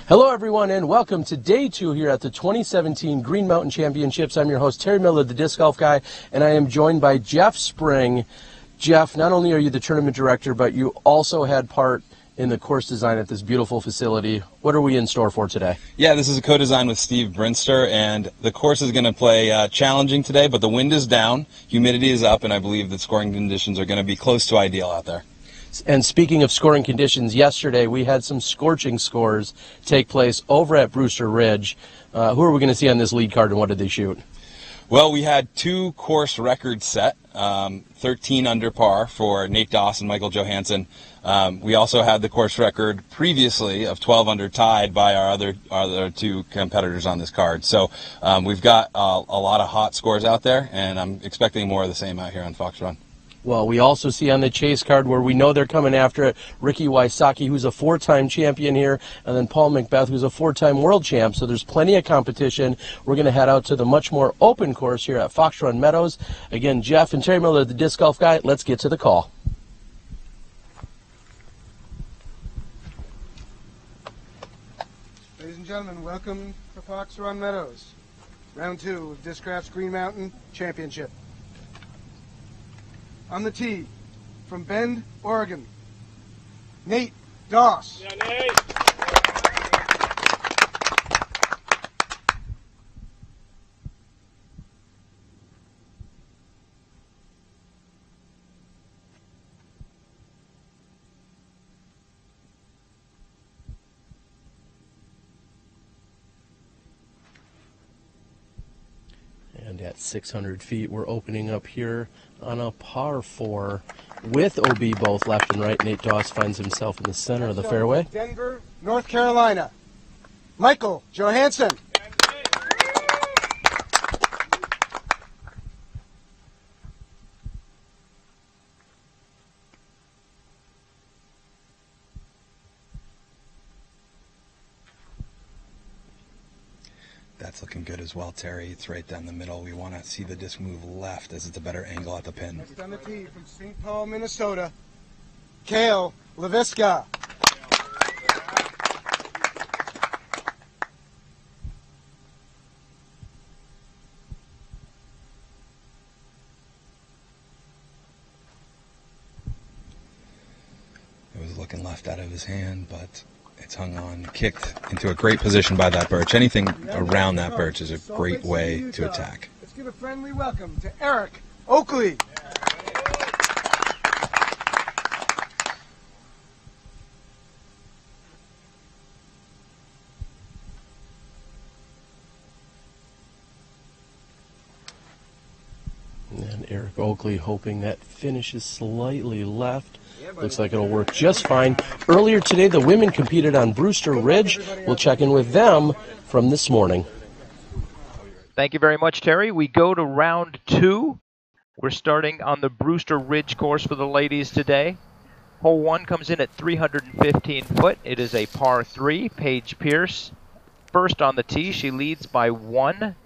Hello everyone and welcome to day 2 here at the 2017 Green Mountain Championships. I'm your host Terry Miller, the Disc Golf Guy, and I am joined by Jeff Spring. Jeff, not only are you the tournament director, but you also had part in the course design at this beautiful facility. What are we in store for today? Yeah, this is a co-design with Steve Brinster, and the course is going to play challenging today, but the wind is down, humidity is up, and I believe that scoring conditions are going to be close to ideal out there. And speaking of scoring conditions, yesterday we had some scorching scores take place over at Brewster Ridge. Who are we going to see on this lead card, and what did they shoot? Well, we had 2 course records set, 13 under par for Nate Doss and Michael Johansen. We also had the course record previously of 12 under tied by our other 2 competitors on this card. So we've got a lot of hot scores out there, and I'm expecting more of the same out here on Fox Run. Well, we also see on the chase card where we know they're coming after it, Ricky Wysocki, who's a 4-time champion here, and then Paul McBeth, who's a 4-time world champ. So there's plenty of competition. We're going to head out to the much more open course here at Fox Run Meadows. Again, Jeff and Terry Miller, the Disc Golf Guy. Let's get to the call. Ladies and gentlemen, welcome to Fox Run Meadows. Round 2 of Discraft's Green Mountain Championship. On the tee, from Bend, Oregon, Nate Doss. Yeah, Nate. And at 600 feet, we're opening up here on a par 4 with OB both left and right. Nate Doss finds himself in the center of the fairway. Denver, North Carolina, Michael Johansen. That's looking good as well, Terry. It's right down the middle. We want to see the disc move left as it's a better angle at the pin. Next on the tee, from St. Paul, Minnesota, Cale Leiviska. It was looking left out of his hand, but it's hung on, kicked into a great position by that birch. Anything around that birch is a great way to attack. Let's give a friendly welcome to Eric Oakley. And And Eric Oakley hoping that finishes slightly left. Looks like it'll work just fine. Earlier today, the women competed on Brewster Ridge. We'll check in with them from this morning. Thank you very much, Terry. We go to round 2. We're starting on the Brewster Ridge course for the ladies today. Hole 1 comes in at 315 foot. It is a par 3. Paige Pierce first on the tee. She leads by 1,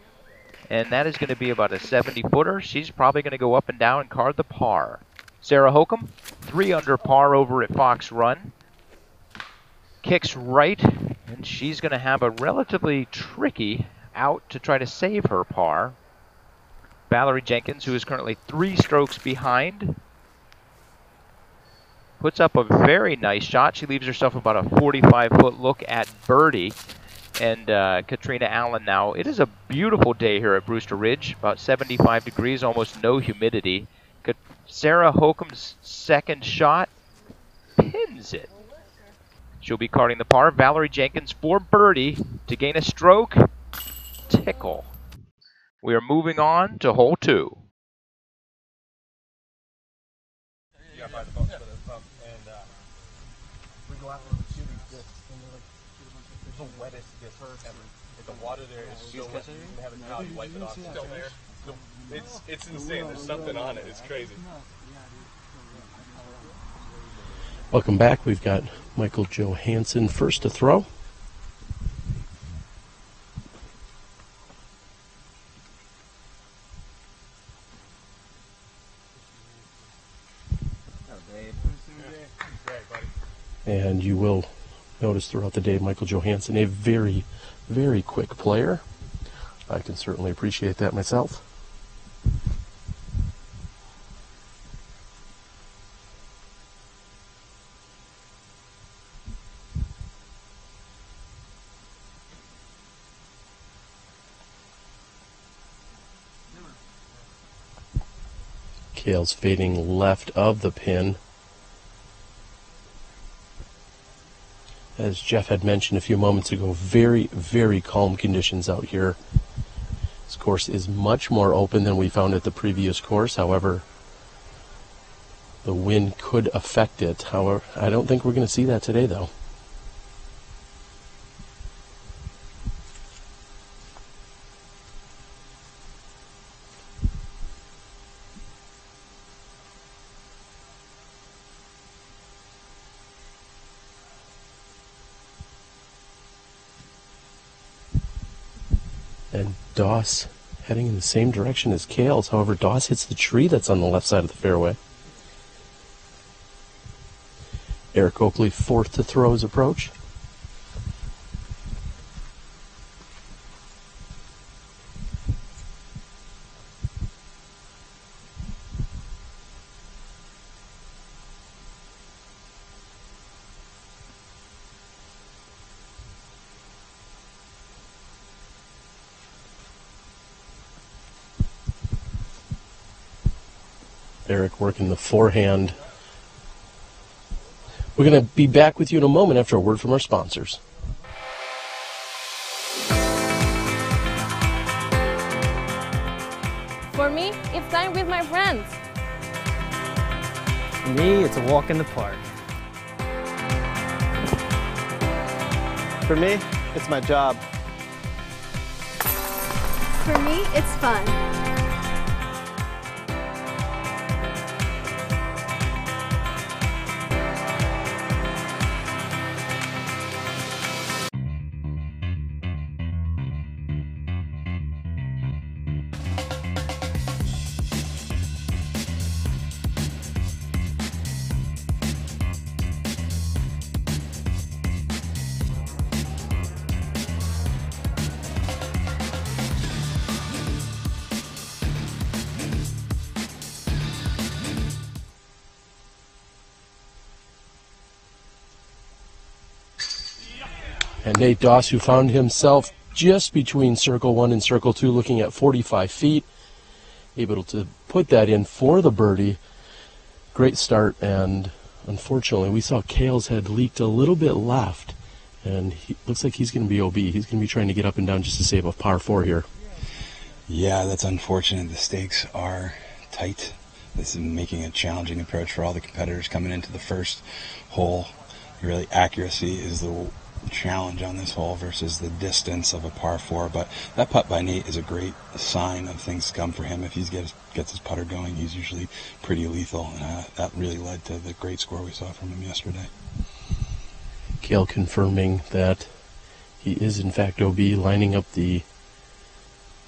and that is going to be about a 70-footer. She's probably going to go up and down and card the par. Sarah Hokom, 3 under par over at Fox Run. Kicks right, and she's going to have a relatively tricky out to try to save her par. Valarie Jenkins, who is currently 3 strokes behind, puts up a very nice shot. She leaves herself about a 45-foot look at birdie. And Catrina Allen now. It is a beautiful day here at Brewster Ridge, about 75 degrees, almost no humidity. Sarah Hokom's second shot pins it. She'll be carding the par. Valarie Jenkins for birdie to gain a stroke. Tickle. We are moving on to hole 2. The wettest disc ever. The water there is so wet. You can have a towel, wipe it off. Still there. It's insane. There's something on it. It's crazy. Welcome back. We've got Michael Johansen first to throw. And you will notice throughout the day, Michael Johansen, a very, very quick player. I can certainly appreciate that myself. Cale's fading left of the pin. As Jeff had mentioned a few moments ago, very, very calm conditions out here. This course is much more open than we found at the previous course. However, the wind could affect it. However, I don't think we're going to see that today, though. And Doss heading in the same direction as Cale's. However, Doss hits the tree that's on the left side of the fairway. Eric Oakley fourth to throw his approach. Eric working the forehand. We're going to be back with you in a moment after a word from our sponsors. For me, it's time with my friends. For me, it's a walk in the park. For me, it's my job. For me, it's fun. And Nate Doss, who found himself just between circle 1 and circle 2, looking at 45 feet, able to put that in for the birdie. Great start, and unfortunately we saw Cale's head leaked a little bit left, and he looks like he's going to be OB. He's going to be trying to get up and down just to save a par 4 here. Yeah, that's unfortunate. The stakes are tight. This is making a challenging approach for all the competitors coming into the first hole. Really, accuracy is the challenge on this hole versus the distance of a par 4. But that putt by Nate is a great sign of things to come for him. If he gets his putter going, he's usually pretty lethal. And that really led to the great score we saw from him yesterday. Cale confirming that he is in fact OB, lining up the,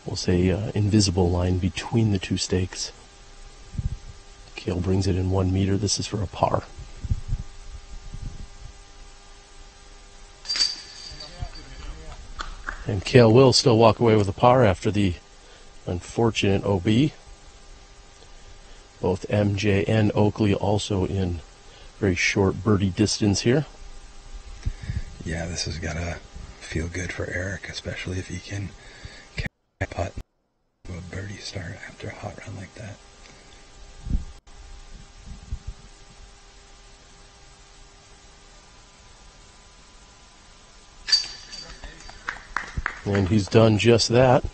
we'll say, invisible line between the two stakes. Cale brings it in 1 meter. This is for a par. And Cale will still walk away with a par after the unfortunate OB. Both MJ and Oakley also in very short birdie distance here. Yeah, this has got to feel good for Eric, especially if he can putt to a birdie start after a hot run like that. And he's done just that.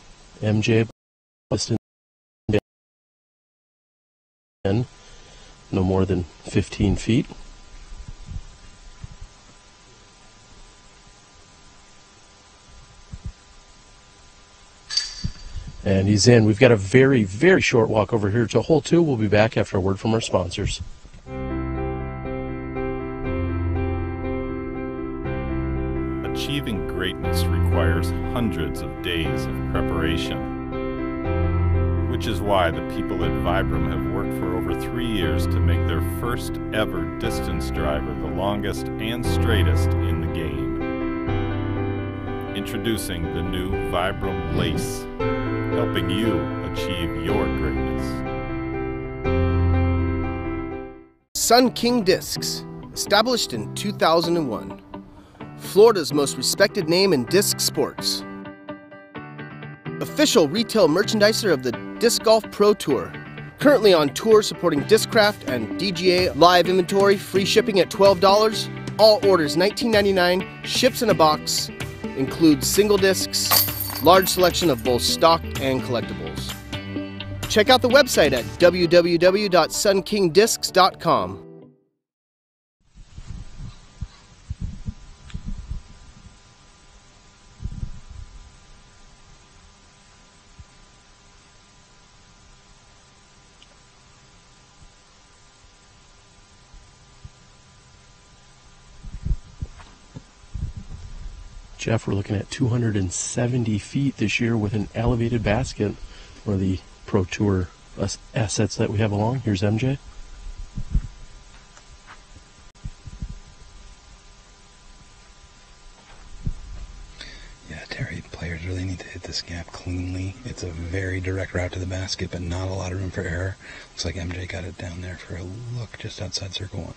MJ distance no more than 15 feet. And he's in. We've got a very, very short walk over here to hole 2. We'll be back after a word from our sponsors. Achieving greatness requires hundreds of days of preparation, which is why the people at Vibram have worked for over 3 years to make their first ever distance driver the longest and straightest in the game. Introducing the new Vibram Lace, helping you achieve your greatness. Sun King Discs, established in 2001. Florida's most respected name in disc sports. Official retail merchandiser of the Disc Golf Pro Tour. Currently on tour supporting Discraft and DGA live inventory, free shipping at $12. All orders $19.99, ships in a box, includes single discs, large selection of both stock and collectibles. Check out the website at www.sunkingdiscs.com. Jeff, we're looking at 270 feet this year with an elevated basket. One of the Pro Tour assets that we have along. Here's MJ. Yeah, Terry, players really need to hit this gap cleanly. It's a very direct route to the basket, but not a lot of room for error. Looks like MJ got it down there for a look just outside circle 1.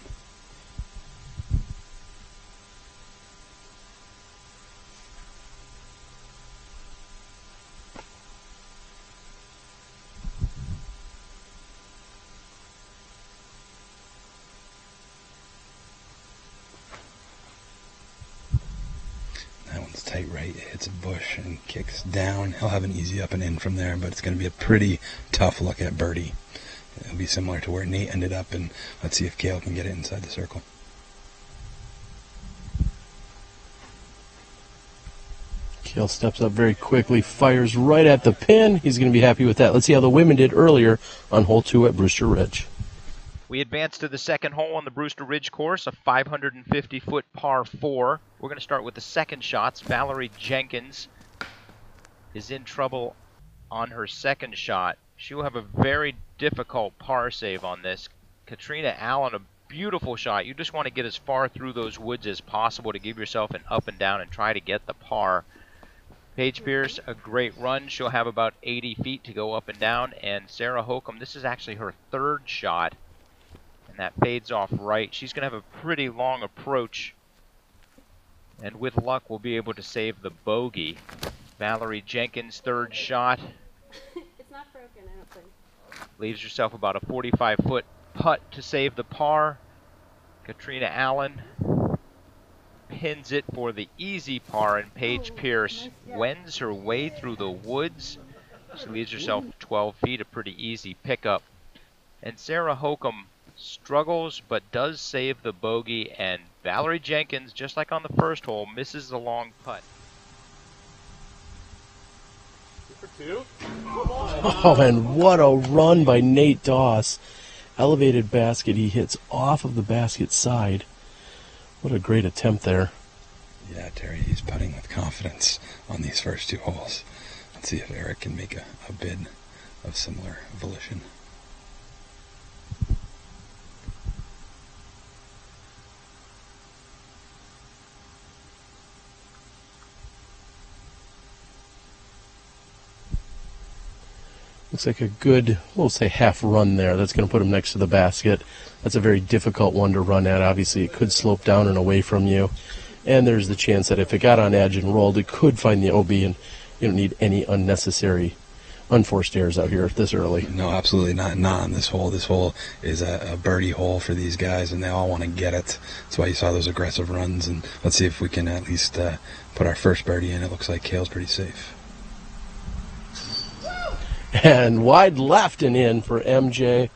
Tight right, hits a bush and kicks down. He'll have an easy up and in from there, but it's going to be a pretty tough look at birdie. It'll be similar to where Nate ended up, and let's see if Cale can get it inside the circle. Cale steps up very quickly, fires right at the pin. He's going to be happy with that. Let's see how the women did earlier on hole 2 at Brewster Ridge. We advance to the second hole on the Brewster Ridge course, a 550-foot par 4. We're going to start with the second shots. Valarie Jenkins is in trouble on her second shot. She will have a very difficult par save on this. Catrina Allen, a beautiful shot. You just want to get as far through those woods as possible to give yourself an up and down and try to get the par. Paige Pierce, a great run. She'll have about 80 feet to go up and down. And Sarah Hokom, this is actually her third shot. That fades off right. She's going to have a pretty long approach. And with luck, we'll be able to save the bogey. Valarie Jenkins' third shot. It's not broken, I don't think. Leaves herself about a 45-foot putt to save the par. Catrina Allen pins it for the easy par, and Paige Pierce wends her way through the woods. She leaves herself 12 feet, a pretty easy pickup. And Sarah Hokom struggles but does save the bogey, and Valarie Jenkins, just like on the first hole, misses the long putt. Oh, and what a run by Nate Doss. Elevated basket, he hits off of the basket side. What a great attempt there. Yeah, Terry, he's putting with confidence on these first 2 holes. Let's see if Eric can make a bid of similar volition. Looks like a good, we'll say half run there. That's going to put him next to the basket. That's a very difficult one to run at. Obviously, it could slope down and away from you. And there's the chance that if it got on edge and rolled, it could find the OB, and you don't need any unnecessary, unforced errors out here this early. No, absolutely not on this hole. This hole is a birdie hole for these guys, and they all want to get it. That's why you saw those aggressive runs. And let's see if we can at least put our first birdie in. It looks like Cale's pretty safe. And wide left and in for MJ.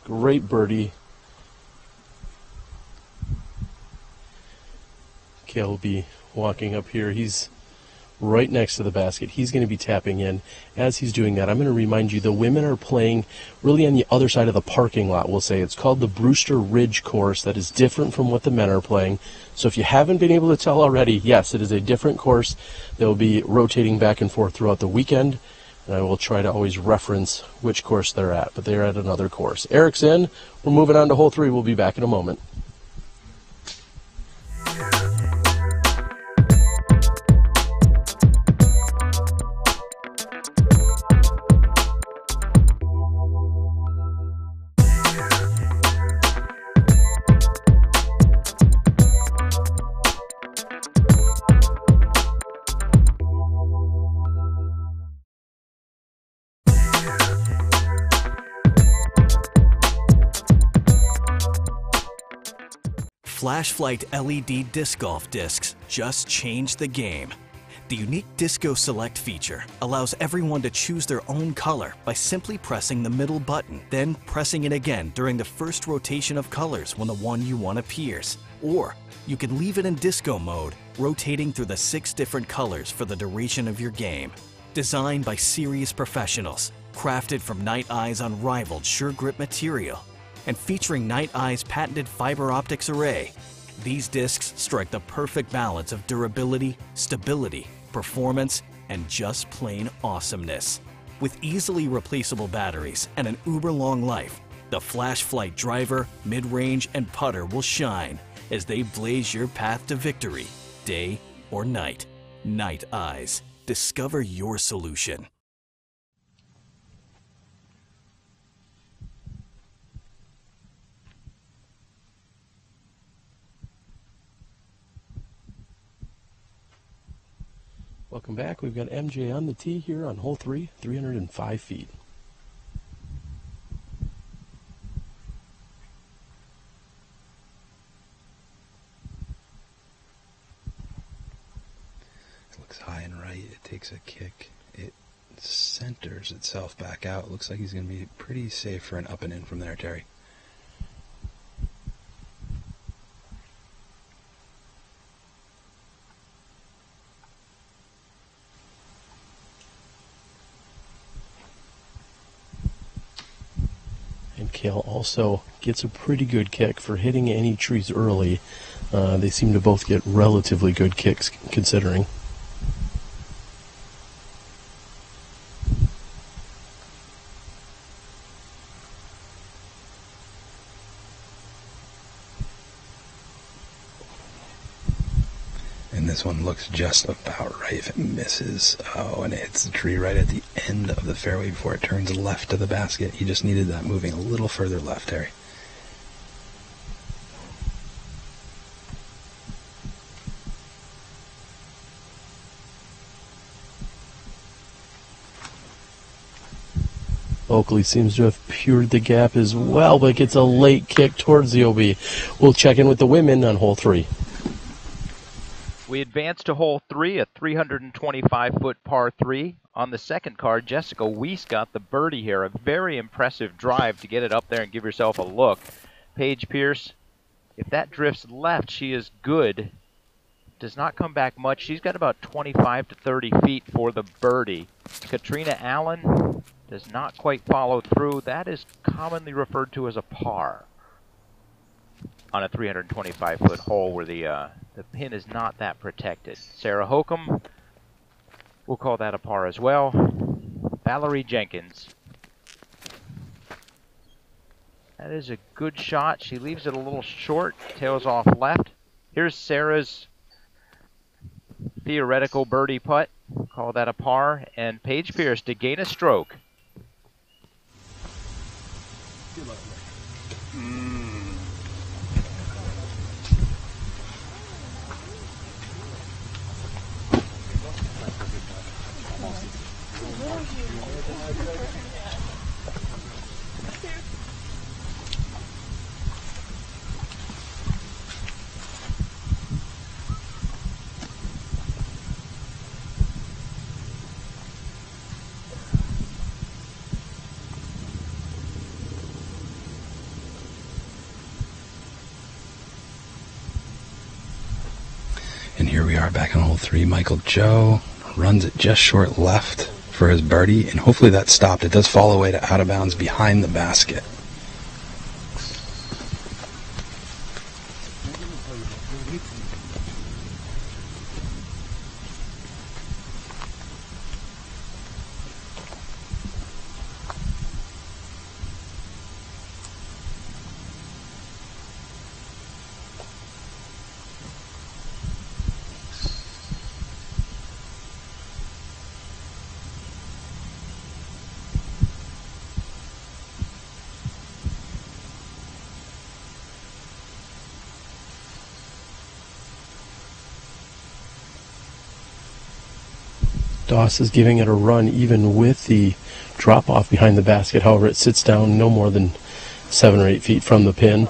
Great birdie. Cale will be walking up here. He's right next to the basket. He's going to be tapping in. As he's doing that, I'm going to remind you the women are playing really on the other side of the parking lot, we'll say. It's called the Brewster Ridge course. That is different from what the men are playing. So if you haven't been able to tell already, yes, it is a different course. They'll be rotating back and forth throughout the weekend. And I will try to always reference which course they're at, but they're at another course. Eric's in. We're moving on to hole 3. We'll be back in a moment. Flashlight LED disc golf discs just changed the game. The unique Disco Select feature allows everyone to choose their own color by simply pressing the middle button, then pressing it again during the first rotation of colors when the one you want appears. Or you can leave it in disco mode, rotating through the 6 different colors for the duration of your game. Designed by serious professionals, crafted from Night Eye's unrivaled sure grip material, and featuring Night Eye's patented fiber optics array, these discs strike the perfect balance of durability, stability, performance, and just plain awesomeness. With easily replaceable batteries and an uber-long life, the Flashlight driver, mid-range, and putter will shine as they blaze your path to victory, day or night. Night Eyes. Discover your solution. Welcome back. We've got MJ on the tee here on hole 3, 305 feet. It looks high and right. It takes a kick. It centers itself back out. It looks like he's going to be pretty safe for an up and in from there, Terry. Cale also gets a pretty good kick for hitting any trees early. They seem to both get relatively good kicks considering. And this one looks just about right. If it misses, oh, and it hits the tree right at the end of the fairway before it turns left to the basket. He just needed that moving a little further left, Harry. Oakley seems to have pured the gap as well, but gets a late kick towards the OB. We'll check in with the women on hole 3. We advance to hole 3, a 325-foot par 3 On the second card, Jessica Weiss got the birdie here. A very impressive drive to get it up there and give yourself a look. Paige Pierce, if that drifts left, she is good. Does not come back much. She's got about 25 to 30 feet for the birdie. Catrina Allen does not quite follow through. That is commonly referred to as a par on a 325-foot hole where the pin is not that protected. Sarah Hokom, we'll call that a par as well. Valarie Jenkins. That is a good shot. She leaves it a little short, tails off left. Here's Sarah's theoretical birdie putt. Call that a par. And Paige Pierce to gain a stroke. Good luck. And here we are back on hole 3. Michael Joe runs it just short left for his birdie, and hopefully that stopped. It does fall away to out of bounds behind the basket. Doss is giving it a run even with the drop off behind the basket. However, it sits down no more than 7 or 8 feet from the pin.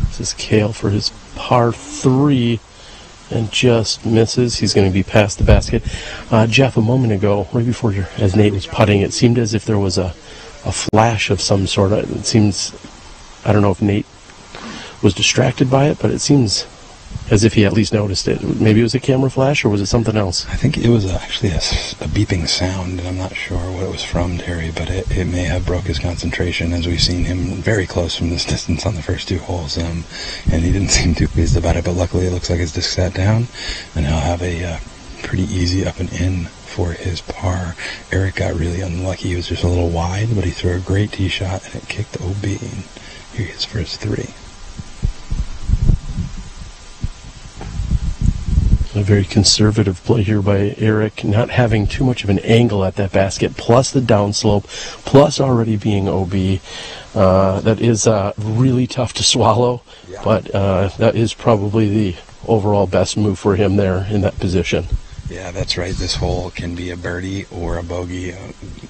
This is Cale for his par 3. And just misses. He's going to be past the basket. Jeff, a moment ago, right before as Nate was putting, it seemed as if there was a flash of some sort. It seems, I don't know if Nate was distracted by it, but it seems as if he at least noticed it. Maybe it was a camera flash, or was it something else? I think it was actually a beeping sound, and I'm not sure what it was from, Terry, but it may have broke his concentration, as we've seen him very close from this distance on the first 2 holes, and he didn't seem too pleased about it, but luckily it looks like his disc sat down, and he'll have a pretty easy up and in for his par. Eric got really unlucky. He was just a little wide, but he threw a great tee shot, and it kicked OB, and here he is for his 3. A very conservative play here by Eric, not having too much of an angle at that basket, plus the downslope, plus already being OB. That is really tough to swallow, yeah. But that is probably the overall best move for him there in that position. Yeah, that's right. This hole can be a birdie or a bogey,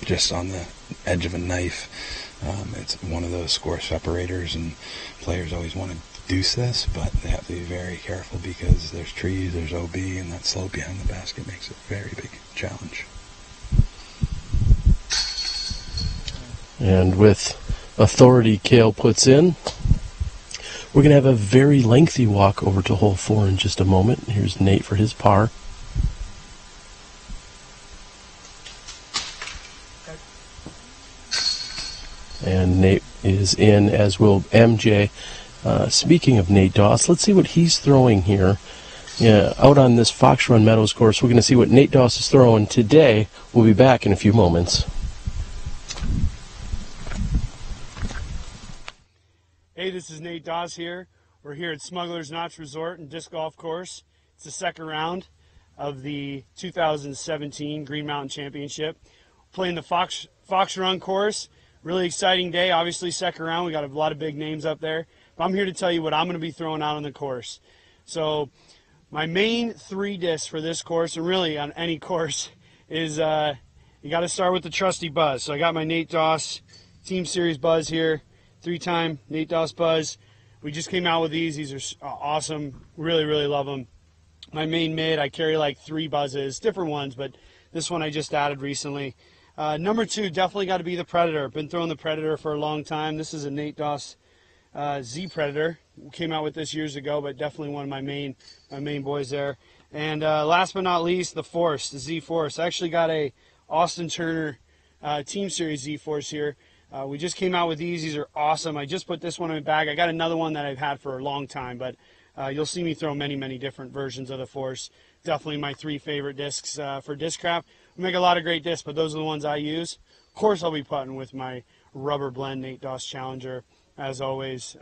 just on the edge of a knife. It's one of those score separators, and players always want to deuce this, but they have to be very careful because there's trees, there's OB, and that slope behind the basket makes it a very big challenge. And with authority, Cale puts in. We're going to have a very lengthy walk over to hole 4 in just a moment. Here's Nate for his par. And Nate is in, as will MJ. Speaking of Nate Doss, let's see what he's throwing here. Yeah, out on this Fox Run Meadows course, we're going to see what Nate Doss is throwing today. We'll be back in a few moments. Hey, this is Nate Doss here. We're here at Smuggler's Notch Resort and Disc Golf Course. It's the second round of the 2017 Green Mountain Championship. Playing the Fox Run course. Really exciting day. Obviously, second round. We got a lot of big names up there. But I'm here to tell you what I'm going to be throwing out on the course. So my main 3 discs for this course, and really on any course, is you got to start with the trusty buzz. So I got my Nate Doss Team Series buzz here, 3-time Nate Doss buzz. We just came out with these. These are awesome. Really, really love them. My main mid, I carry like 3 buzzes, different ones, but this one I just added recently. Number 2, definitely got to be the Predator. Been throwing the Predator for a long time. This is a Nate Doss Z Predator. Came out with this years ago, but definitely one of my main boys there. And last but not least, the Force, the Z Force. I actually got a Austin Turner Team Series Z Force here. We just came out with these. These are awesome. I just put this one in my bag. I got another one that I've had for a long time, but you'll see me throw many, many different versions of the Force. Definitely my 3 favorite discs for Discraft. We make a lot of great discs, but those are the ones I use. Of course, I'll be putting with my rubber blend Nate Doss Challenger, as always.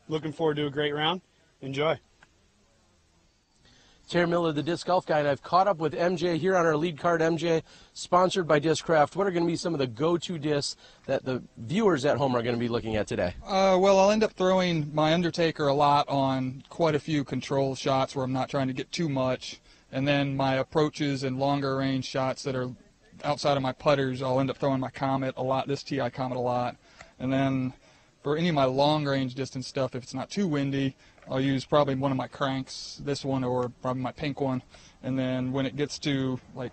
Looking forward to a great round. Enjoy. Terry Miller, the Disc Golf Guy, and I've caught up with MJ here on our lead card. MJ, sponsored by Discraft. What are going to be some of the go-to discs that the viewers at home are going to be looking at today? Well, I'll end up throwing my Undertaker a lot on quite a few control shots where I'm not trying to get too much. And then my approaches and longer range shots that are outside of my putters, I'll end up throwing my Comet a lot, this TI Comet a lot. And then for any of my long range distance stuff, if it's not too windy, I'll use probably one of my cranks, this one, or probably my pink one. And then when it gets to, like,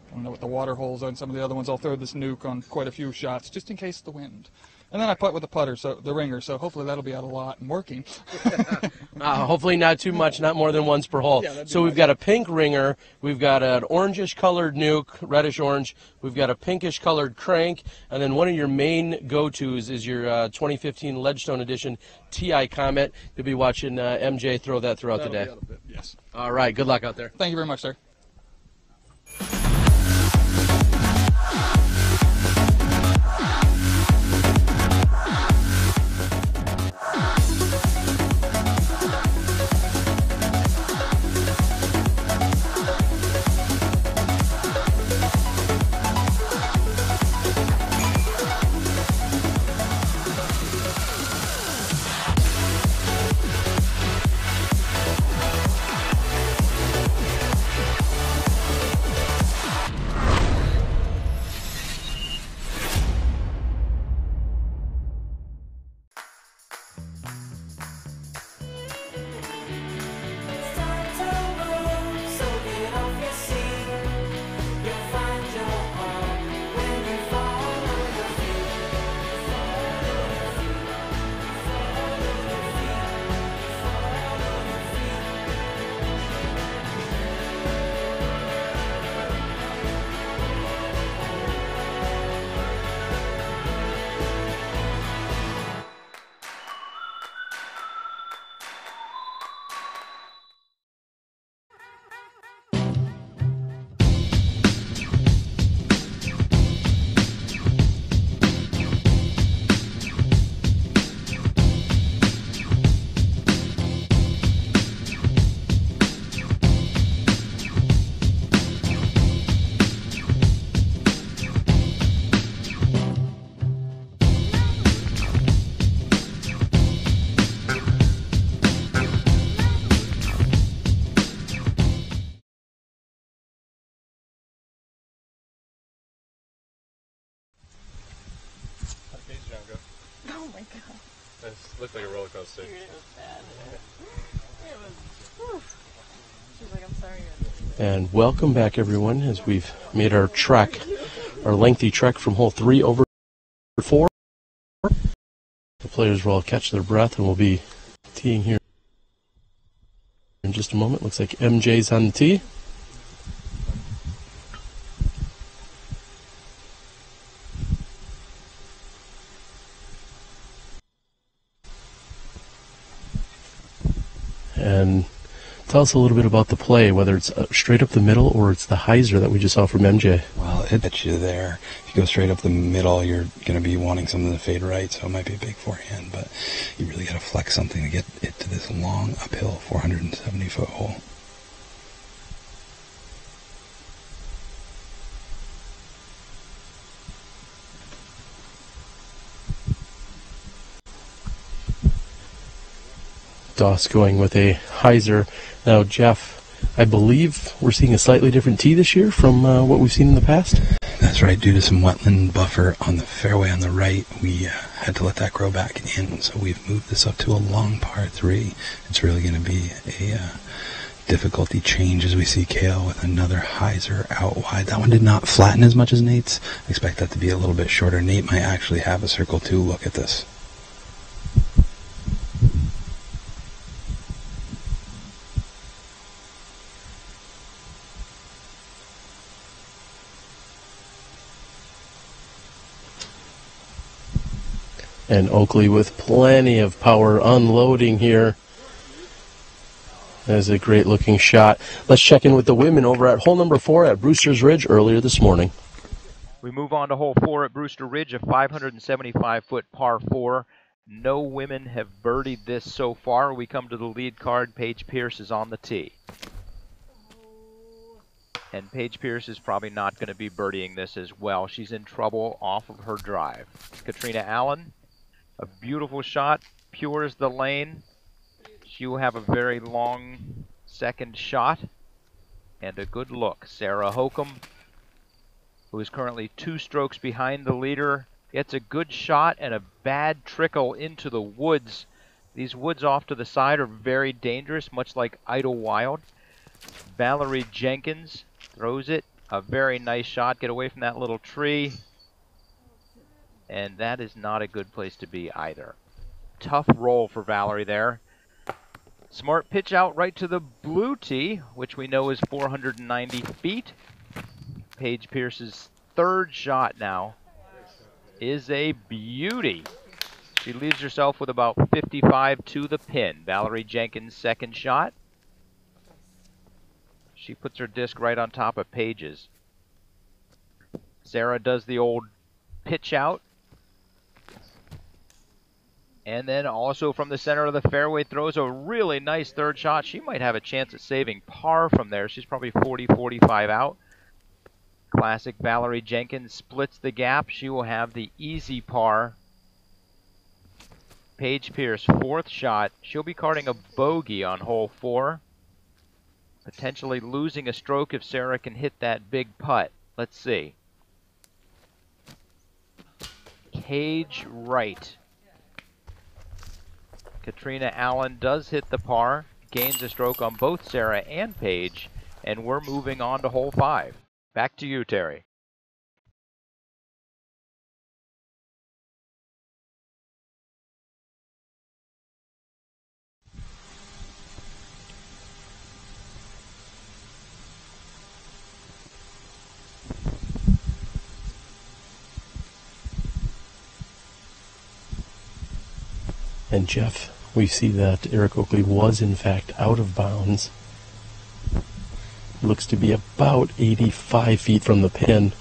I don't know what the water holes are and some of the other ones, I'll throw this nuke on quite a few shots just in case of the wind. And then I putt with the putter, so the ringer, so hopefully that'll be out a lot and working. Hopefully not too much, not more than once per hole. Yeah, so we've got a pink ringer, we've got an orangish colored nuke, reddish orange, we've got a pinkish colored crank, and then one of your main go-tos is your 2015 Ledgestone Edition TI Comet. You'll be watching MJ throw that throughout the day. Yes. All right, good luck out there. Thank you very much, sir. Oh my god. It looked like a roller coaster. Dude, it was bad. It was, whew. She's like, I'm sorry. And welcome back, everyone, as we've made our trek, our lengthy trek from hole 3 over 4. The players will all catch their breath, and we'll be teeing here in just a moment. Looks like MJ's on the tee. And tell us a little bit about the play, whether it's straight up the middle or it's the hyzer that we just saw from MJ. Well, it hits you there. If you go straight up the middle, you're going to be wanting something to fade right, so it might be a big forehand, but you really got to flex something to get it to this long uphill 470-foot hole. Doss going with a hyzer. Now, Jeff, I believe we're seeing a slightly different tee this year from what we've seen in the past? That's right. Due to some wetland buffer on the fairway on the right, we had to let that grow back in. So we've moved this up to a long par 3. It's really going to be a difficulty change as we see Cale with another hyzer out wide. That one did not flatten as much as Nate's. I expect that to be a little bit shorter. Nate might actually have a circle 2 look at this. And Oakley with plenty of power unloading here. That is a great looking shot. Let's check in with the women over at hole number 4 at Brewster's Ridge earlier this morning. We move on to hole 4 at Brewster Ridge, a 575-foot par 4. No women have birdied this so far. We come to the lead card. Paige Pierce is on the tee. And Paige Pierce is probably not going to be birdieing this as well. She's in trouble off of her drive. Catrina Allen, a beautiful shot, pure as the lane. She will have a very long second shot and a good look. Sarah Hokom, who is currently 2 strokes behind the leader, gets a good shot and a bad trickle into the woods. These woods off to the side are very dangerous, much like Idlewild. Valarie Jenkins throws it. A very nice shot. Get away from that little tree. And that is not a good place to be either. Tough roll for Valarie there. Smart pitch out right to the blue tee, which we know is 490 feet. Paige Pierce's third shot now is a beauty. She leaves herself with about 55 to the pin. Valarie Jenkins' second shot. She puts her disc right on top of Paige's. Sarah does the old pitch out. And then also from the center of the fairway throws a really nice third shot. She might have a chance at saving par from there. She's probably 40, 45 out. Classic Valarie Jenkins splits the gap. She will have the easy par. Paige Pierce, fourth shot. She'll be carding a bogey on hole 4. Potentially losing a stroke if Sarah can hit that big putt. Let's see. Cage right. Catrina Allen does hit the par, gains a stroke on both Sarah and Paige, and we're moving on to hole 5. Back to you, Terry. And Jeff, we see that Eric Oakley was in fact out of bounds. Looks to be about 85 feet from the pin.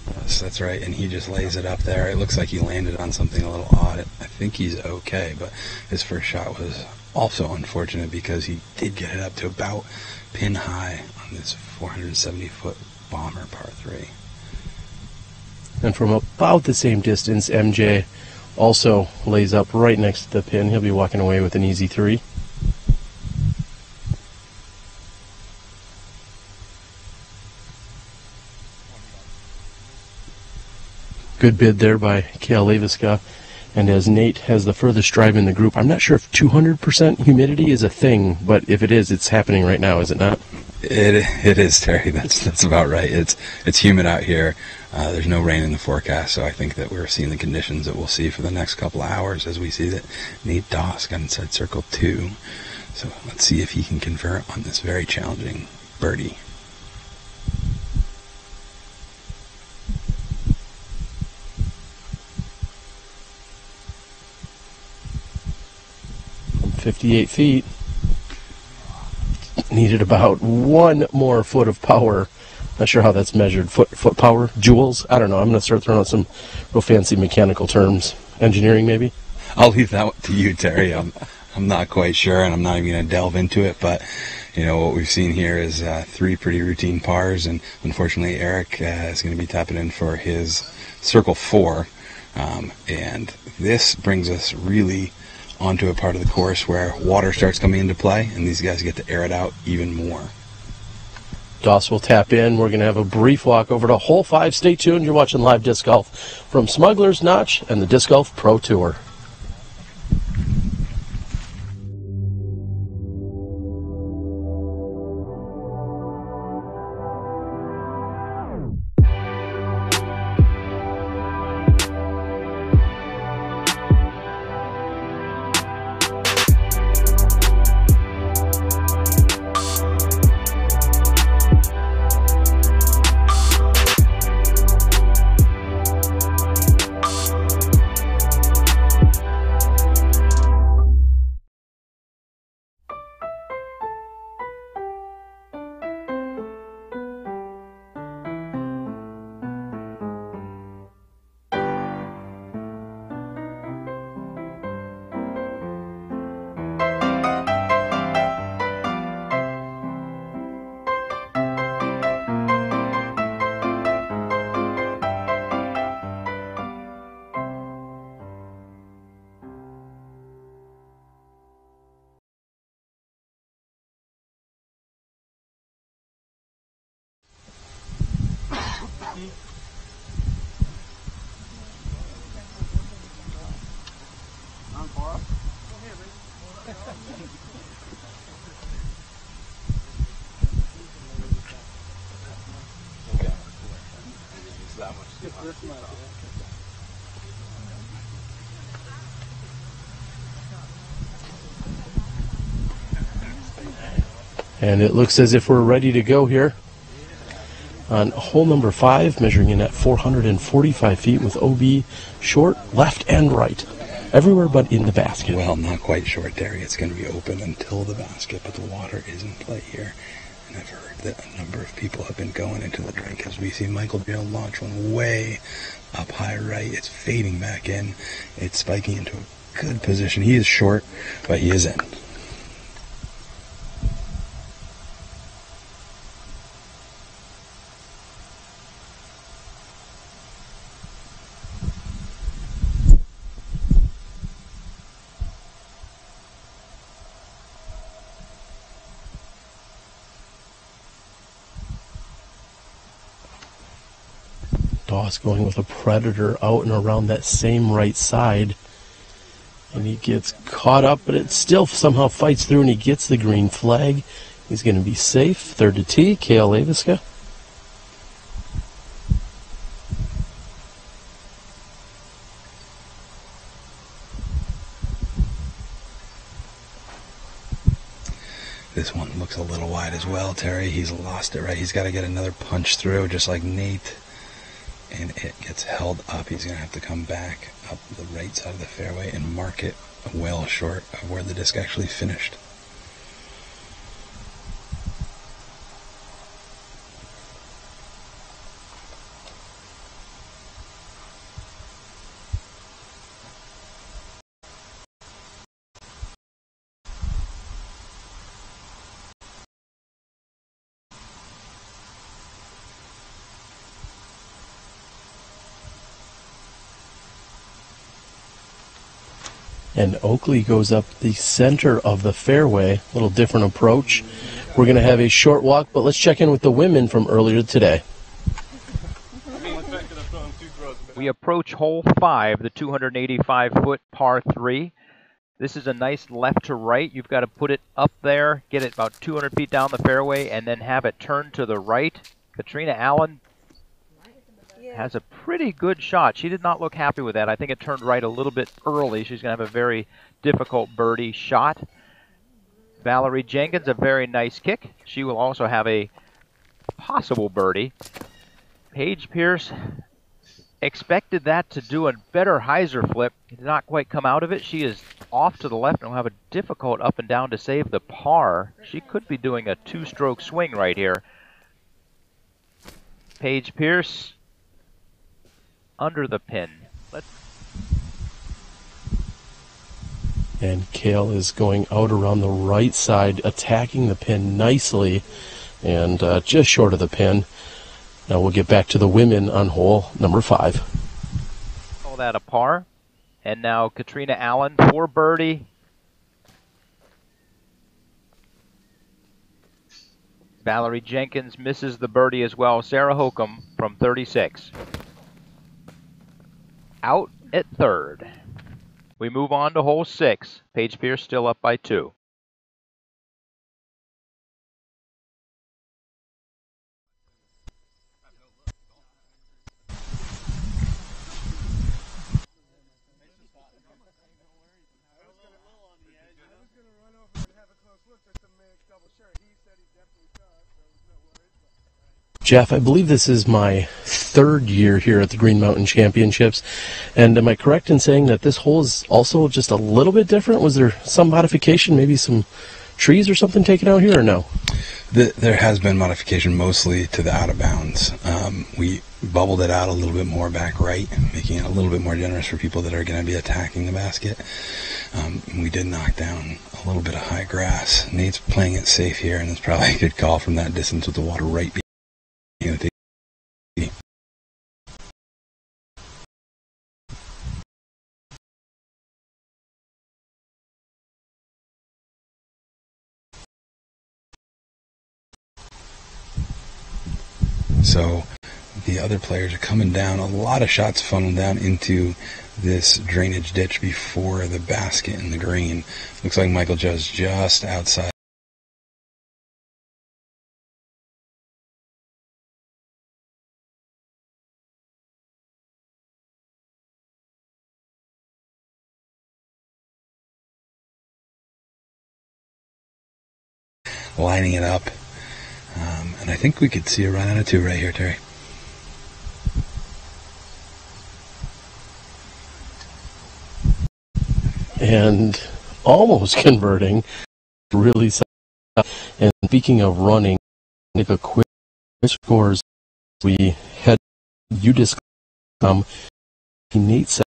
Yes, that's right, and he just lays it up there. It looks like he landed on something a little odd. I think he's okay, but his first shot was also unfortunate because he did get it up to about pin high on this 470-foot bomber par 3. And from about the same distance, MJ also lays up right next to the pin. He'll be walking away with an easy 3. Good bid there by Cale Leiviska. And as Nate has the furthest drive in the group, I'm not sure if 200% humidity is a thing, but if it is, it's happening right now, is it not? It is, Terry. That's about right. It's humid out here. There's no rain in the forecast, so I think that we're seeing the conditions that we'll see for the next couple of hours as we see that Nate Doss got inside circle 2. So let's see if he can convert on this very challenging birdie. From 58 feet. Needed about 1 more foot of power. Not sure how that's measured. Foot power? Joules? I don't know. I'm going to start throwing out some real fancy mechanical terms. Engineering, maybe? I'll leave that to you, Terry. I'm not quite sure, and I'm not even going to delve into it, but you know what we've seen here is 3 pretty routine pars, and unfortunately Eric is going to be tapping in for his circle 4, and this brings us really onto a part of the course where water starts coming into play, and these guys get to air it out even more. Doss will tap in. We're going to have a brief walk over to hole 5. Stay tuned. You're watching live disc golf from Smuggler's Notch and the Disc Golf Pro Tour. And it looks as if we're ready to go here on hole number 5, measuring in at 445 feet with OB short, left and right. Everywhere but in the basket. Well, not quite short, Terry. It's going to be open until the basket, but the water is in play here. And I've heard that a number of people have been going into the drink as we see Michael Johansen launch one way up high right. It's fading back in. It's spiking into a good position. He is short, but he is in. Doss going with a Predator out and around that same right side. And he gets caught up, but it still somehow fights through and he gets the green flag. He's going to be safe. Third to tee, Cale Leiviska. This one looks a little wide as well, Terry. He's lost it, right? He's got to get another punch through, just like Nate. And it gets held up. He's going to have to come back up the right side of the fairway and mark it well short of where the disc actually finished. And Oakley goes up the center of the fairway. A little different approach. We're going to have a short walk, but let's check in with the women from earlier today. We approach hole 5, the 285-foot par 3. This is a nice left to right. You've got to put it up there, get it about 200 feet down the fairway, and then have it turn to the right. Catrina Allen has a pretty good shot. She did not look happy with that. I think it turned right a little bit early. She's going to have a very difficult birdie shot. Valarie Jenkins, a very nice kick. She will also have a possible birdie. Paige Pierce expected that to do a better hyzer flip. Did not quite come out of it. She is off to the left and will have a difficult up and down to save the par. She could be doing a two-stroke swing right here. Paige Pierce under the pin. And Cale is going out around the right side, attacking the pin nicely, and just short of the pin. Now we'll get back to the women on hole number 5. Call that a par. And now Catrina Allen for birdie. Valarie Jenkins misses the birdie as well. Sarah Hokom from 36. Out at third. We move on to hole 6. Paige Pierce still up by 2. Jeff, I believe this is my 3rd year here at the Green Mountain Championships, and am I correct in saying that this hole is also just a little bit different? Was there some modification, maybe some trees or something taken out here, or no? There has been modification, mostly to the out of bounds. We bubbled it out a little bit more back right, making it a little bit more generous for people that are going to be attacking the basket. We did knock down a little bit of high grass. Nate's playing it safe here, and it's probably a good call from that distance with the water right behind the tee. So the other players are coming down. A lot of shots funneled down into this drainage ditch before the basket in the green. Looks like Michael Joe's just outside. Lining it up. And I think we could see a run out of 2 right here, Terry. And almost converting. Really. And speaking of running, make a quick scores. We had Discraft. Nate said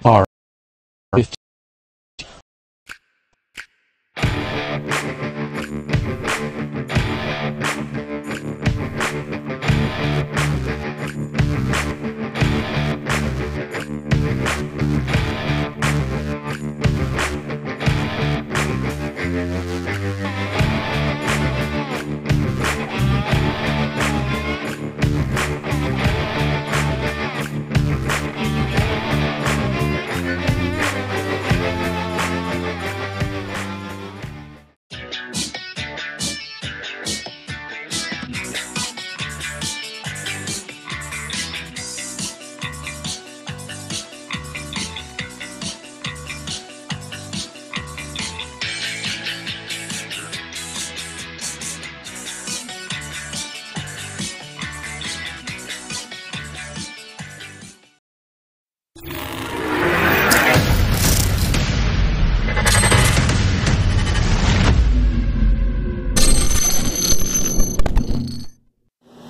par 15.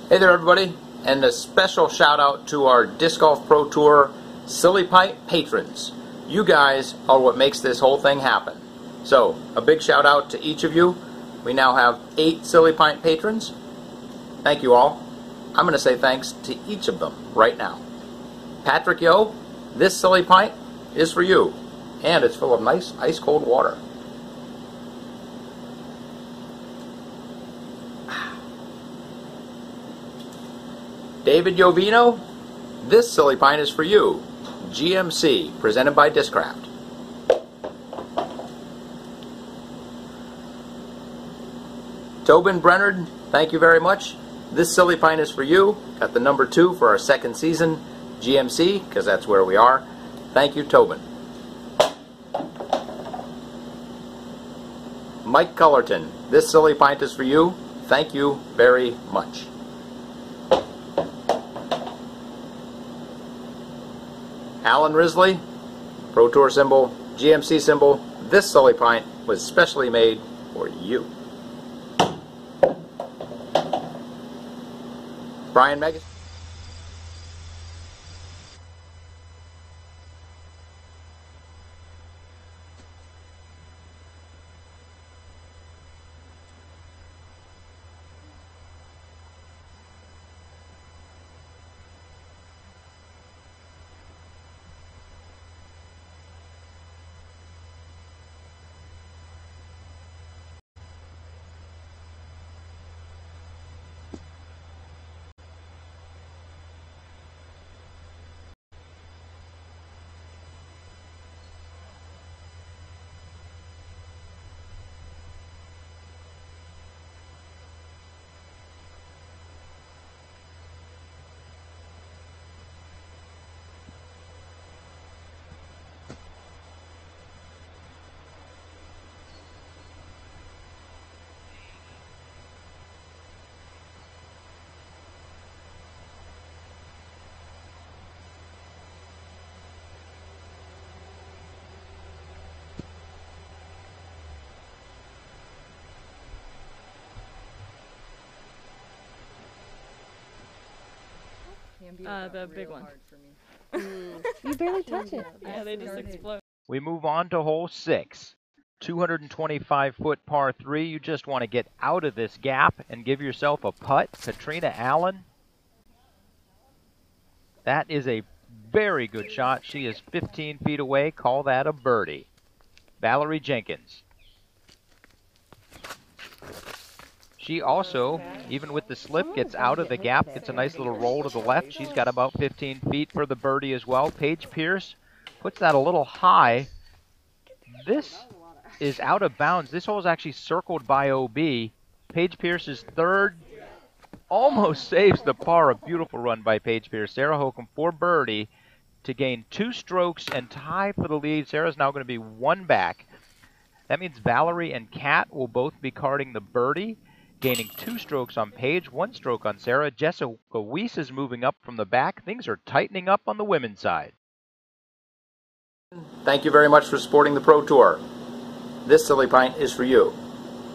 Hey there everybody, and a special shout out to our Disc Golf Pro Tour Silly Pint patrons. You guys are what makes this whole thing happen. So, a big shout out to each of you. We now have 8 Silly Pint patrons. Thank you all. I'm going to say thanks to each of them right now. Patrick Yo, this Silly Pint is for you, and it's full of nice ice cold water. David Jovino, this Silly Pint is for you. GMC, presented by Discraft. Tobin Brennard, thank you very much. This Silly Pint is for you. Got the number 2 for our 2nd season. GMC, because that's where we are. Thank you, Tobin. Mike Cullerton, this Silly Pint is for you. Thank you very much. Alan Risley, Pro Tour symbol, GMC symbol, this Silly Pint was specially made for you. Brian Megas. The big one. You barely touch it. Yeah, they just explode. We move on to hole 6. 225-foot par 3. You just want to get out of this gap and give yourself a putt. Catrina Allen. That is a very good shot. She is 15 feet away. Call that a birdie. Valarie Jenkins. She also, even with the slip, gets out of the gap, gets a nice little roll to the left. She's got about 15 feet for the birdie as well. Paige Pierce puts that a little high. This is out of bounds. This hole is actually circled by OB. Paige Pierce's third almost saves the par. A beautiful run by Paige Pierce. Sarah Hokom for birdie to gain 2 strokes and tie for the lead. Sarah's now going to be 1 back. That means Valarie and Kat will both be carding the birdie, gaining 2 strokes on Paige, 1 stroke on Sarah. Jessica Weiss is moving up from the back. Things are tightening up on the women's side. Thank you very much for supporting the Pro Tour. This Silly Pint is for you.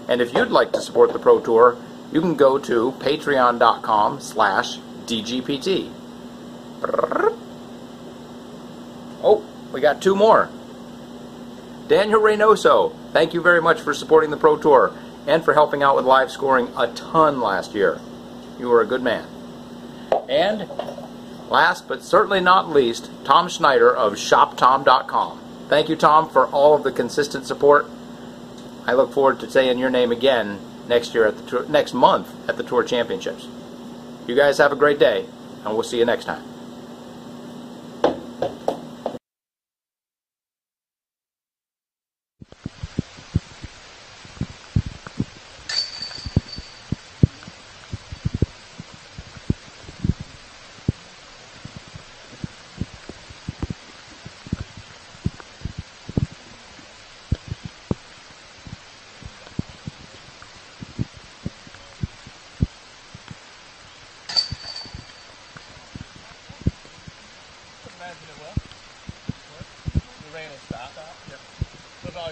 And if you'd like to support the Pro Tour, you can go to patreon.com/DGPT. Oh, we got 2 more. Daniel Reynoso, thank you very much for supporting the Pro Tour and for helping out with live scoring a ton last year. You were a good man. And last but certainly not least, Tom Schneider of shoptom.com. Thank you, Tom, for all of the consistent support. I look forward to saying your name again next year at the tour, next month at the Tour Championships. You guys have a great day, and we'll see you next time.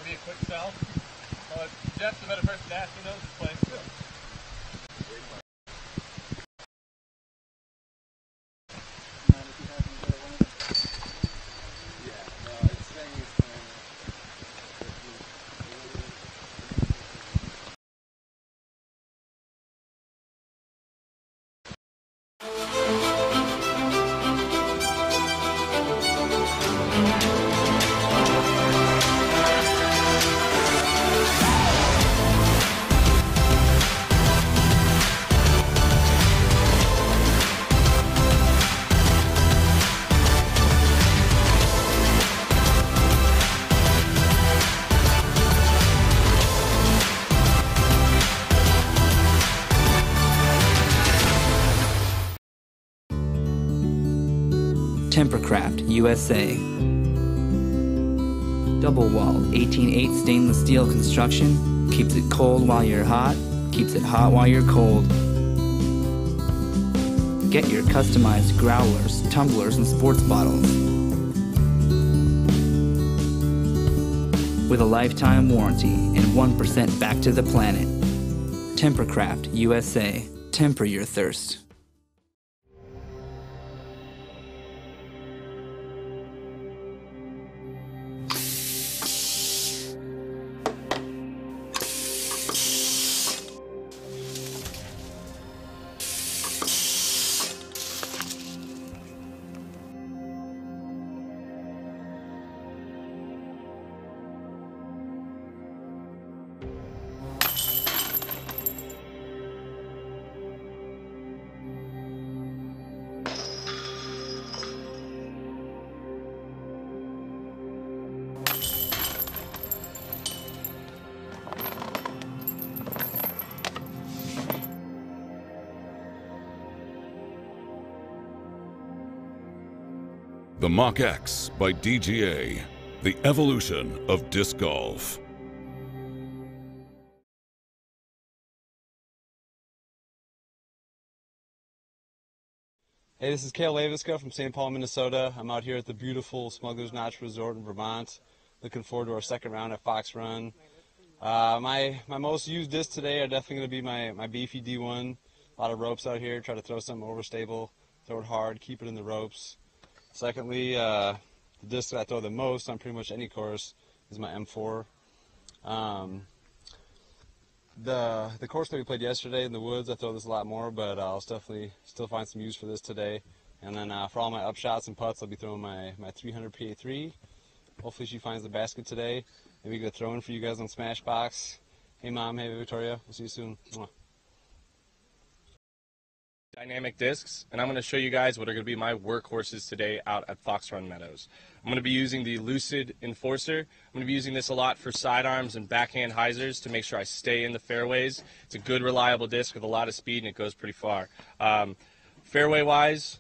Be a quick sell. Jeff's the better person to ask. He knows this place. Tempercraft USA. Double wall 18/8 stainless steel construction keeps it cold while you're hot, keeps it hot while you're cold. Get your customized growlers, tumblers, and sports bottles with a lifetime warranty and 1% back to the planet. Tempercraft USA. Temper your thirst. The Mach X by DGA, the evolution of disc golf. Hey, this is Cale Leiviska from St. Paul, Minnesota. I'm out here at the beautiful Smuggler's Notch Resort in Vermont. Looking forward to our second round at Fox Run. My most used discs today are definitely going to be my beefy D1. A lot of ropes out here, try to throw something overstable. throw it hard, keep it in the ropes. Secondly, the disc that I throw the most on pretty much any course is my M4. The course that we played yesterday in the woods, I throw this a lot more, but I'll definitely still find some use for this today. And then for all my upshots and putts, I'll be throwing my 300 PA3. Hopefully she finds the basket today. Maybe get a throw in for you guys on Smashbox. Hey Mom, hey Victoria, we'll see you soon. Mwah. Dynamic discs, and I'm going to show you guys what are going to be my workhorses today out at Fox Run Meadows. I'm going to be using the Lucid Enforcer. I'm going to be using this a lot for sidearms and backhand hyzers to make sure I stay in the fairways. It's a good, reliable disc with a lot of speed, and it goes pretty far. Fairway-wise,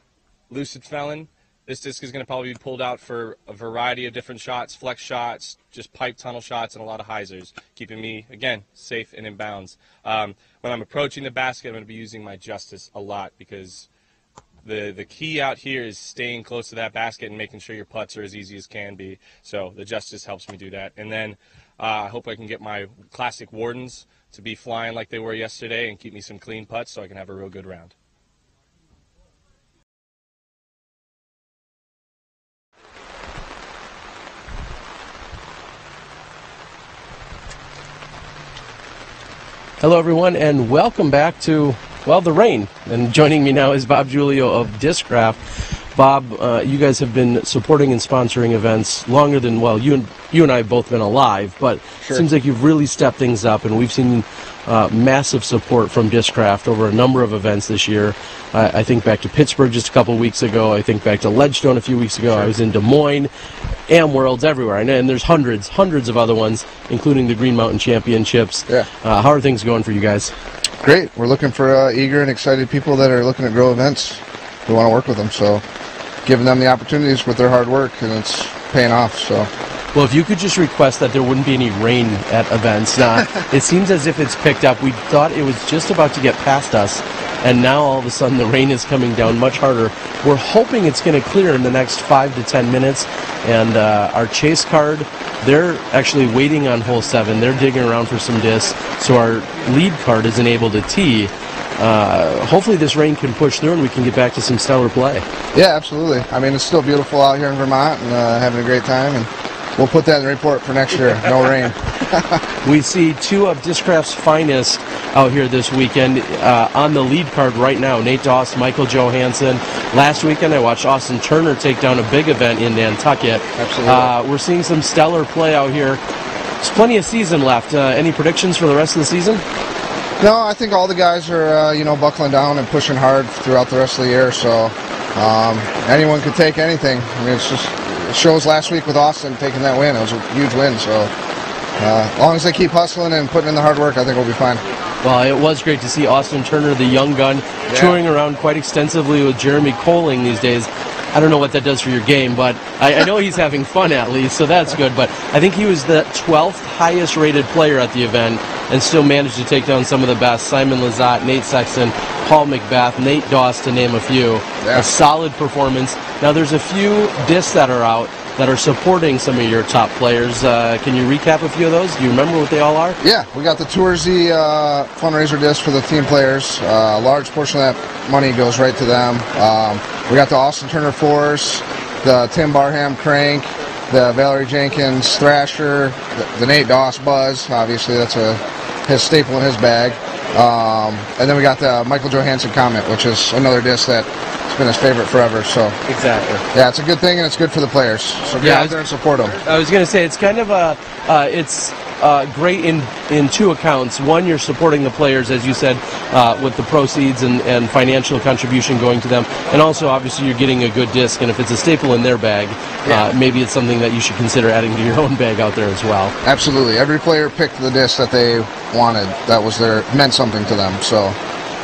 Lucid Felon. This disc is going to probably be pulled out for a variety of different shots, flex shots, just pipe tunnel shots, and a lot of hyzers, keeping me, again, safe and in bounds. When I'm approaching the basket, I'm going to be using my Justice a lot because the key out here is staying close to that basket and making sure your putts are as easy as can be. So the Justice helps me do that. And then I hope I can get my classic Wardens to be flying like they were yesterday and keep me some clean putts so I can have a real good round. Hello everyone and welcome back to, well, the rain. And joining me now is Bob Giulio of Discraft. Bob, you guys have been supporting and sponsoring events longer than, well, you and I have both been alive, but Sure. It seems like you've really stepped things up, and we've seen massive support from Discraft over a number of events this year. I think back to Pittsburgh just a couple weeks ago. I think back to Ledgestone a few weeks ago. Sure. I was in Des Moines, Am Worlds, everywhere. And there's hundreds of other ones, including the Green Mountain Championships. Yeah. How are things going for you guys? Great. We're looking for eager and excited people that are looking to grow events. We want to work with them, so giving them the opportunities with their hard work, and it's paying off. So. Well, if you could just request that there wouldn't be any rain at events. It seems as if it's picked up. We thought it was just about to get past us, and now all of a sudden the rain is coming down much harder. We're hoping it's going to clear in the next 5 to 10 minutes, and our chase card, they're actually waiting on hole 7. They're digging around for some discs, so our lead card isn't able to tee. Hopefully this rain can push through and we can get back to some stellar play. Yeah, absolutely. I mean, it's still beautiful out here in Vermont, and having a great time, and we'll put that in the report for next year. No rain. We see two of Discraft's finest out here this weekend on the lead card right now. Nate Doss, Michael Johansen. Last weekend I watched Austin Turner take down a big event in Nantucket. Absolutely. We're seeing some stellar play out here. There's plenty of season left. Any predictions for the rest of the season? No, I think all the guys are, buckling down and pushing hard throughout the rest of the year. So anyone could take anything. I mean, it shows last week with Austin taking that win. It was a huge win. So as long as they keep hustling and putting in the hard work, I think we'll be fine. Well, it was great to see Austin Turner, the young gun, touring around quite extensively with Jeremy Coling these days. I don't know what that does for your game, but I know he's having fun at least, so that's good. But I think he was the 12th highest rated player at the event and still managed to take down some of the best. Simon Lizotte, Nate Sexton, Paul McBath, Nate Doss, to name a few. Yeah. A solid performance. Now there's a few discs that are out that are supporting some of your top players. Can you recap a few of those? Do you remember what they all are? Yeah, we got the Toursy fundraiser disc for the team players. A large portion of that money goes right to them. We got the Austin Turner Force, the Tim Barham Crank, the Valarie Jenkins Thrasher, the Nate Doss Buzz. Obviously, that's his staple in his bag. And then we got the Michael Johansen Comet, which is another disc that has been his favorite forever. So exactly. Yeah, it's a good thing and it's good for the players. So get out there and support them. I was going to say it's kind of great in two accounts. One, you're supporting the players, as you said, with the proceeds and financial contribution going to them, and also obviously you're getting a good disc. And if it's a staple in their bag, maybe it's something that you should consider adding to your own bag out there as well. Absolutely. Every player picked the disc that they wanted. That was meant something to them. So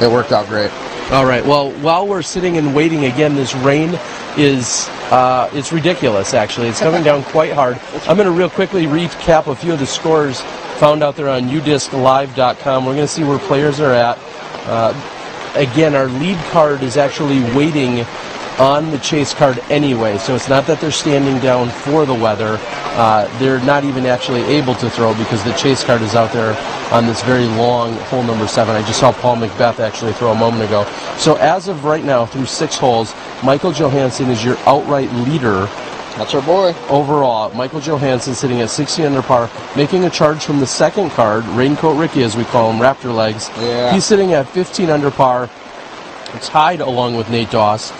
it worked out great. All right. Well, while we're sitting and waiting again, this rain is it's ridiculous, actually. It's coming down quite hard. I'm going to real quickly recap a few of the scores found out there on udisclive.com. We're going to see where players are at. Again, our lead card is actually waiting on the chase card anyway, so it's not that they're standing down for the weather. They're not even actually able to throw because the chase card is out there on this very long hole number 7. I just saw Paul Macbeth actually throw a moment ago. So as of right now, through 6 holes, Michael Johansen is your outright leader. That's our boy. Overall, Michael Johansen sitting at 16 under par, making a charge from the second card, Raincoat Ricky as we call him, Raptor Legs. Yeah. He's sitting at 15 under par, tied along with Nate Doss.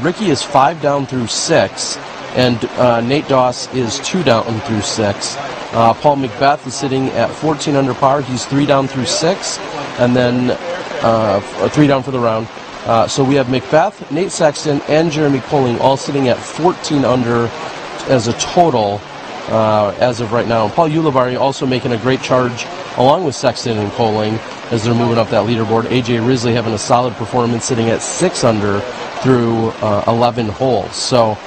Ricky is 5 down through 6, and Nate Doss is 2 down through 6. Paul Macbeth is sitting at 14 under par. He's 3 down through 6, and then 3 down for the round. So we have Macbeth, Nate Sexton, and Jeremy Colling all sitting at 14 under as a total as of right now. And Paul Ulibarri also making a great charge along with Sexton and Colling as they're moving up that leaderboard. AJ Risley having a solid performance sitting at 6 under through 11 holes. So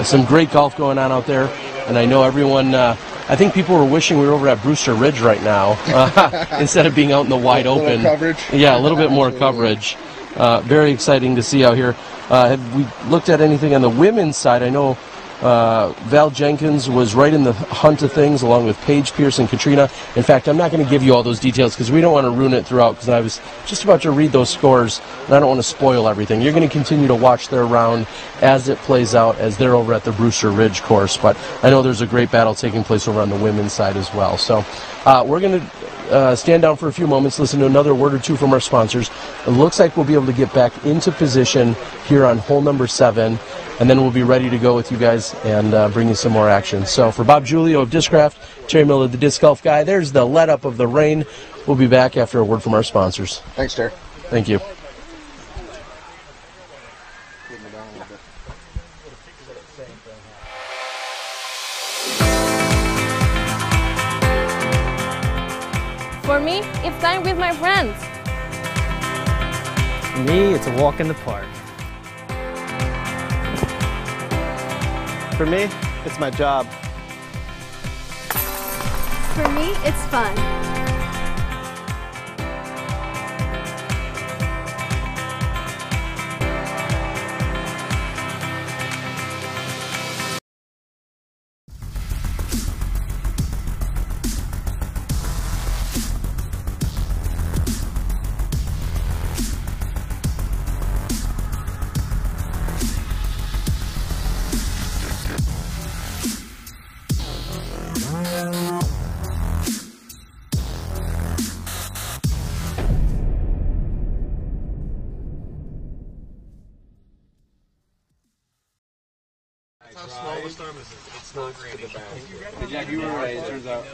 some great golf going on out there. And I know everyone, I think people were wishing we were over at Brewster Ridge right now instead of being out in the wide open. Coverage. Yeah, a little bit more coverage. Very exciting to see out here. Have we looked at anything on the women's side? I know Val Jenkins was right in the hunt of things along with Paige Pierce and Catrina. In fact, I'm not going to give you all those details because we don't want to ruin it throughout, because I was just about to read those scores and I don't want to spoil everything. You're going to continue to watch their round as it plays out as they're over at the Brewster Ridge course. But I know there's a great battle taking place over on the women's side as well. So we're going to stand down for a few moments, listen to another word or two from our sponsors. It looks like we'll be able to get back into position here on hole number 7, and then we'll be ready to go with you guys and bring you some more action. So for Bob Giulio of Discraft, Terry Miller, the Disc Golf Guy, there's the let up of the rain. We'll be back after a word from our sponsors. Thanks, Terry. Thank you. For me, it's time with my friends. For me, it's a walk in the park. For me, it's my job. For me, it's fun. It's not great. Yeah, you were right. It turns out.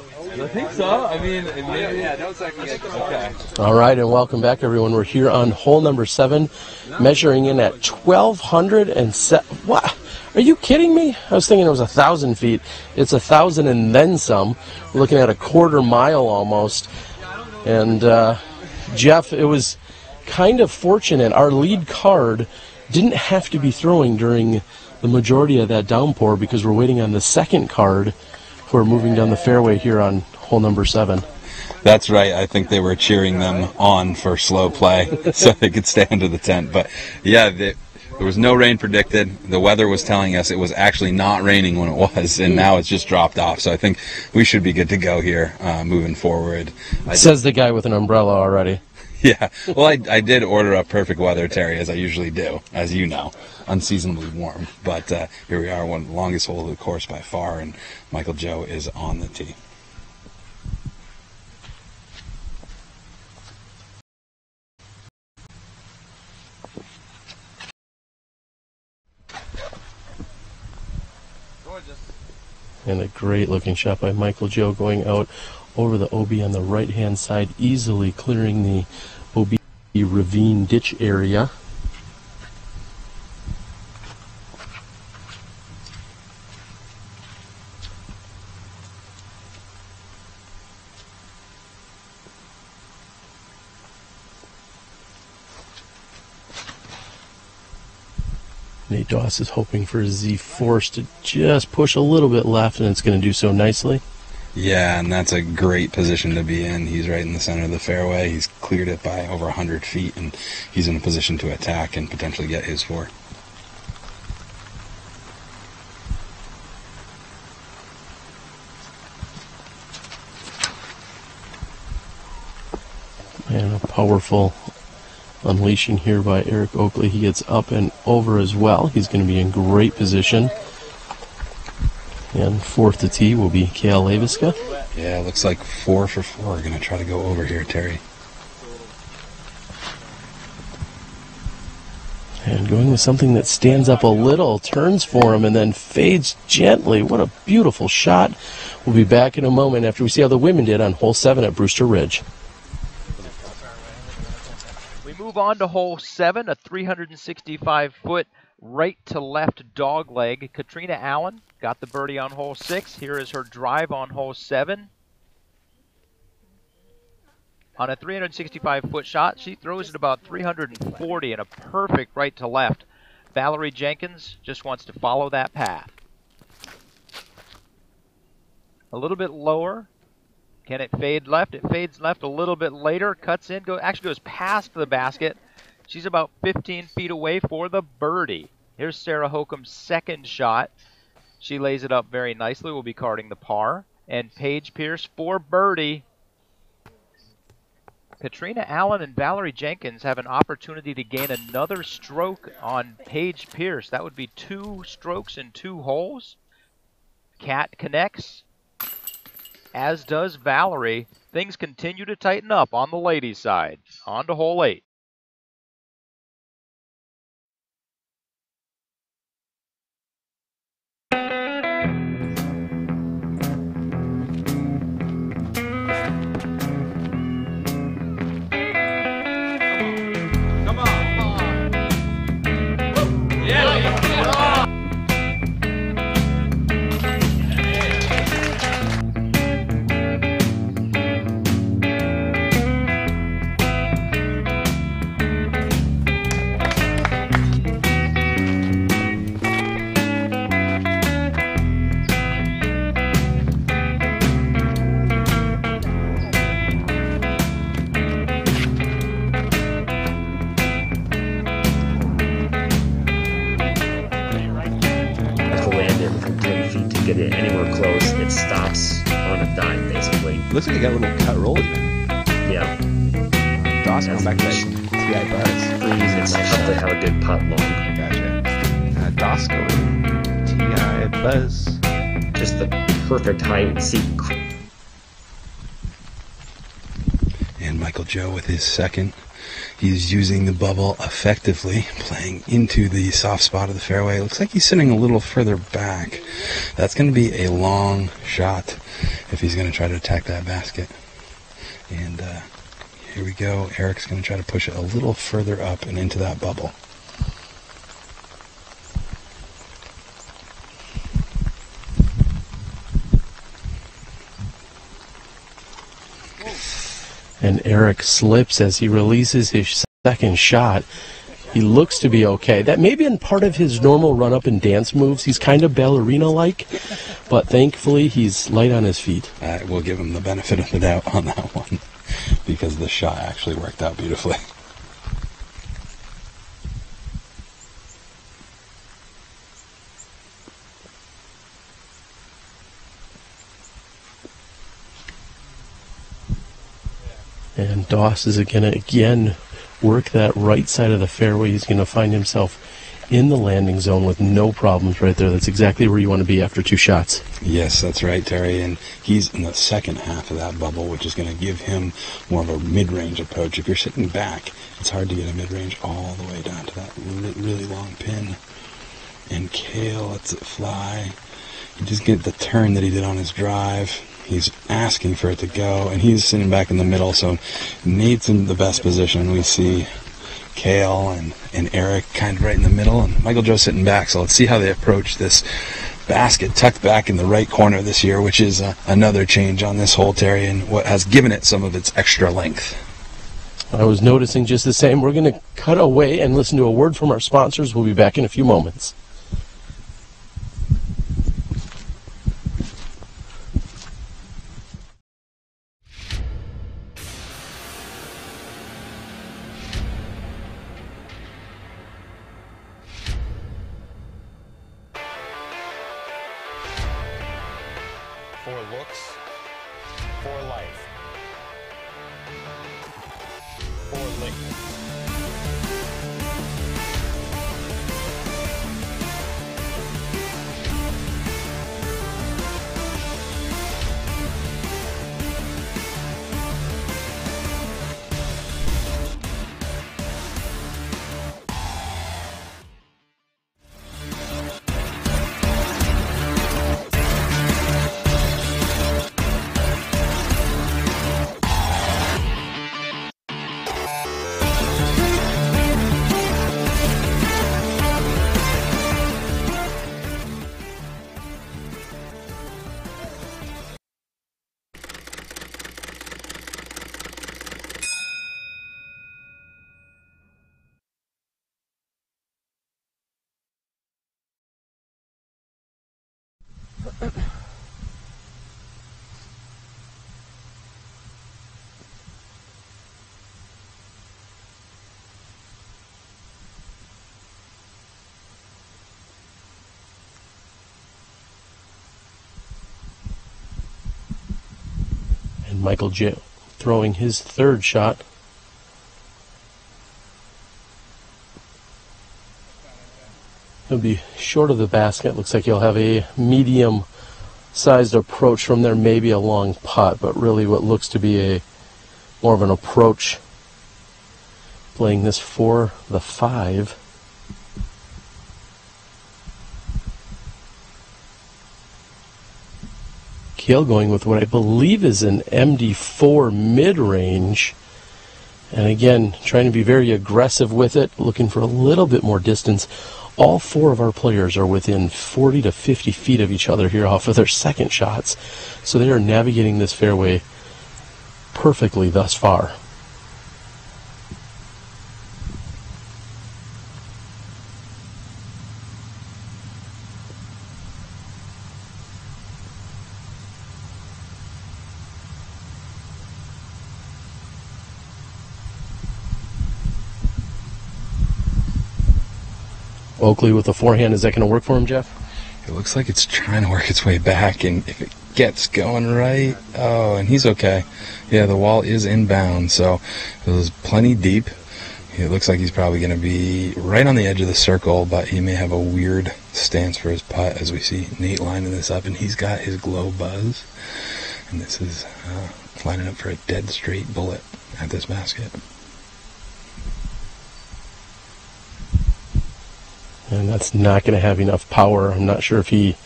I think so. I mean, maybe. Yeah, don't second guess. Okay. All right, and welcome back, everyone. We're here on hole number 7, measuring in at 1,207. What? Are you kidding me? I was thinking it was 1,000 feet. It's 1,000 and then some. We're looking at a quarter mile almost. And Jeff, it was kind of fortunate. Our lead card didn't have to be throwing during the majority of that downpour because we're waiting on the second card who are moving down the fairway here on hole number 7. That's right. I think they were cheering them on for slow play so they could stay under the tent. But yeah, there was no rain predicted. The weather was telling us it was actually not raining when it was, and now it's just dropped off. So I think we should be good to go here moving forward. Says the guy with an umbrella already. Yeah, well, I did order up perfect weather, Terry, as I usually do, as you know, unseasonably warm. But here we are, one of the longest hole of the course by far, and Michael Joe is on the tee. And a great looking shot by Michael Joe going out over the OB on the right hand side, easily clearing the OB ravine ditch area. Nate Doss is hoping for his Z-Force to just push a little bit left, and it's going to do so nicely. Yeah, and that's a great position to be in. He's right in the center of the fairway. He's cleared it by over 100 feet, and he's in a position to attack and potentially get his 4. And a powerful unleashing here by Eric Oakley. He gets up and over as well. He's going to be in great position. And fourth to tee will be Cale Leiviska. Yeah, looks like 4 for 4. Going to try to go over here, Terry. And going with something that stands up a little, turns for him, and then fades gently. What a beautiful shot. We'll be back in a moment after we see how the women did on hole 7 at Brewster Ridge. We move on to hole 7, a 365-foot right to left dog leg. Catrina Allen got the birdie on hole 6. Here is her drive on hole 7. On a 365-foot shot, she throws it about 340 in a perfect right to left. Valarie Jenkins just wants to follow that path. A little bit lower. Can it fade left? It fades left a little bit later, cuts in, actually goes past the basket. She's about 15 feet away for the birdie. Here's Sarah Hokom's second shot. She lays it up very nicely. We'll be carding the par. And Paige Pierce for birdie. Catrina Allen and Valarie Jenkins have an opportunity to gain another stroke on Paige Pierce. That would be 2 strokes in 2 holes. Cat connects, as does Valarie. Things continue to tighten up on the ladies' side. On to hole 8. Get it anywhere close, it stops on a dime, basically. Looks like you got a little cut roll even. Yeah. Doss going back to that TI Buzz. It's tough to have a good putt long. Gotcha. Doss going TI Buzz. Just the perfect height. See. And Michael Joe with his second. He's using the bubble effectively, playing into the soft spot of the fairway. Looks like he's sitting a little further back. That's going to be a long shot if he's going to try to attack that basket. And here we go. Eric's going to try to push it a little further up and into that bubble. And Eric slips as he releases his second shot. He looks to be okay. That may be in part of his normal run-up and dance moves. He's kind of ballerina-like, but thankfully he's light on his feet. We'll give him the benefit of the doubt on that one because the shot actually worked out beautifully. And Doss is going to again work that right side of the fairway. He's going to find himself in the landing zone with no problems right there. That's exactly where you want to be after 2 shots. Yes, that's right, Terry. And he's in the second half of that bubble, which is going to give him more of a mid-range approach. If you're sitting back, it's hard to get a mid-range all the way down to that really long pin. And Cale lets it fly. You just get the turn that he did on his drive. He's asking for it to go, and he's sitting back in the middle, so Nate's in the best position. We see Cale and Eric kind of right in the middle, and Michael Joe sitting back, so let's see how they approach this basket tucked back in the right corner this year, which is another change on this hole, Terry, and what has given it some of its extra length. I was noticing just the same. We're going to cut away and listen to a word from our sponsors. We'll be back in a few moments. And Michael J throwing his third shot. He'll be short of the basket. Looks like he'll have a medium-sized approach from there, maybe a long putt, but really what looks to be a more of an approach. Playing this for the 5. Cale going with what I believe is an MD4 mid-range. And again, trying to be very aggressive with it, looking for a little bit more distance. All 4 of our players are within 40 to 50 feet of each other here off of their second shots. So they are navigating this fairway perfectly thus far. Oakley with the forehand, is that going to work for him, Jeff? It looks like it's trying to work its way back, and if it gets going right, oh, and he's okay. Yeah, the wall is inbound, so it was plenty deep. It looks like he's probably going to be right on the edge of the circle, but he may have a weird stance for his putt, as we see Nate lining this up, and he's got his glow buzz, and this is lining up for a dead straight bullet at this basket. And that's not going to have enough power. I'm not sure if he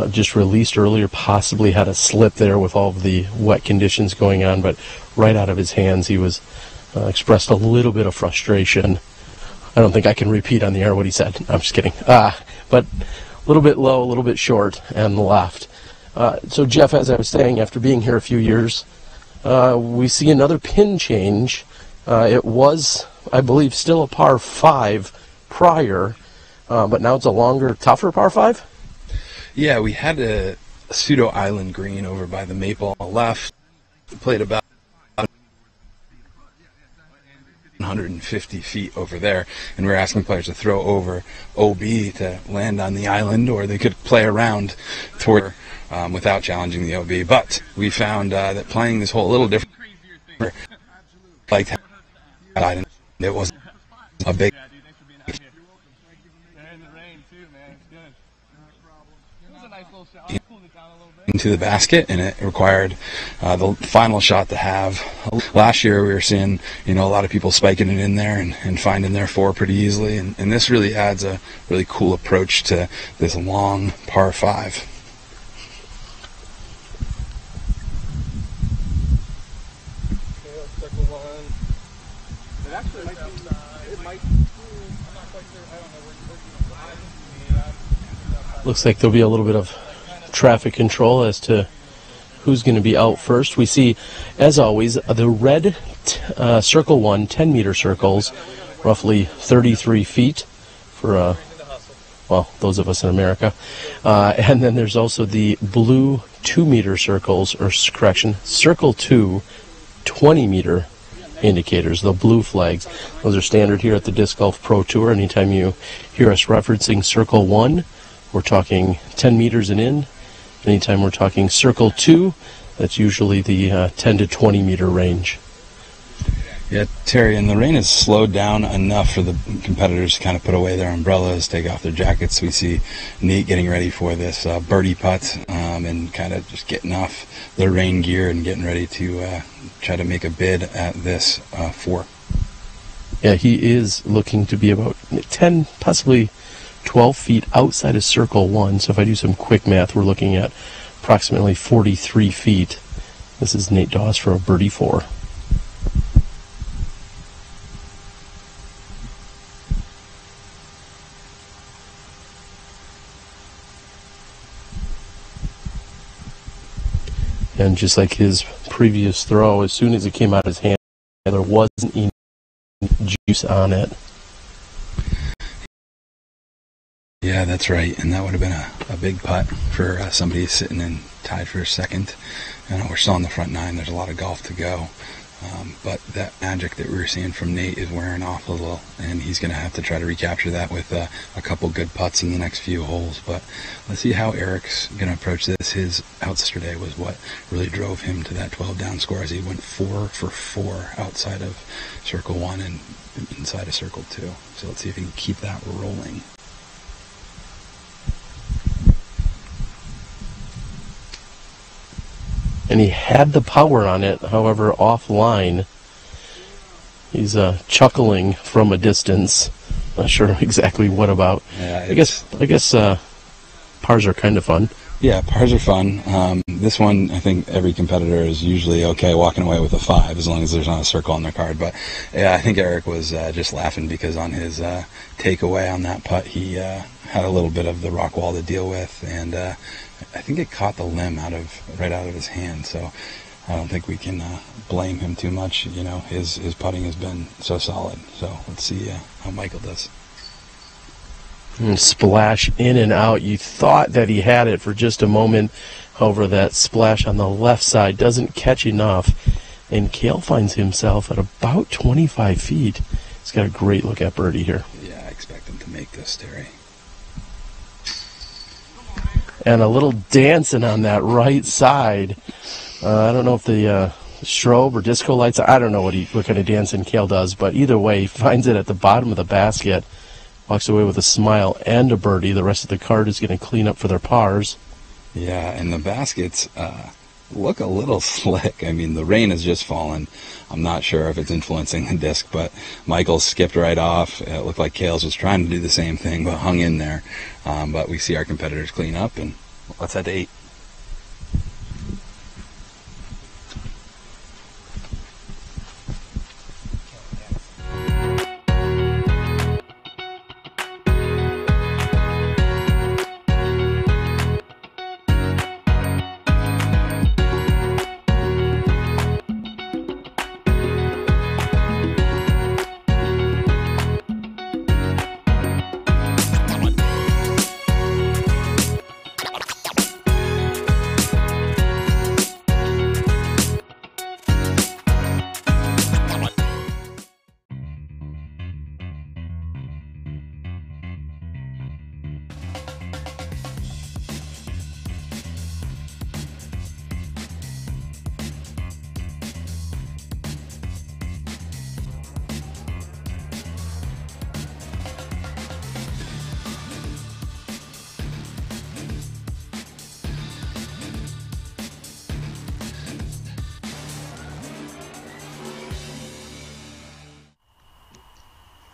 just released earlier, possibly had a slip there with all of the wet conditions going on, but right out of his hands he was expressed a little bit of frustration. I don't think I can repeat on the air what he said. I'm just kidding. But a little bit low, a little bit short, and left. So Jeff, as I was saying, after being here a few years, we see another pin change. It was, I believe, still a par 5 prior, but now it's a longer, tougher par 5? Yeah, we had a pseudo island green over by the maple on the left. Played about 150 feet over there, and we're asking players to throw over OB to land on the island, or they could play around toward without challenging the OB. But we found that playing this hole a little different, like that, it was a big into the basket, and it required the final shot to have. Last year we were seeing, a lot of people spiking it in there and finding their 4 pretty easily, and this really adds a really cool approach to this long par 5. Looks like there'll be a little bit of traffic control as to who's going to be out first. We see, as always, the red circle 1, 10-meter circles, roughly 33 feet for, well, those of us in America. And then there's also the blue 2-meter circles, or correction, circle 2, 20-meter indicators, the blue flags. Those are standard here at the Disc Golf Pro Tour. Anytime you hear us referencing circle 1, we're talking 10 meters and in. Anytime we're talking circle 2, that's usually the 10 to 20 meter range. Yeah, Terry, and the rain has slowed down enough for the competitors to kind of put away their umbrellas, take off their jackets. We see Nate getting ready for this birdie putt and kind of just getting off their rain gear and getting ready to try to make a bid at this 4. Yeah, he is looking to be about 10, possibly 12 feet outside of circle 1. So if I do some quick math, we're looking at approximately 43 feet. This is Nate Dawes for a birdie 4. And just like his previous throw, as soon as it came out of his hand, there wasn't enough juice on it. Yeah, that's right, and that would have been a big putt for somebody sitting in tied for second. We're still on the front 9. There's a lot of golf to go, but that magic that we were seeing from Nate is wearing off a little, and he's going to have to try to recapture that with a couple good putts in the next few holes. But let's see how Eric's going to approach this. His outs yesterday was what really drove him to that 12 down score, as he went 4 for 4 outside of circle 1 and inside of circle 2. So let's see if he can keep that rolling. And he had the power on it, however, offline. He's chuckling from a distance. Not sure exactly what about. Yeah, I guess pars are kind of fun. Yeah, pars are fun. This one, I think every competitor is usually okay walking away with a 5 as long as there's not a circle on their card. But yeah, I think Eric was just laughing because on his takeaway on that putt, he had a little bit of the rock wall to deal with, and I think it caught the limb right out of his hand. So I don't think we can blame him too much. You know, his putting has been so solid. So let's see how Michael does. And splash in and out. You thought that he had it for just a moment. However, that splash on the left side doesn't catch enough. And Cale finds himself at about 25 feet. He's got a great look at birdie here. Yeah, I expect him to make this, Terry. And a little dancing on that right side. I don't know if the strobe or disco lights, I don't know what kind of dancing Cale does, but either way, he finds it at the bottom of the basket. Walks away with a smile and a birdie. The rest of the card is going to clean up for their pars. Yeah, and the baskets look a little slick. I mean, the rain has just fallen. I'm not sure if it's influencing the disc, but Michael skipped right off. It looked like Cale's was trying to do the same thing, but hung in there. But we see our competitors clean up, and let's head to 8.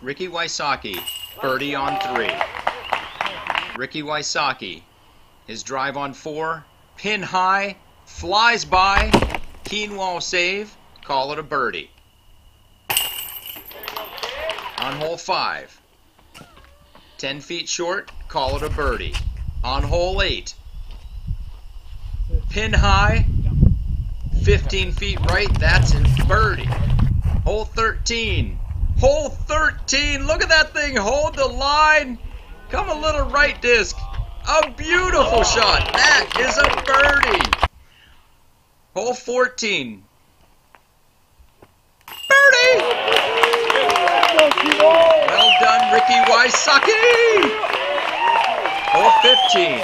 Ricky Wysocki, birdie on 3. Ricky Wysocki, his drive on 4, pin high, flies by, keen wall save, call it a birdie. On hole 5, 10 feet short, call it a birdie. On hole 8, pin high, 15 feet right, that's a birdie. Hole 13. Hole 13, look at that thing, hold the line, come a little right disc, a beautiful shot, that is a birdie. Hole 14, birdie! Well done, Ricky Wysocki! Hole 15,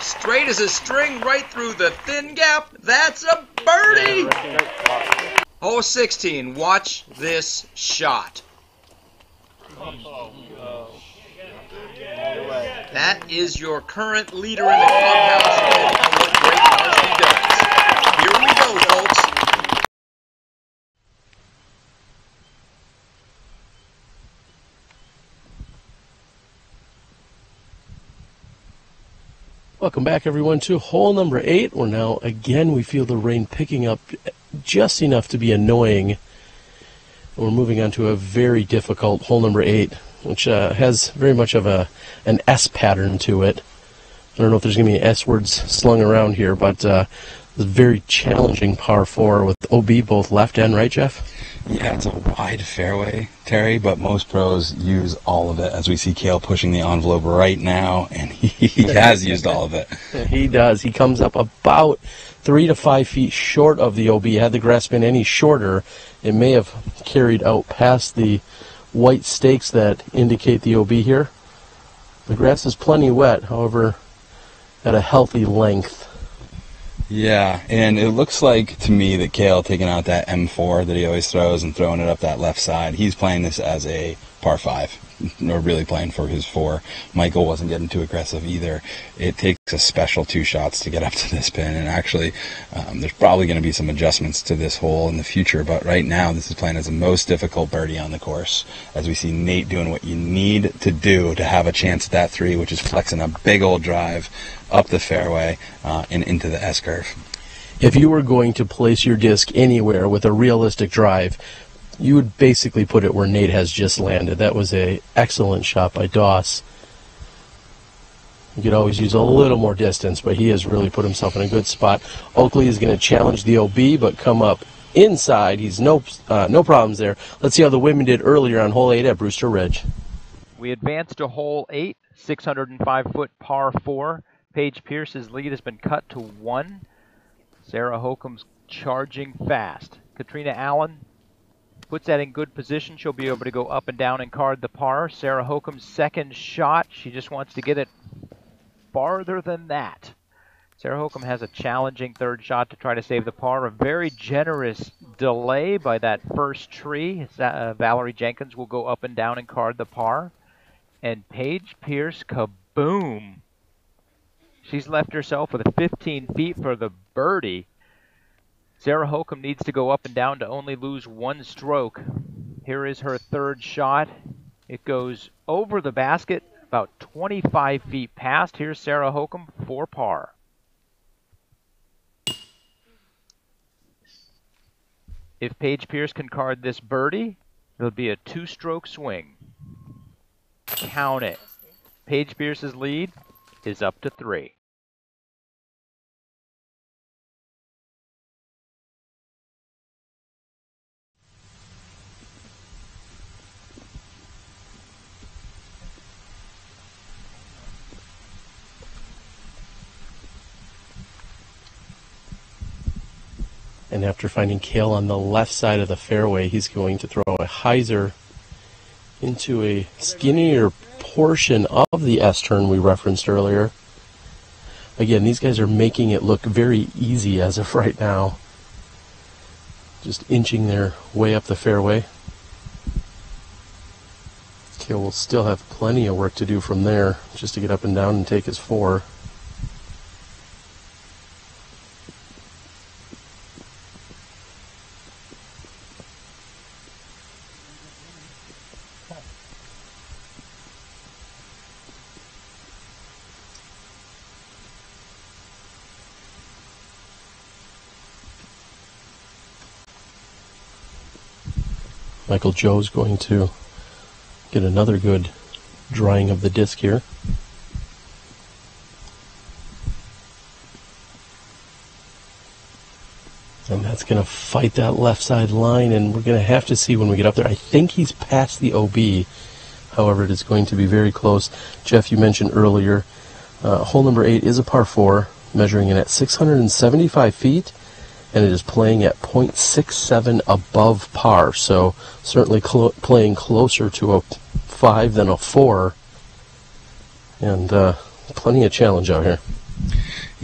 straight as a string right through the thin gap, that's a birdie! Hole 16, watch this shot. That is your current leader in the clubhouse, depending on what great golf he does. Here we go, folks. Welcome back, everyone, to hole number 8, where now, again, we feel the rain picking up just enough to be annoying. We're moving on to a very difficult hole number 8, which has very much of an S pattern to it. I don't know if there's going to be S words slung around here, but it's a very challenging par 4 with OB both left and right, Jeff? Yeah, it's a wide fairway, Terry, but most pros use all of it, as we see Cale pushing the envelope right now, and he has used all of it. He does. He comes up about 3 to 5 feet short of the OB. Had the grass been any shorter, it may have carried out past the white stakes that indicate the OB here. The grass is plenty wet, however, at a healthy length. Yeah, and it looks like to me that Cale taking out that M4 that he always throws and throwing it up that left side, he's playing this as a par 5, or really playing for his 4. Michael wasn't getting too aggressive either. It takes a special 2 shots to get up to this pin, and actually there's probably going to be some adjustments to this hole in the future, but right now this is playing as the most difficult birdie on the course, as we see Nate doing what you need to do to have a chance at that 3, which is flexing a big old drive up the fairway and into the S-curve. If you were going to place your disc anywhere with a realistic drive, you would basically put it where Nate has just landed. That was an excellent shot by Doss. You could always use a little more distance, but he has really put himself in a good spot. Oakley is going to challenge the OB, but come up inside. He's no problems there. Let's see how the women did earlier on hole 8 at Brewster Ridge. We advance to hole 8, 605-foot par 4. Paige Pierce's lead has been cut to 1. Sarah Hokom's charging fast. Catrina Allen puts that in good position. She'll be able to go up and down and card the par. Sarah Hokom's second shot, she just wants to get it farther than that. Sarah Hokom has a challenging third shot to try to save the par. A very generous delay by that first tree. Valarie Jenkins will go up and down and card the par. And Paige Pierce, kaboom! She's left herself with 15 feet for the birdie. Sarah Hokom needs to go up and down to only lose 1 stroke. Here is her third shot. It goes over the basket, about 25 feet past. Here's Sarah Hokom for par. If Paige Pierce can card this birdie, it'll be a 2-stroke swing. Count it. Paige Pierce's lead is up to 3. And after finding Cale on the left side of the fairway, he's going to throw a hyzer into a skinnier portion of the S-turn we referenced earlier. Again, these guys are making it look very easy as of right now. Just inching their way up the fairway. Cale will still have plenty of work to do from there, just to get up and down and take his 4. Michael Joe's going to get another good drying of the disc here. And that's going to fight that left side line, and we're going to have to see when we get up there. I think he's past the OB. However, it is going to be very close. Jeff, you mentioned earlier, hole number 8 is a par 4, measuring in at 675 feet. And it is playing at .67 above par, so certainly playing closer to a 5 than a 4, and plenty of challenge out here.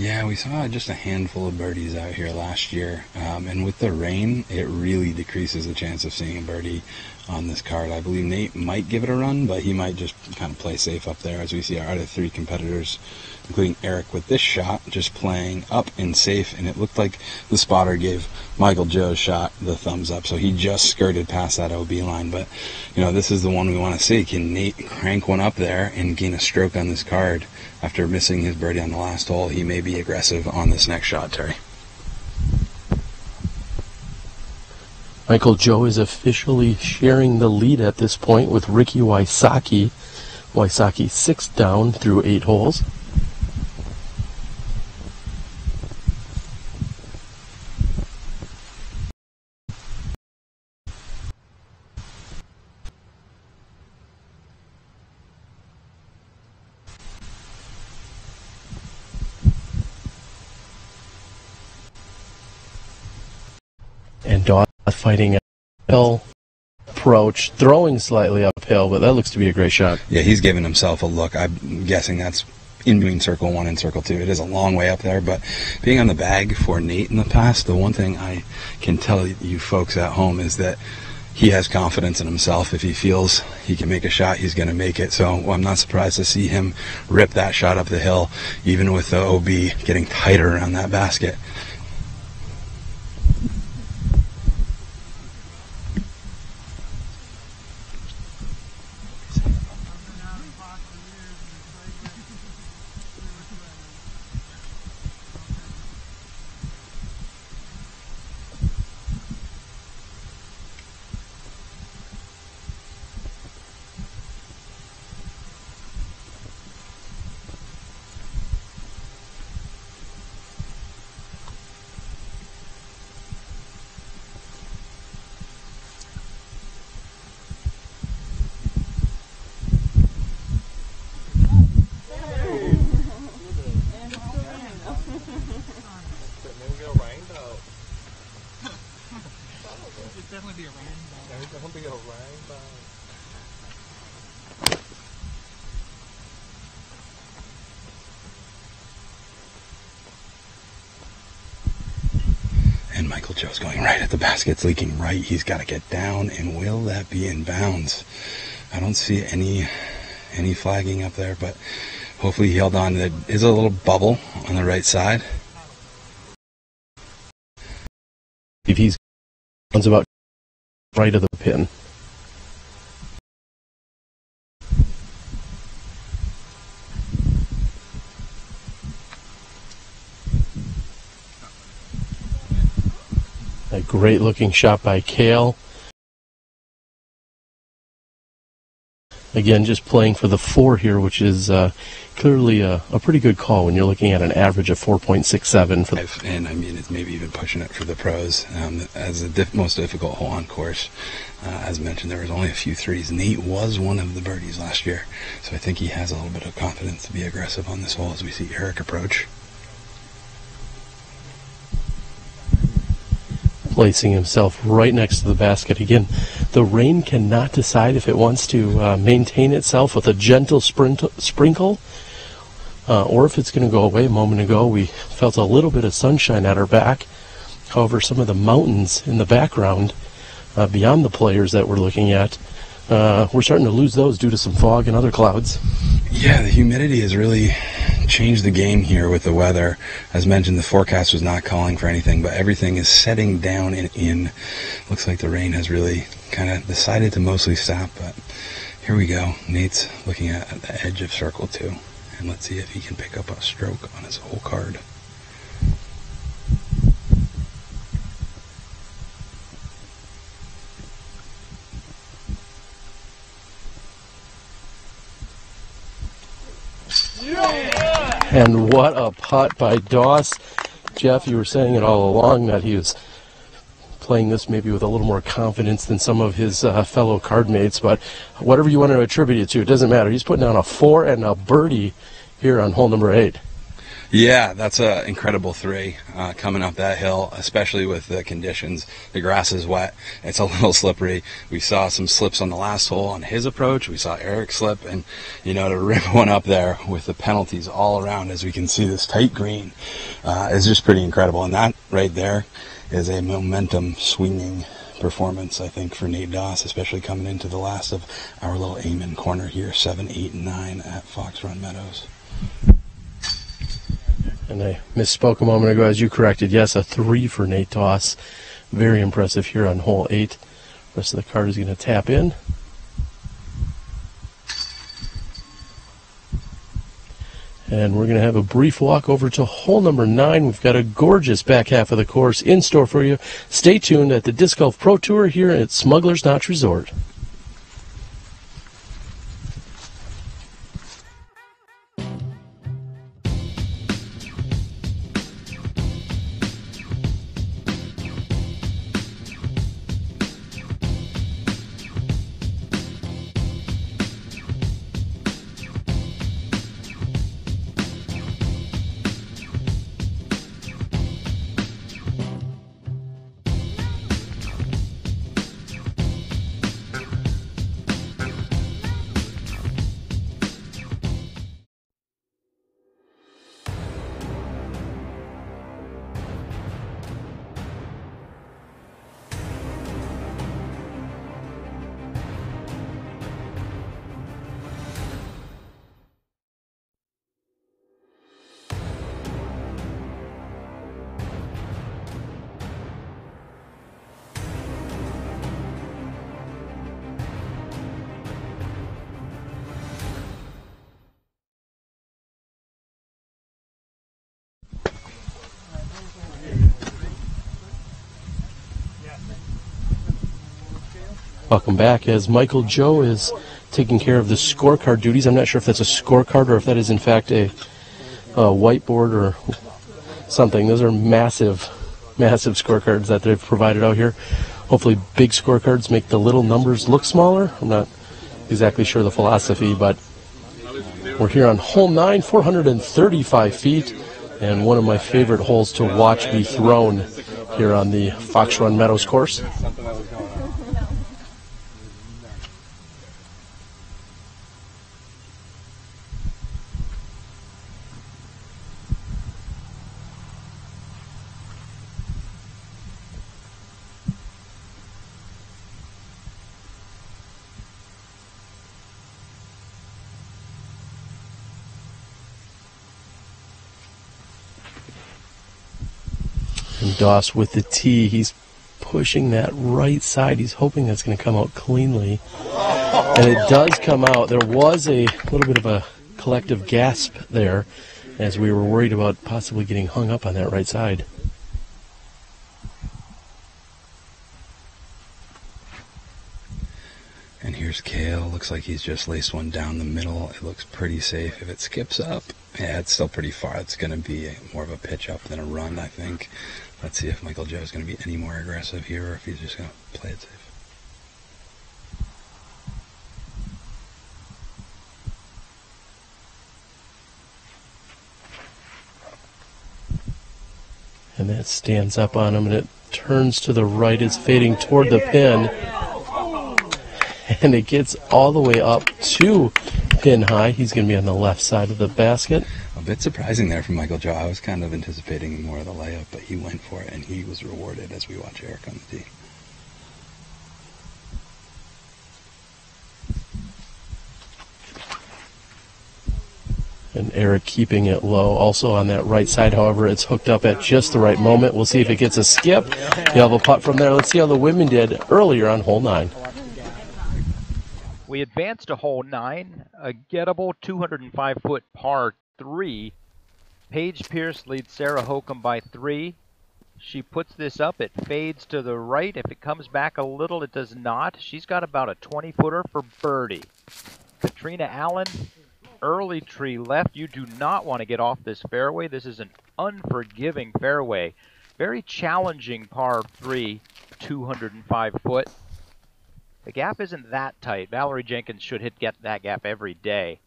Yeah, we saw just a handful of birdies out here last year, and with the rain, it really decreases the chance of seeing a birdie on this card. I believe Nate might give it a run, but he might just kind of play safe up there, as we see our other three competitors, including Eric with this shot, just playing up and safe, and it looked like the spotter gave Michael Joe's shot the thumbs up, so he just skirted past that OB line. But, you know, this is the one we want to see. Can Nate crank one up there and gain a stroke on this card after missing his birdie on the last hole? He may be aggressive on this next shot, Terry. Michael Joe is officially sharing the lead at this point with Ricky Wysocki. Wysocki 6 down through 8 holes. And Dawes fighting an uphill approach, throwing slightly uphill, but that looks to be a great shot. Yeah, he's giving himself a look. I'm guessing that's in between circle 1 and circle 2. It is a long way up there, but being on the bag for Nate in the past, the one thing I can tell you folks at home is that he has confidence in himself. If he feels he can make a shot, he's going to make it. So I'm not surprised to see him rip that shot up the hill, even with the OB getting tighter around that basket. And Michael Joe's going right at the basket. It's leaking right. He's got to get down, and will that be in bounds? I don't see any flagging up there, but hopefully he held on. There is a little bubble on the right side. If he's about right of the pin. A great looking shot by Cale. Again, just playing for the 4 here, which is clearly a pretty good call when you're looking at an average of 4.67. And I mean, it's maybe even pushing it for the pros as the most difficult hole on course. As mentioned, there was only a few threes. Nate was one of the birdies last year, so I think he has a little bit of confidence to be aggressive on this hole as we see Eric approach. Placing himself right next to the basket. Again, the rain cannot decide if it wants to maintain itself with a gentle sprinkle or if it's going to go away. A moment ago we felt a little bit of sunshine at our back. However, some of the mountains in the background beyond the players that we're looking at, we're starting to lose those due to some fog and other clouds. Yeah, the humidity has really changed the game here with the weather. As mentioned, the forecast was not calling for anything, but everything is setting down and in. Looks like the rain has really kind of decided to mostly stop, but here we go. Nate's looking at the edge of circle 2, and let's see if he can pick up a stroke on his whole card. And what a putt by Dawes. Jeff, you were saying it all along that he was playing this maybe with a little more confidence than some of his fellow card mates, but whatever you want to attribute it to, it doesn't matter. He's putting down a 4 and a birdie here on hole number 8. Yeah, that's an incredible 3 coming up that hill, especially with the conditions. The grass is wet. It's a little slippery. We saw some slips on the last hole on his approach. We saw Eric slip, and to rip one up there with the penalties all around, as we can see this tight green, is just pretty incredible. And that right there is a momentum swinging performance, I think, for Nate Doss, especially coming into the last of our little aim-in corner here, 7, 8, and 9 at Fox Run Meadows. And I misspoke a moment ago, as you corrected. Yes, a 3 for Nate Doss. Very impressive here on hole 8. Rest of the card is going to tap in. And we're going to have a brief walk over to hole number 9. We've got a gorgeous back half of the course in store for you. Stay tuned at the Disc Golf Pro Tour here at Smuggler's Notch Resort. Welcome back, as Michael Joe is taking care of the scorecard duties. I'm not sure if that's a scorecard or if that is in fact a whiteboard or something. Those are massive, massive scorecards that they've provided out here. Hopefully big scorecards make the little numbers look smaller. I'm not exactly sure the philosophy, but we're here on hole 9, 435 feet, and one of my favorite holes to watch be thrown here on the Fox Run Meadows course. And Doss with the tee, he's pushing that right side. He's hoping that's going to come out cleanly. And it does come out. There was a little bit of a collective gasp there as we were worried about possibly getting hung up on that right side. And here's Cale. Looks like he's just laced one down the middle. It looks pretty safe. If it skips up, yeah, it's still pretty far. It's going to be more of a pitch up than a run, I think. Let's see if Michael Joe is going to be any more aggressive here or if he's just going to play it safe. And that stands up on him, and it turns to the right. It's fading toward the pin. And it gets all the way up to pin high. He's going to be on the left side of the basket. A bit surprising there from Michael Joe. I was kind of anticipating more of the layup, but he went for it, and he was rewarded as we watch Eric on the tee. And Eric keeping it low. Also on that right side, however, it's hooked up at just the right moment. We'll see if it gets a skip. You'll have a putt from there. Let's see how the women did earlier on hole 9. We advance to hole 9, a gettable 205-foot par 3. Paige Pierce leads Sarah Hokom by 3. She puts this up. It fades to the right. If it comes back a little, it does not. She's got about a 20-footer for birdie. Catrina Allen, early tree left. You do not want to get off this fairway. This is an unforgiving fairway. Very challenging par 3, 205 foot. The gap isn't that tight. Valarie Jenkins should get that gap every day.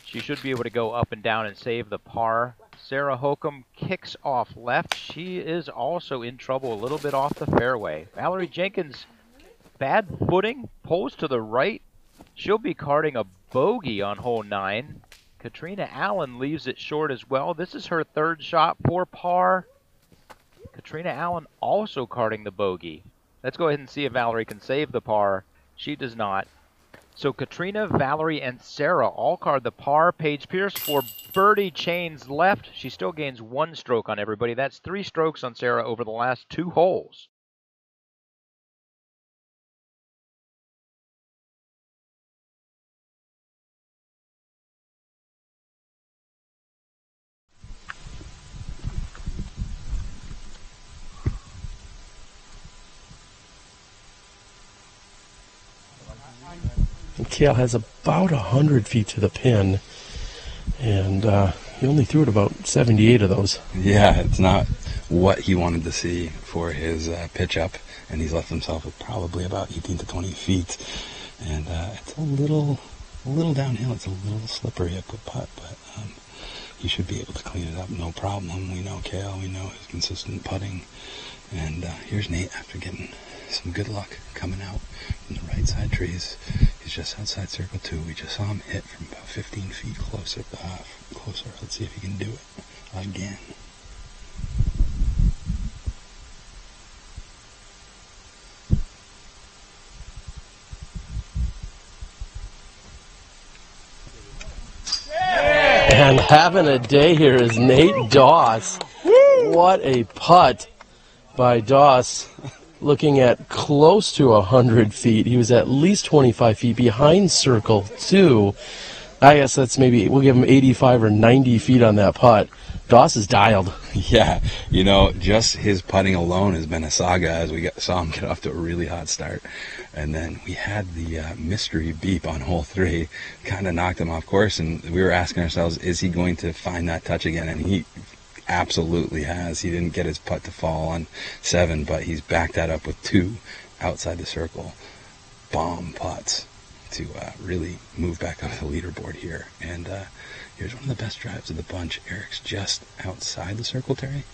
She should be able to go up and down and save the par. Sarah Hokom kicks off left. She is also in trouble a little bit off the fairway. Valarie Jenkins, bad footing, pulls to the right. She'll be carding a bogey on hole 9. Catrina Allen leaves it short as well. This is her third shot for par. Catrina Allen also carding the bogey. Let's go ahead and see if Valarie can save the par. She does not. So Catrina, Valarie, and Sarah all card the par. Paige Pierce for birdie chains left. She still gains 1 stroke on everybody. That's 3 strokes on Sarah over the last 2 holes. And Cale has about 100 feet to the pin, and he only threw it about 78 of those. Yeah, it's not what he wanted to see for his pitch up, and he's left himself with probably about 18 to 20 feet. And it's a little downhill. It's a little slippery up the putt, but he should be able to clean it up, no problem. We know Cale, we know his consistent putting. And here's Nate after getting some good luck coming out from the right side trees. He's just outside circle 2. We just saw him hit from about 15 feet closer. Let's see if he can do it again. And having a day here is Nate Doss. What a putt by Doss. Looking at close to 100 feet. He was at least 25 feet behind circle 2. I guess that's maybe, we'll give him 85 or 90 feet on that putt. Doss is dialed. Yeah, you know, just his putting alone has been a saga as we saw him get off to a really hot start. And then we had the mystery beep on hole 3, kind of knocked him off course, and we were asking ourselves, is he going to find that touch again? And he absolutely has. He didn't get his putt to fall on 7, but he's backed that up with 2 outside the circle bomb putts to really move back up the leaderboard here. And here's one of the best drives of the bunch. Eric's just outside the circle, Terry.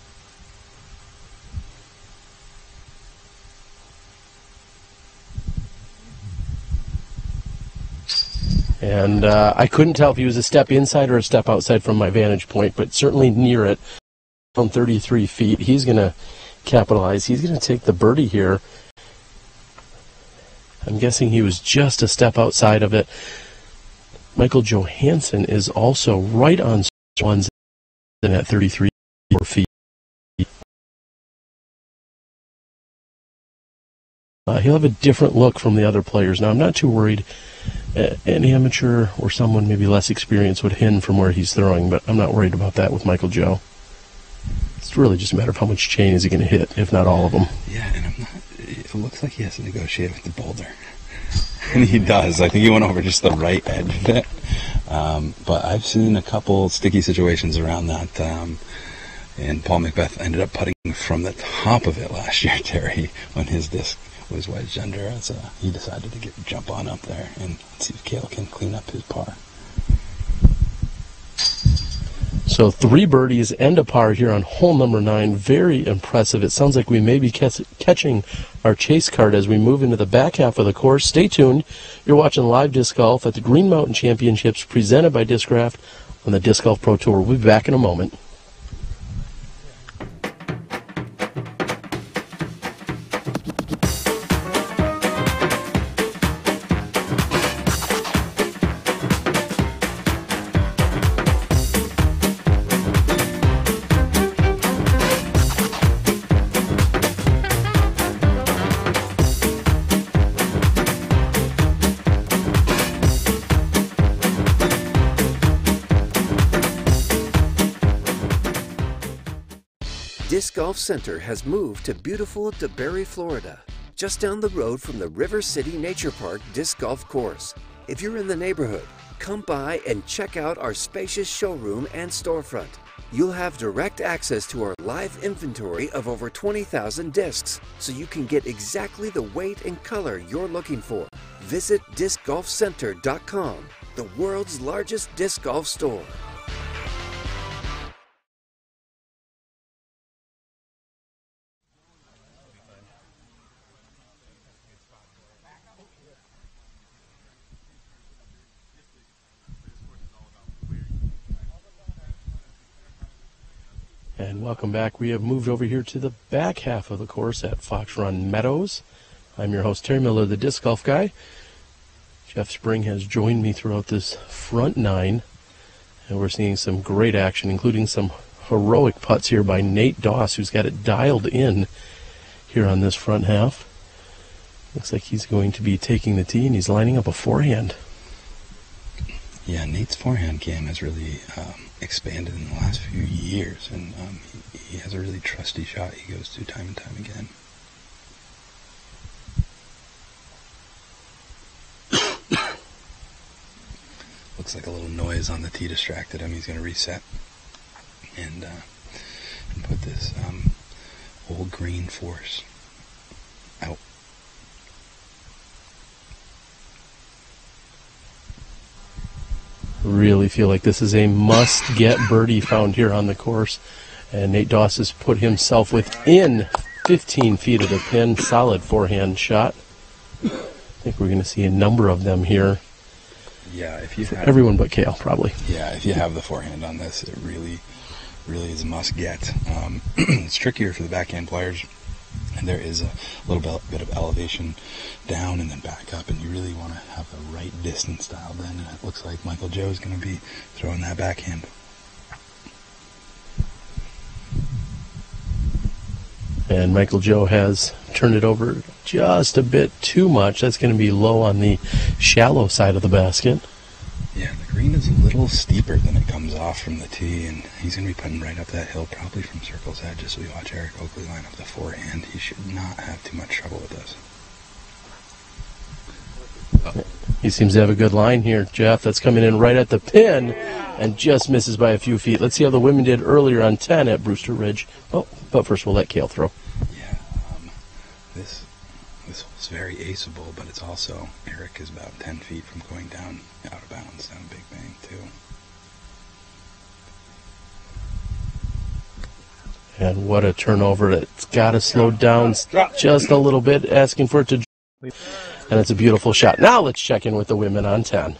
And I couldn't tell if he was a step inside or a step outside from my vantage point, but certainly near it. From 33 feet, he's going to capitalize. He's going to take the birdie here. I'm guessing he was just a step outside of it. Michael Johansen is also right on ones at 33 feet. He'll have a different look from the other players. Now, I'm not too worried. An amateur or someone maybe less experienced would hin from where he's throwing, but I'm not worried about that with Michael Joe. It's really just a matter of how much chain is he going to hit, if not all of them. Yeah, and it looks like he has to negotiate with the boulder. And he does. I think he went over just the right edge of it. But I've seen a couple sticky situations around that. And Paul Macbeth ended up putting from the top of it last year, Terry, when his disc was wedged under. As he decided to jump on up there and see if Cale can clean up his par. So 3 birdies and a par here on hole number 9. Very impressive. It sounds like we may be catching our chase card as we move into the back half of the course. Stay tuned. You're watching live disc golf at the Green Mountain Championships presented by Discraft on the Disc Golf Pro Tour. We'll be back in a moment. Disc Golf Center has moved to beautiful DeBerry, Florida, just down the road from the River City Nature Park Disc Golf Course. If you're in the neighborhood, come by and check out our spacious showroom and storefront. You'll have direct access to our live inventory of over 20,000 discs, so you can get exactly the weight and color you're looking for. Visit discgolfcenter.com, the world's largest disc golf store. And welcome back. We have moved over here to the back half of the course at Fox Run Meadows. I'm your host, Terry Miller, the Disc Golf Guy. Jeff Spring has joined me throughout this front nine, and we're seeing some great action, including some heroic putts here by Nate Doss, who's got it dialed in here on this front half. Looks like he's going to be taking the tee, and he's lining up a forehand. Yeah, Nate's forehand game has really expanded in the last few years, and he has a really trusty shot he goes to time and time again. Looks like a little noise on the tee distracted him. He's going to reset and put this old green force out. Really feel like this is a must-get birdie found here on the course. And Nate Doss has put himself within 15 feet of the pin. Solid forehand shot. I think we're going to see a number of them here. Yeah, if you have everyone but Cale, probably. Yeah, if you have the forehand on this, it really is a must-get. It's trickier for the backhand players. And there is a little bit of elevation down and then back up, and you really want to have the right distance dialed in, and it looks like Michael Joe is going to be throwing that backhand. And Michael Joe has turned it over just a bit too much. That's going to be low on the shallow side of the basket. Yeah, the green is a little steeper than it comes off from the tee, and he's going to be putting right up that hill, probably from circle's edge, as we watch Eric Oakley line up the forehand. He should not have too much trouble with this. He seems to have a good line here, Jeff. That's coming in right at the pin and just misses by a few feet. Let's see how the women did earlier on 10 at Brewster Ridge. Oh, but first we'll let Cale throw. Yeah, this hole's very aceable, but it's also, Eric is about 10 feet from going down out of bounds down Big Bang, too. And what a turnover. It's got to slow down just a little bit, asking for it to... And it's a beautiful shot. Now let's check in with the women on 10.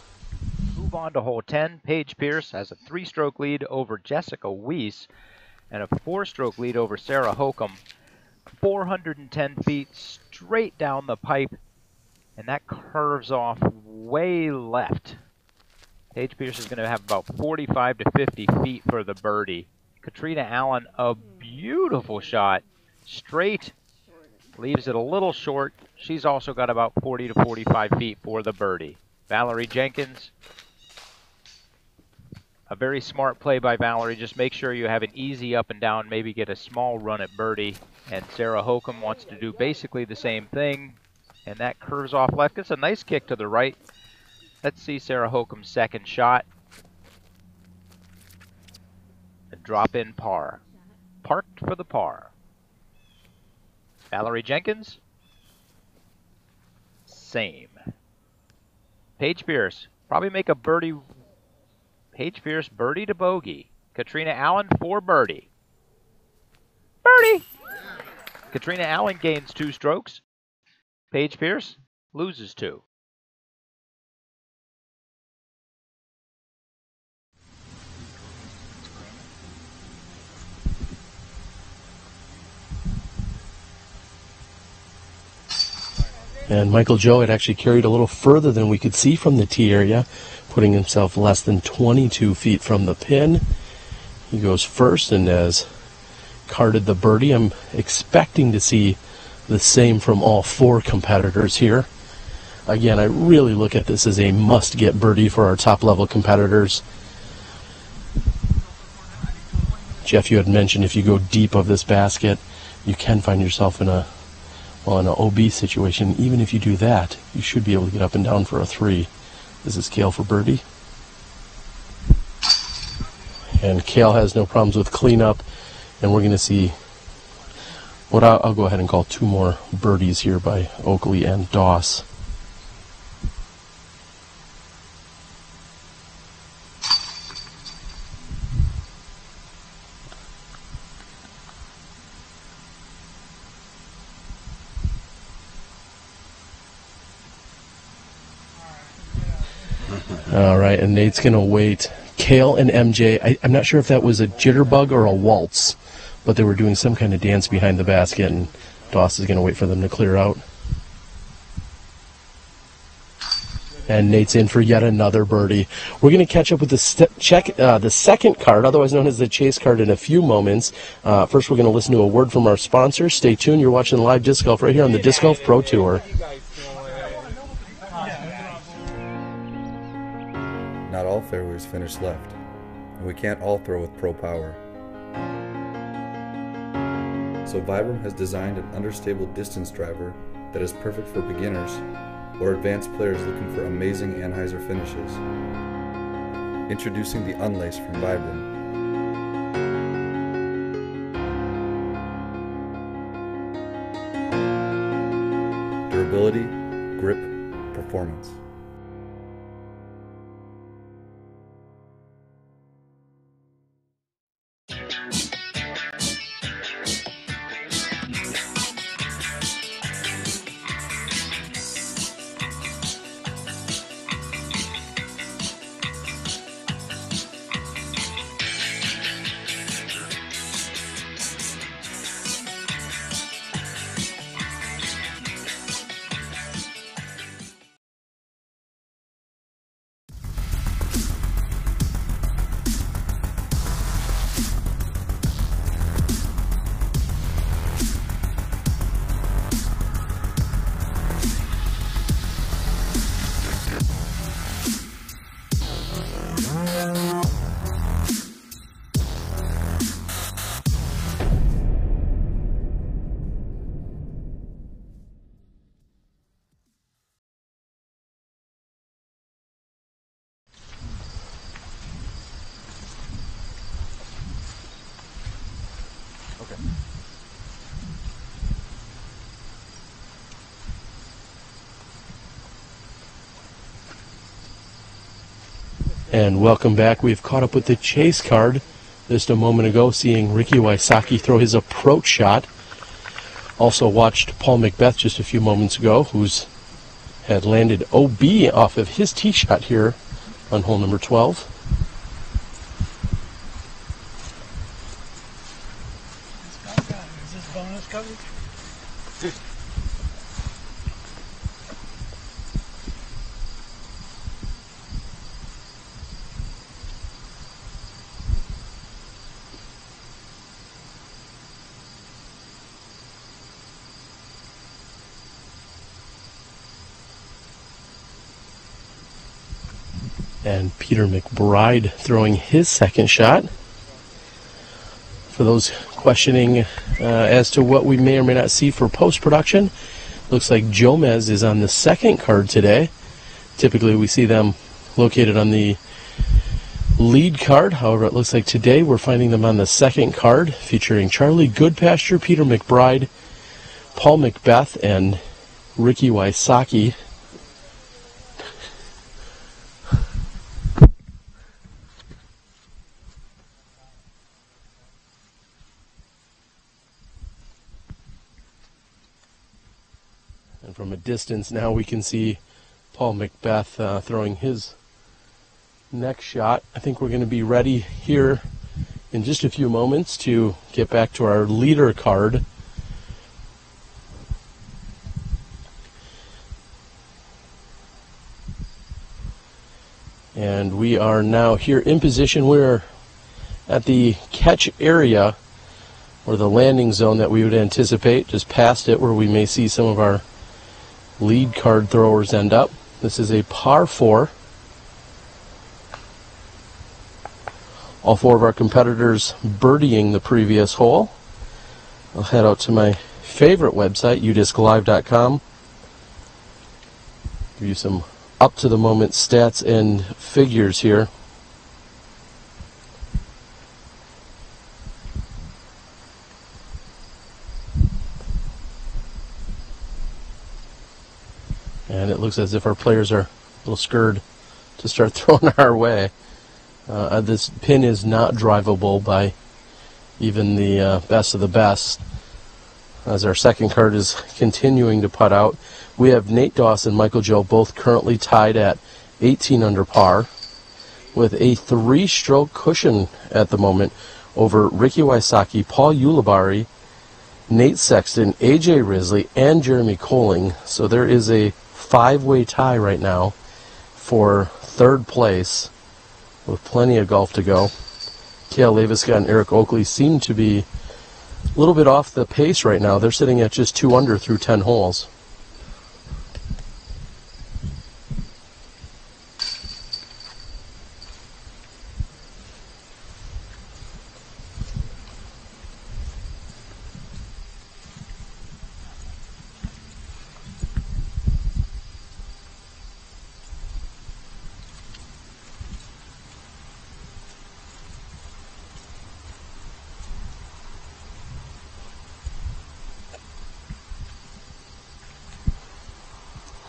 Move on to hole 10. Paige Pierce has a 3-stroke lead over Jessica Weiss and a 4-stroke lead over Sarah Hokom. 410 feet straight down the pipe, and that curves off way left. Paige Pierce is going to have about 45 to 50 feet for the birdie. Catrina Allen, a beautiful shot, straight, leaves it a little short. She's also got about 40 to 45 feet for the birdie. Valarie Jenkins, a very smart play by Valarie. Just make sure you have an easy up and down, maybe get a small run at birdie. And Sarah Hokom wants to do basically the same thing, and that curves off left. It's a nice kick to the right. Let's see Sarah Hokom's second shot. A drop in par. Parked for the par. Valarie Jenkins, same. Paige Pierce, probably make a birdie. Paige Pierce, birdie to bogey. Catrina Allen, for birdie. Birdie! Catrina Allen gains 2 strokes. Paige Pierce loses 2. And Michael Joe had actually carried a little further than we could see from the tee area, putting himself less than 22 feet from the pin. He goes first and has carded the birdie. I'm expecting to see the same from all 4 competitors here. Again, I really look at this as a must-get birdie for our top-level competitors. Jeff, you had mentioned if you go deep of this basket, you can find yourself in an OB situation. Even if you do that, you should be able to get up and down for a 3. This is Cale for birdie. And Cale has no problems with cleanup, and we're going to see what I'll go ahead and call 2 more birdies here by Oakley and Doss. All right, and Nate's going to wait. Cale and MJ, I'm not sure if that was a jitterbug or a waltz. but they were doing some kind of dance behind the basket, and Doss is going to wait for them to clear out. And Nate's in for yet another birdie. We're going to catch up with the second card, otherwise known as the chase card, in a few moments. First, we're going to listen to a word from our sponsor. Stay tuned. You're watching live disc golf right here on the Disc Golf Pro Tour. Not all fairways finish left, and we can't all throw with pro power. So Vibram has designed an understable distance driver that is perfect for beginners or advanced players looking for amazing anhyzer finishes. Introducing the Unlace from Vibram. Durability, grip, performance. And welcome back. We've caught up with the chase card just a moment ago, seeing Ricky Wysocki throw his approach shot. Also watched Paul McBeth just a few moments ago, who's had landed OB off of his tee shot here on hole number 12. Is this bonus coverage? And Peter McBride throwing his second shot. For those questioning as to what we may or may not see for post-production, looks like Jomez is on the second card today. Typically we see them located on the lead card. However, it looks like today we're finding them on the second card, featuring Charlie Goodpasture, Peter McBride, Paul McBeth, and Ricky Wysocki. And from a distance now we can see Paul McBeth throwing his next shot. I think we're going to be ready here in just a few moments to get back to our leader card. And we are now here in position. We're at the catch area, or the landing zone that we would anticipate, just past it where we may see some of our lead card throwers end up. This is a par 4. All 4 of our competitors birdieing the previous hole. I'll head out to my favorite website, udisclive.com. Give you some up-to-the-moment stats and figures here. And it looks as if our players are a little scared to start throwing our way. This pin is not drivable by even the best of the best. As our second card is continuing to putt out, we have Nate Doss and Michael Joe both currently tied at 18 under par with a 3-stroke cushion at the moment. over Ricky Wysocki, Paul Ulibarri, Nate Sexton, AJ Risley, and Jeremy Colling. So there is a 5-way tie right now for third place with plenty of golf to go. Cale Leiviska and Eric Oakley seem to be a little bit off the pace right now. They're sitting at just 2 under through 10 holes.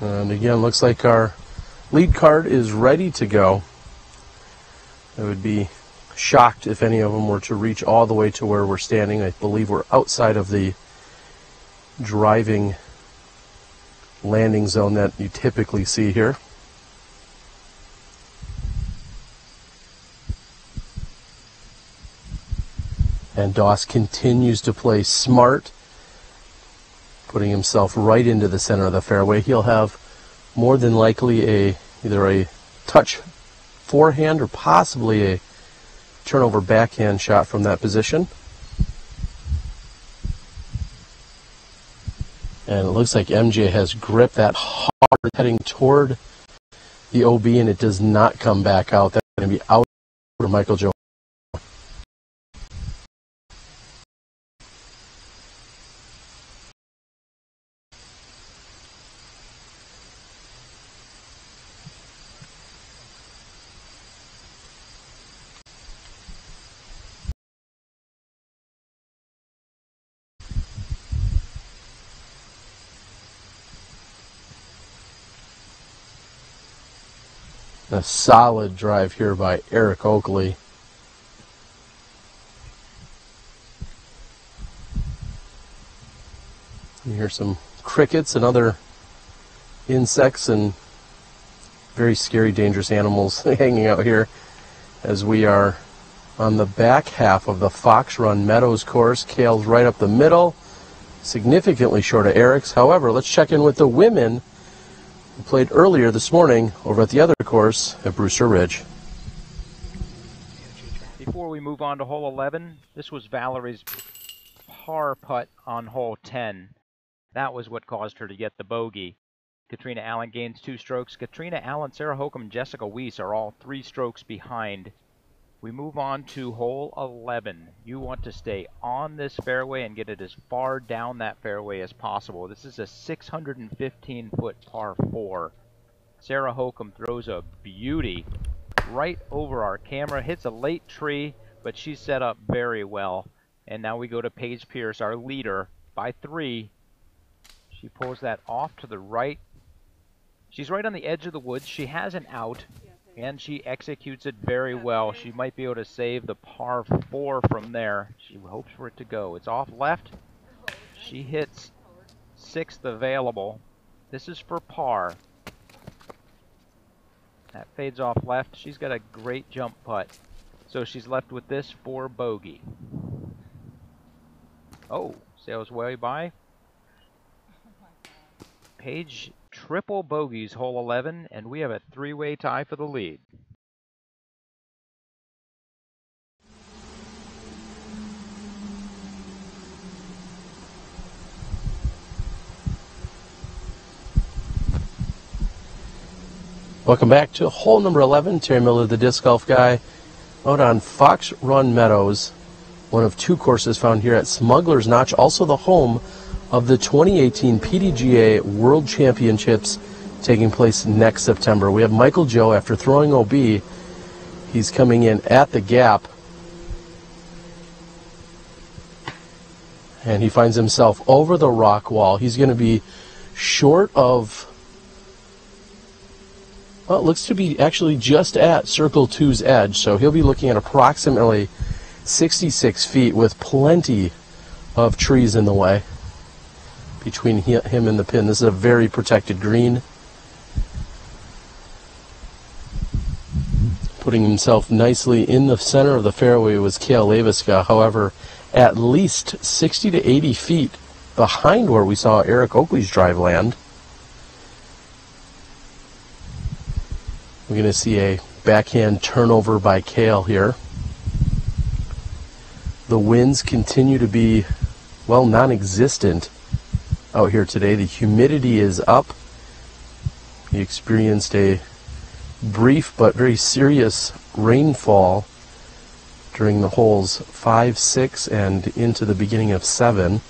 And again, looks like our lead card is ready to go. I would be shocked if any of them were to reach all the way to where we're standing. I believe we're outside of the driving landing zone that you typically see here. And Doss continues to play smart, putting himself right into the center of the fairway. He'll have more than likely either a touch forehand or possibly a turnover backhand shot from that position. And it looks like MJ has gripped that hard, heading toward the OB, and it does not come back out. That's going to be out for Michael Johansen. A solid drive here by Eric Oakley. You hear some crickets and other insects and very scary, dangerous animals hanging out here as we are on the back half of the Fox Run Meadows course. Cale's right up the middle, significantly short of Eric's. However, let's check in with the women who played earlier this morning over at the other course at Brewster Ridge. Before we move on to hole 11, this was Valerie's par putt on hole 10. That was what caused her to get the bogey. Catrina Allen gains 2 strokes. Catrina Allen, Sarah Hokom, and Jessica Weiss are all 3 strokes behind. We move on to hole 11. You want to stay on this fairway and get it as far down that fairway as possible. This is a 615-foot par 4. Sarah Hokom throws a beauty right over our camera, hits a late tree, but she's set up very well. And now we go to Paige Pierce, our leader, by 3. She pulls that off to the right. She's right on the edge of the woods. She has an out, and she executes it very well. She might be able to save the par 4 from there. She hopes for it to go. It's off left. She hits 6th available. This is for par. That fades off left. She's got a great jump putt. So she's left with this for bogey. Oh, sails way by. Paige triple bogeys hole 11, and we have a 3-way tie for the lead. Welcome back to hole number 11. Terry Miller, the disc golf guy, out on Fox Run Meadows, one of 2 courses found here at Smuggler's Notch, also the home of the 2018 PDGA World Championships taking place next September. We have Michael Joe after throwing OB. He's coming in at the gap, and he finds himself over the rock wall. He's going to be short of, well, it looks to be actually just at Circle 2's edge, so he'll be looking at approximately 66 feet with plenty of trees in the way between him and the pin. This is a very protected green. putting himself nicely in the center of the fairway was Cale Leiviska. However, at least 60 to 80 feet behind where we saw Eric Oakley's drive land. We're going to see a backhand turnover by Cale here. The winds continue to be, well, non-existent out here today. The humidity is up. We experienced a brief but very serious rainfall during the holes 5, 6, and into the beginning of 7.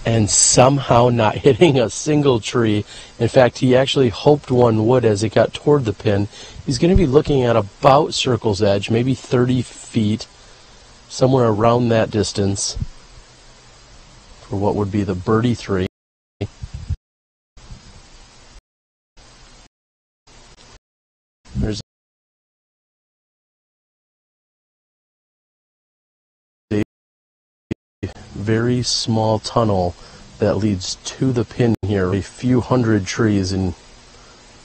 And somehow not hitting a single tree. In fact, he actually hoped one would as it got toward the pin. He's going to be looking at about circle's edge, maybe 30 feet, somewhere around that distance for what would be the birdie 3. There's a very small tunnel that leads to the pin here, a few hundred trees, and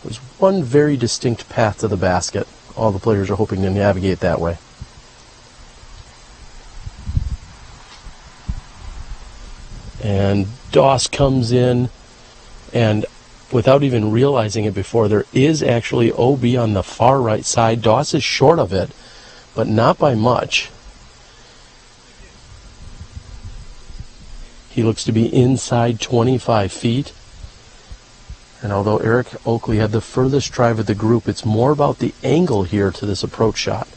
there's one very distinct path to the basket. All the players are hoping to navigate that way. And Doss comes in, and without even realizing it before, there is actually OB on the far right side. Doss is short of it, but not by much. He looks to be inside 25 feet. And although Eric Oakley had the furthest drive of the group, it's more about the angle here to this approach shot.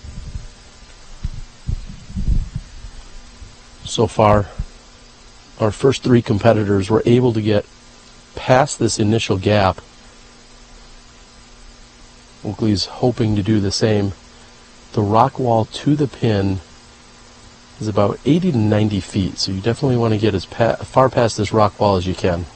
So far, our first 3 competitors were able to get past this initial gap. Oakley's hoping to do the same. The rock wall to the pin is about 80 to 90 feet, so you definitely want to get as far past this rock wall as you can.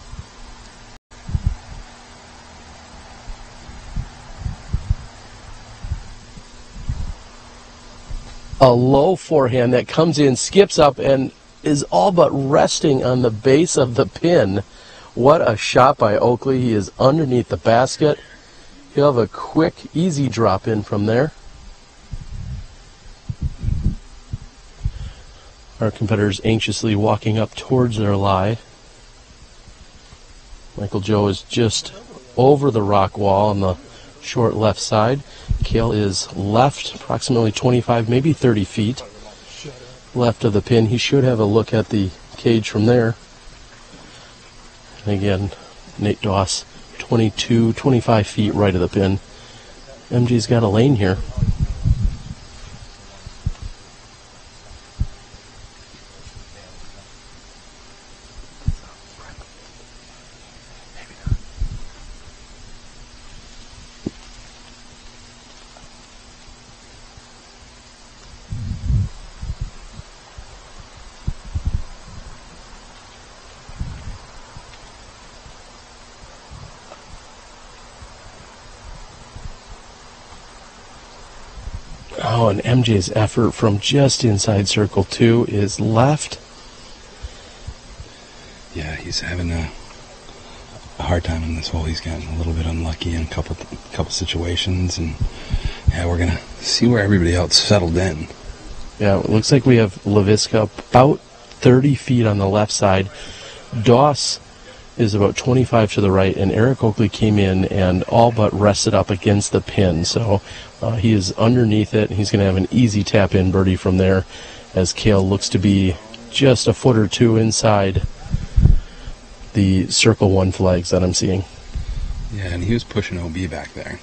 A low forehand that comes in, skips up, and is all but resting on the base of the pin. What a shot by Oakley. He is underneath the basket. He'll have a quick, easy drop in from there. Our competitors anxiously walking up towards their lie. Michael Joe is just over the rock wall on the short left side. Cale is left approximately 25, maybe 30 feet left of the pin. He should have a look at the cage from there. And again, Nate Doss 22, 25 feet right of the pin. MJ's got a lane here. Oh, and MJ's effort from just inside circle 2 is left. Yeah, he's having a hard time in this hole. He's gotten a little bit unlucky in a couple situations, and yeah, we're gonna see where everybody else settled in. Yeah, it looks like we have Leiviska about 30 feet on the left side. Doss is about 25 to the right, and Eric Oakley came in and all but rested up against the pin. So he is underneath it. He's going to have an easy tap-in birdie from there, as Cale looks to be just a foot or two inside the circle 1 flags that I'm seeing. Yeah, and he was pushing OB back there.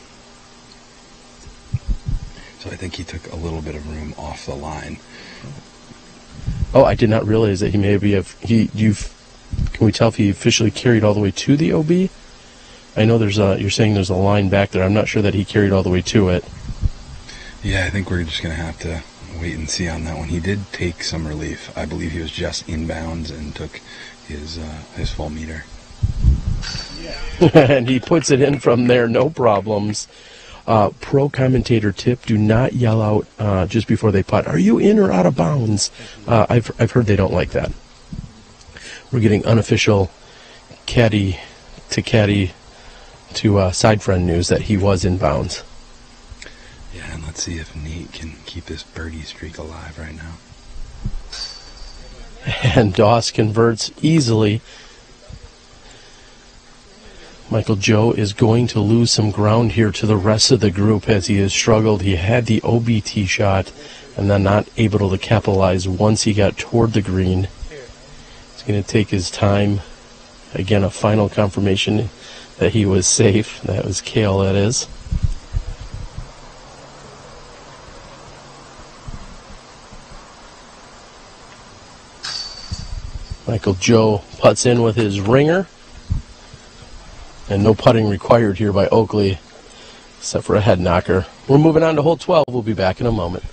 So I think he took a little bit of room off the line. Oh, I did not realize that he maybe have can we tell if he officially carried all the way to the OB? I know you're saying there's a line back there. I'm not sure that he carried all the way to it. Yeah, I think we're just going to have to wait and see on that one. He did take some relief. I believe he was just inbounds and took his full meter. And he puts it in from there, no problems. Pro commentator tip: do not yell out just before they putt, "Are you in or out of bounds?" I've heard they don't like that. We're getting unofficial caddy to caddy to Side Friend News that he was in bounds. Yeah, and let's see if Nate can keep this birdie streak alive right now. And Doss converts easily. Michael Joe is going to lose some ground here to the rest of the group as he has struggled. He had the OBT shot and then not able to capitalize once he got toward the green. He's going to take his time. Again, a final confirmation that he was safe. That was Cale, that is. Michael Joe putts in with his ringer. And no putting required here by Oakley, except for a head knocker. We're moving on to hole 12. We'll be back in a moment.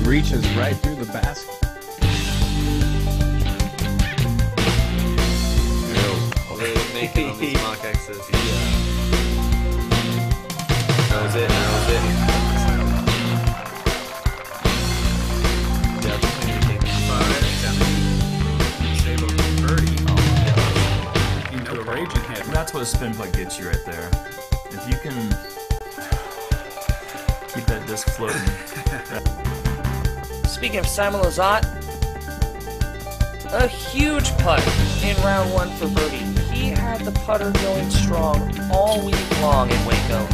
Reaches right through the basket. They're making on these mock X's. That was it. Yeah, save a birdie. Oh, you know, the raging head. That's what a spin putt gets you right there. If you can keep that disc floating. Speaking of Simon Lizotte, a huge putt in round 1 for birdie. He had the putter going strong all week long in Waco.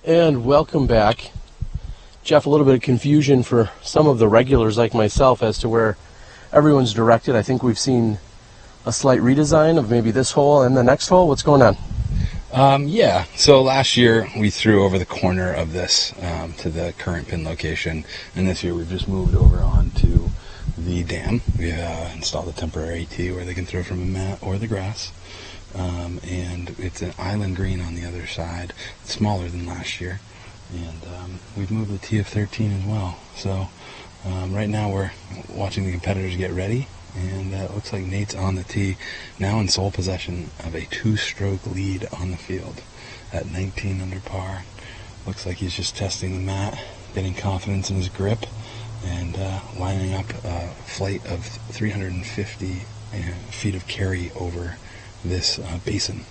And welcome back. Jeff, a little bit of confusion for some of the regulars like myself as to where everyone's directed. I think we've seen a slight redesign of maybe this hole and the next hole. What's going on? Yeah, so last year we threw over the corner of this to the current pin location, and this year we've just moved over onto the dam. We installed a temporary tee where they can throw from a mat or the grass. And it's an island green on the other side. It's smaller than last year, and we've moved the tee of 13 as well. So right now we're watching the competitors get ready, and it looks like Nate's on the tee now in sole possession of a 2-stroke lead on the field at 19 under par. Looks like he's just testing the mat, getting confidence in his grip, and lining up a flight of 350 feet of carry over this basin.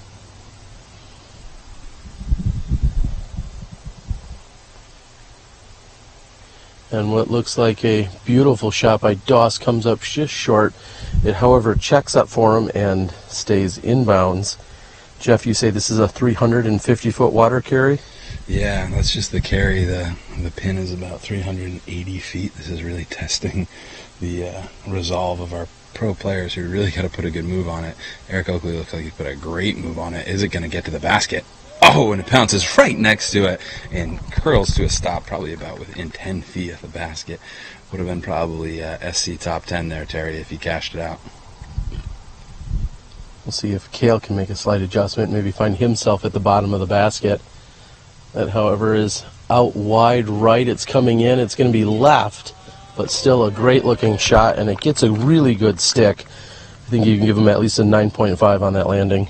And what looks like a beautiful shot by Doss comes up just short. It, however, checks up for him and stays inbounds. Jeff, you say this is a 350-foot water carry? Yeah, that's just the carry. The pin is about 380 feet. This is really testing the resolve of our pro players who really got to put a good move on it. Eric Oakley looks like he put a great move on it. Is it going to get to the basket? Oh, and it pounces right next to it and curls to a stop probably about within 10 feet of the basket. Would have been probably SC top 10 there, Terry, if he cashed it out. We'll see if Cale can make a slight adjustment, maybe find himself at the bottom of the basket. That, however, is out wide right. It's coming in. It's going to be left, but still a great-looking shot, and it gets a really good stick. I think you can give him at least a 9.5 on that landing.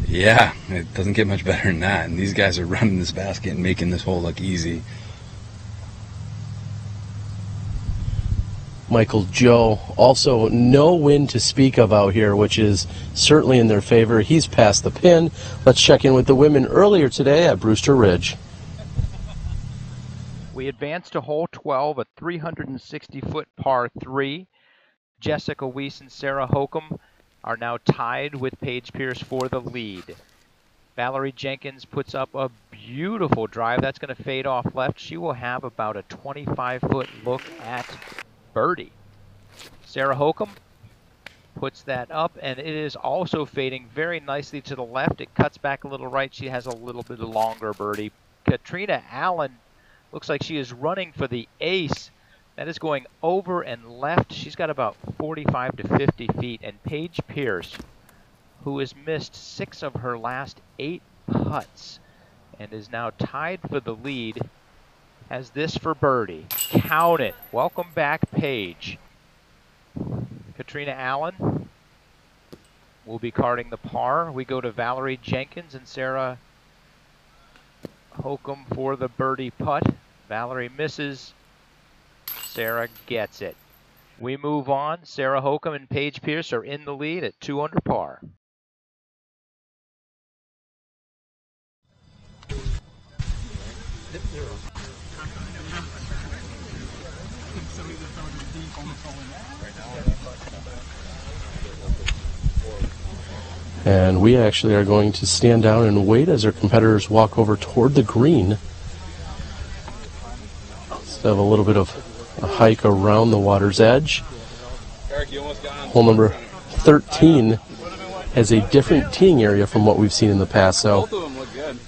Yeah, it doesn't get much better than that. And these guys are running this basket and making this hole look easy. Michael Joe, also no wind to speak of out here, which is certainly in their favor. He's past the pin. Let's check in with the women earlier today at Brewster Ridge. We advanced to hole 12, a 360-foot par 3. Jessica Weiss and Sarah Hokom are now tied with Paige Pierce for the lead. Valarie Jenkins puts up a beautiful drive. That's going to fade off left. She will have about a 25-foot look at birdie. Sarah Hokom puts that up, and it is also fading very nicely to the left. It cuts back a little right. She has a little bit longer birdie. Catrina Allen looks like she is running for the ace. That is going over and left. She's got about 45 to 50 feet. And Paige Pierce, who has missed 6 of her last 8 putts and is now tied for the lead, has this for birdie. Count it. Welcome back, Paige. Catrina Allen will be carding the par. We go to Valarie Jenkins and Sarah Hokom for the birdie putt. Valarie misses. Sarah gets it. We move on. Sarah Hokom and Paige Pierce are in the lead at 2 under par. And we actually are going to stand down and wait as our competitors walk over toward the green. Let's have a little bit of a hike around the water's edge. Hole number 13 has a different teeing area from what we've seen in the past, so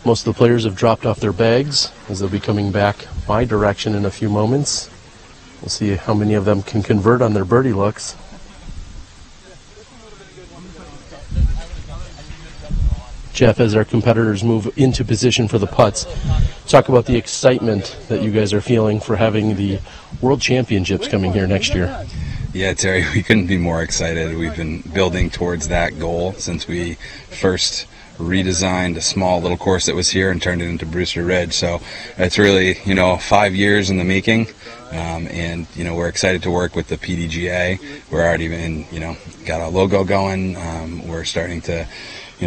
most of the players have dropped off their bags as they'll be coming back my direction in a few moments. We'll see how many of them can convert on their birdie looks. Jeff, as our competitors move into position for the putts, talk about the excitement that you guys are feeling for having the World Championships coming here next year. Yeah, Terry, we couldn't be more excited. We've been building towards that goal since we first redesigned a small little course that was here and turned it into Brewster Ridge. So it's really, 5 years in the making. And, we're excited to work with the PDGA. We're already been, got a logo going. We're starting to,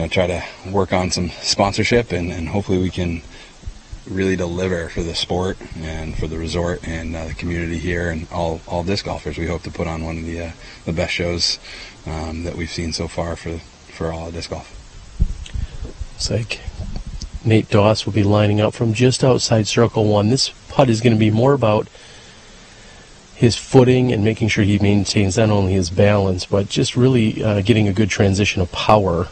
try to work on some sponsorship, and hopefully we can really deliver for the sport and for the resort and the community here and all disc golfers. We hope to put on one of the best shows that we've seen so far for all of disc golf. Looks like Nate Doss will be lining up from just outside Circle 1. This putt is going to be more about his footing and making sure he maintains not only his balance, but just really getting a good transition of power.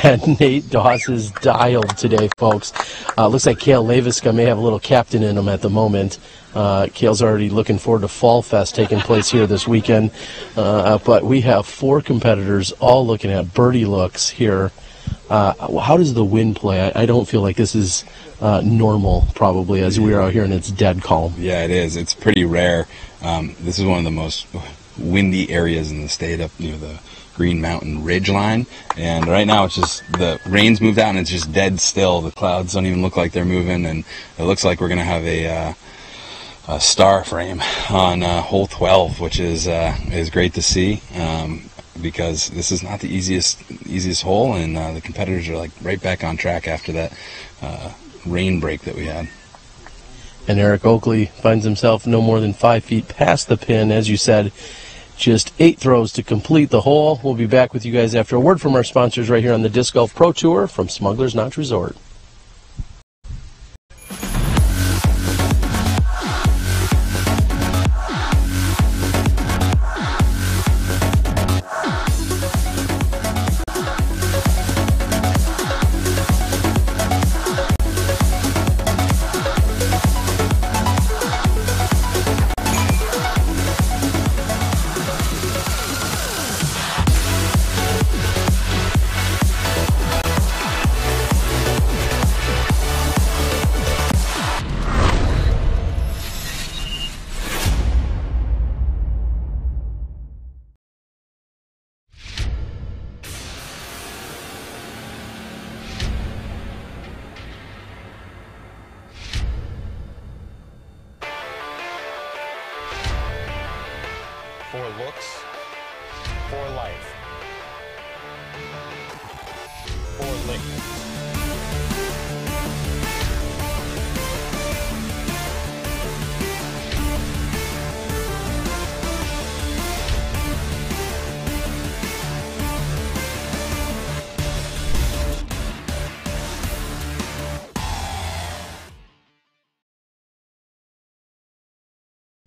And Nate Doss is dialed today, folks. Looks like Cale Leiviska may have a little captain in him at the moment. Cale's already looking forward to Fall Fest taking place here this weekend. But we have 4 competitors all looking at birdie looks here. How does the wind play? I don't feel like this is normal, probably, as we are out here and it's dead calm. Yeah, it is. It's pretty rare. This is one of the most windy areas in the state, up near the Green Mountain Ridge line, and right now it's just the rain's moved out and it's just dead still. The clouds don't even look like they're moving, and it looks like we're gonna have a star frame on hole 12, which is great to see, because this is not the easiest hole, and the competitors are like right back on track after that rain break that we had. And Eric Oakley finds himself no more than 5 feet past the pin, as you said. Just 8 throws to complete the hole. We'll be back with you guys after a word from our sponsors right here on the Disc Golf Pro Tour from Smuggler's Notch Resort. For looks, for life, for Lincoln.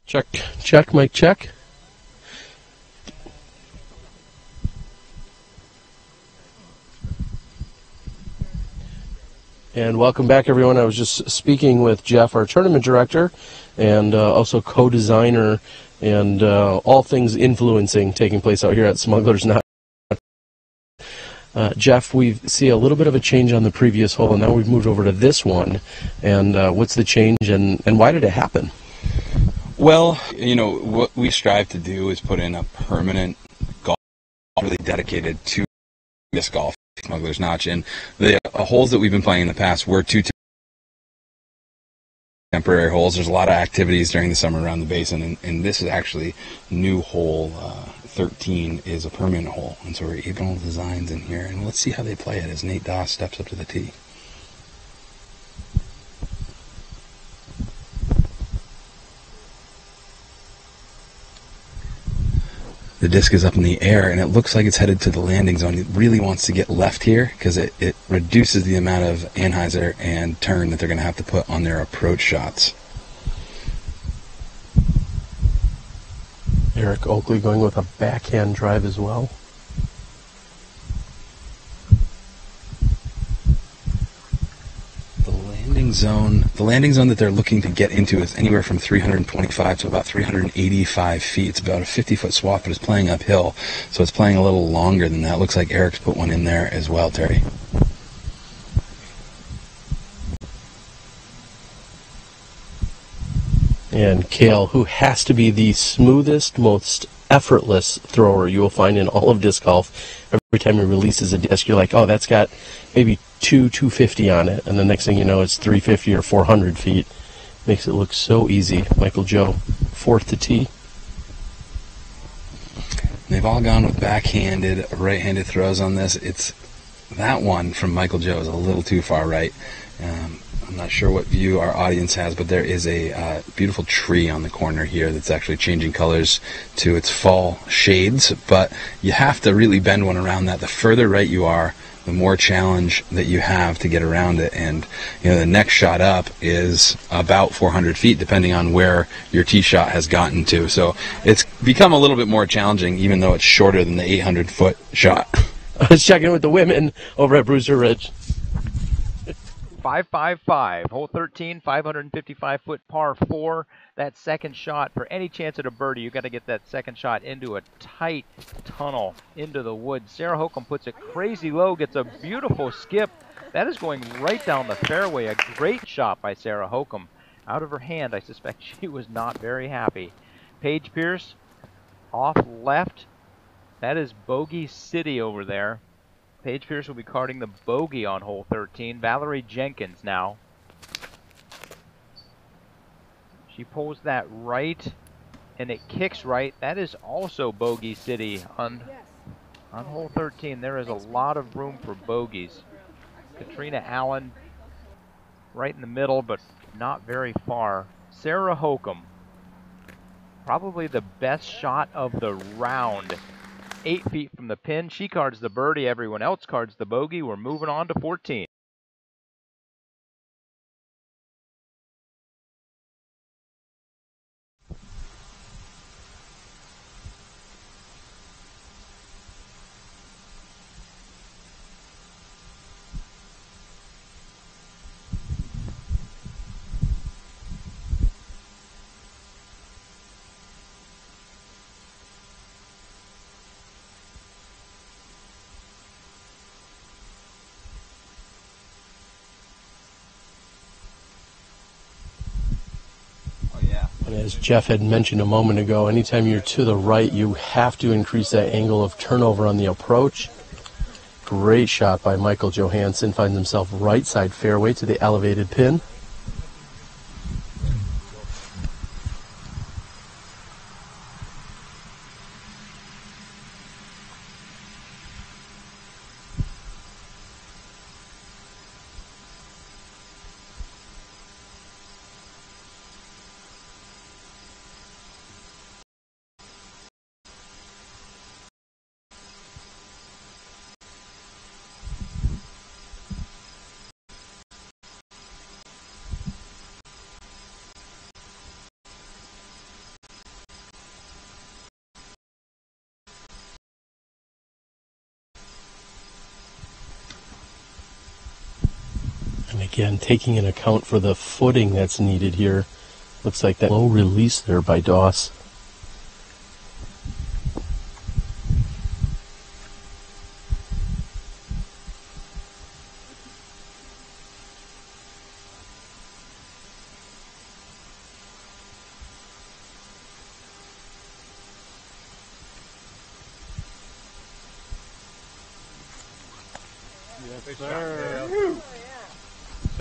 Check, check, mic check. And welcome back, everyone. I was just speaking with Jeff, our tournament director, and also co-designer, and all things influencing taking place out here at Smuggler's Notch. Jeff, we see a little bit of a change on the previous hole, and now we've moved over to this one. And what's the change, and why did it happen? Well, you know, what we strive to do is put in a permanent golf really dedicated to disc golf. Smuggler's Notch, and the holes that we've been playing in the past were 2 temporary holes. There's a lot of activities during the summer around the basin, and this is actually new hole 13 is a permanent hole, and so we're keeping all the designs in here, and let's see how they play it as Nate Doss steps up to the tee. The disc is up in the air, and it looks like it's headed to the landing zone. It really wants to get left here because it reduces the amount of anhyzer and turn that they're going to have to put on their approach shots. Eric Oakley going with a backhand drive as well. The landing zone that they're looking to get into is anywhere from 325 to about 385 feet. It's about a 50-foot swath, but it's playing uphill, so it's playing a little longer than that. Looks like Eric's put one in there as well, Terry. And Cale, who has to be the smoothest, most effortless thrower you will find in all of disc golf. Every time he releases a disc, you're like, oh, that's got maybe 250 on it, and the next thing you know, it's 350 or 400 feet. Makes it look so easy. Michael Joe, 4th to tee. They've all gone with backhanded, right-handed throws on this. It's that one from Michael Joe is a little too far right. I'm not sure what view our audience has, but there is a beautiful tree on the corner here that's actually changing colors to its fall shades, but you have to really bend one around that. The further right you are, the more challenge that you have to get around it, and you know the next shot up is about 400 feet depending on where your tee shot has gotten to, so it's become a little bit more challenging even though it's shorter than the 800-foot shot. I was checking with the women over at Brewster Ridge. 555, hole 13, 555-foot par 4. That second shot, for any chance at a birdie, you got to get that second shot into a tight tunnel into the woods. Sarah Hokom puts it crazy low, gets a beautiful skip. That is going right down the fairway. A great shot by Sarah Hokom. Out of her hand, I suspect she was not very happy. Paige Pierce, off left. That is Bogey City over there. Paige Pierce will be carding the bogey on hole 13. Valarie Jenkins now. She pulls that right, and it kicks right. That is also Bogey City on hole 13. There is a lot of room for bogeys. Catrina Allen right in the middle, but not very far. Sarah Hokom, probably the best shot of the round. 8 feet from the pin. She cards the birdie. Everyone else cards the bogey. We're moving on to 14. And as Jeff had mentioned a moment ago, anytime you're to the right, you have to increase that angle of turnover on the approach. Great shot by Michael Johansen. Finds himself right side fairway to the elevated pin. And again, taking into account for the footing that's needed here, looks like that low release there by Doss.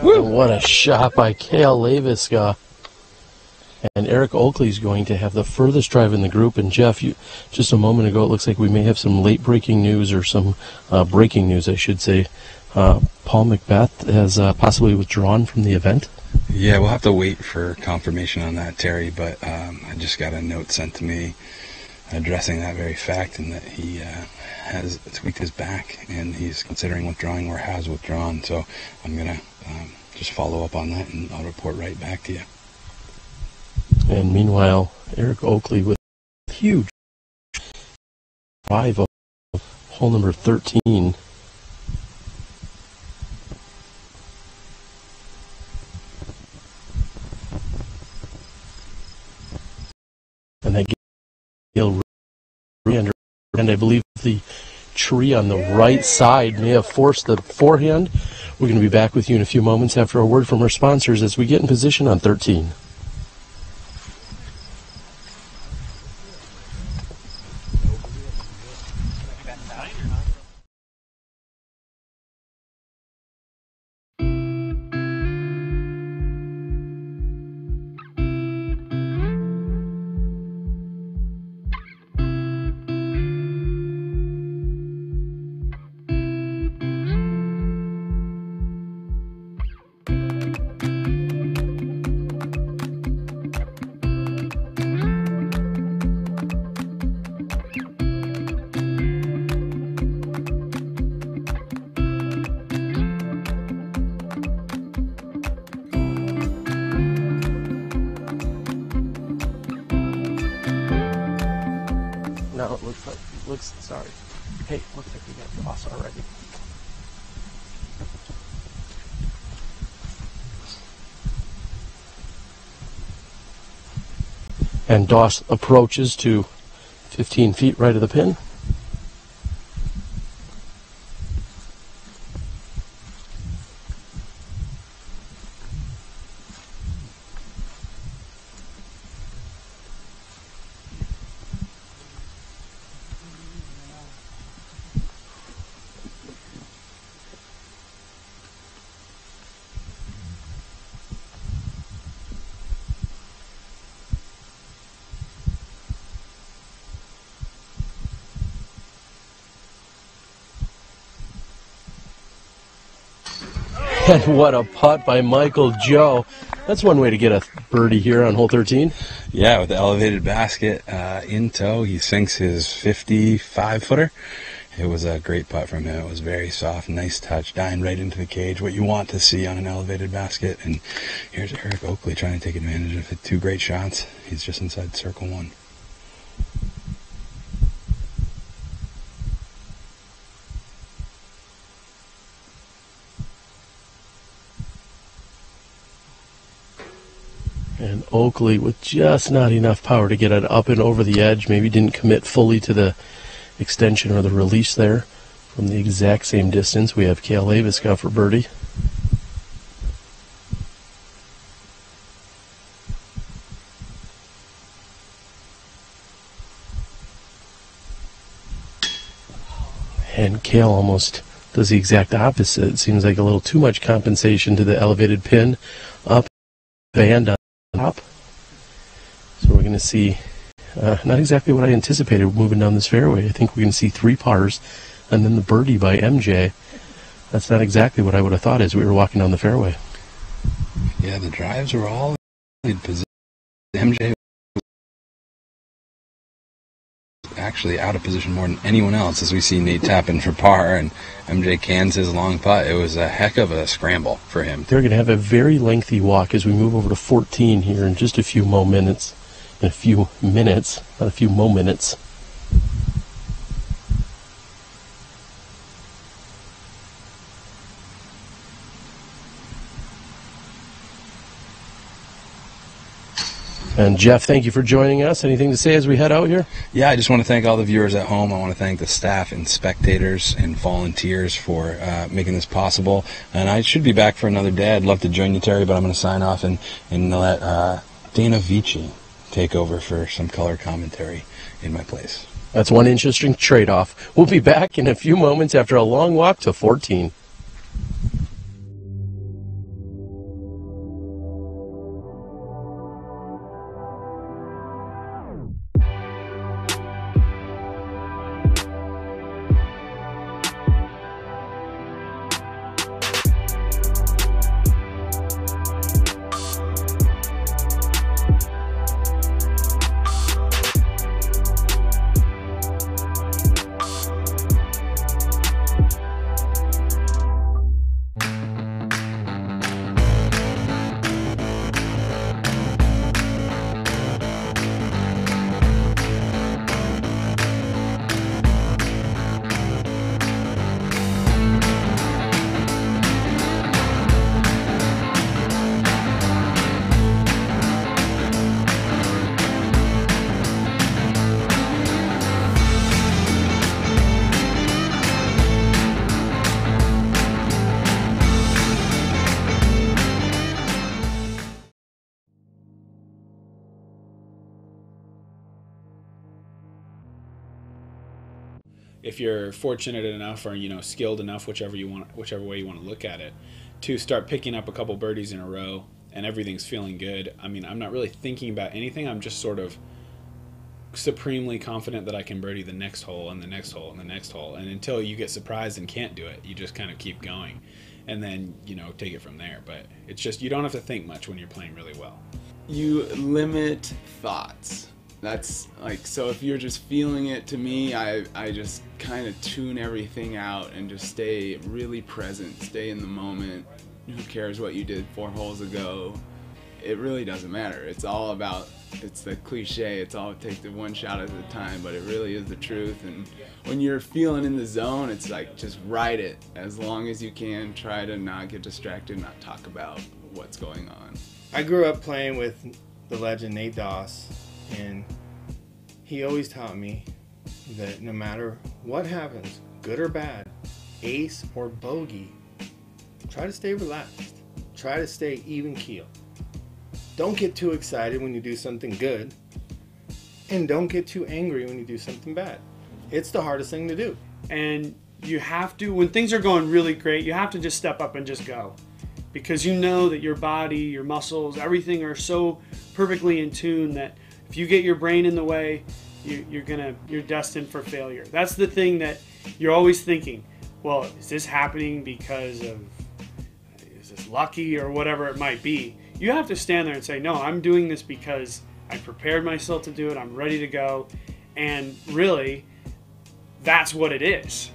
And what a shot by Cale Leiviska. And Eric Oakley is going to have the furthest drive in the group. And Jeff, just a moment ago, it looks like we may have some late breaking news, or some breaking news, I should say. Paul Macbeth has possibly withdrawn from the event. Yeah, we'll have to wait for confirmation on that, Terry, but I just got a note sent to me addressing that very fact, and that he has tweaked his back and he's considering withdrawing or has withdrawn. So I'm going to just follow up on that, and I'll report right back to you. And meanwhile, Eric Oakley with huge drive of hole number 13. And that Gale, and I believe the tree on the right side may have forced the forehand. We're going to be back with you in a few moments after a word from our sponsors as we get in position on 13. Now it looks sorry. Hey, looks like we got Doss already. And Doss approaches to 15 feet right of the pin. And what a putt by Michael Joe. That's one way to get a birdie here on hole 13. Yeah, with the elevated basket in tow, he sinks his 55-footer. It was a great putt from him. It was very soft, nice touch, dying right into the cage, what you want to see on an elevated basket. And here's Eric Oakley trying to take advantage of it. 2 great shots. He's just inside circle 1. And Oakley with just not enough power to get it up and over the edge. Maybe didn't commit fully to the extension or the release there. From the exact same distance, we have Cale Leiviska for birdie. And Cale almost does the exact opposite. It seems like a little too much compensation to the elevated pin up and on top. So we're going to see not exactly what I anticipated moving down this fairway. I think we're going to see 3 pars and then the birdie by MJ. That's not exactly what I would have thought as we were walking down the fairway. Yeah, the drives were all in position. MJ was actually out of position more than anyone else as we see Nate tapping for par and MJ cans his long putt. It was a heck of a scramble for him. They're going to have a very lengthy walk as we move over to 14 here in just a few more minutes. In a few minutes, not a few more minutes. And Jeff, thank you for joining us. Anything to say as we head out here? Yeah, I just want to thank all the viewers at home. I want to thank the staff and spectators and volunteers for making this possible. And I should be back for another day. I'd love to join you, Terry, but I'm going to sign off and let Dana Vici take over for some color commentary in my place. That's one interesting trade-off. We'll be back in a few moments after a long walk to 14. If you're fortunate enough or skilled enough, whichever way you want to look at it, to start picking up a couple birdies in a row and everything's feeling good. I mean, I'm not really thinking about anything. I'm just sort of supremely confident that I can birdie the next hole and the next hole and the next hole. And until you get surprised and can't do it, you just kind of keep going, and then take it from there. But it's just, you don't have to think much when you're playing really well. You limit thoughts. That's like, so if you're just feeling it, to me, I just kind of tune everything out and just stay really present, stay in the moment. Who cares what you did 4 holes ago? It really doesn't matter. It's all about, it's the cliche, it's all take the one shot at a time, but it really is the truth. And when you're feeling in the zone, it's like, just ride it as long as you can. Try to not get distracted, not talk about what's going on. I grew up playing with the legend Nate Doss, and he always taught me that no matter what happens, good or bad, ace or bogey, try to stay relaxed. Try to stay even keel. Don't get too excited when you do something good, and don't get too angry when you do something bad. It's the hardest thing to do. And you have to, when things are going really great, you have to just step up and just go. Because you know that your body, your muscles, everything are so perfectly in tune that if you get your brain in the way, you're destined for failure. That's the thing that you're always thinking, well, is this happening because of, is this lucky or whatever it might be? You have to stand there and say, no, I'm doing this because I prepared myself to do it. I'm ready to go. And really, that's what it is.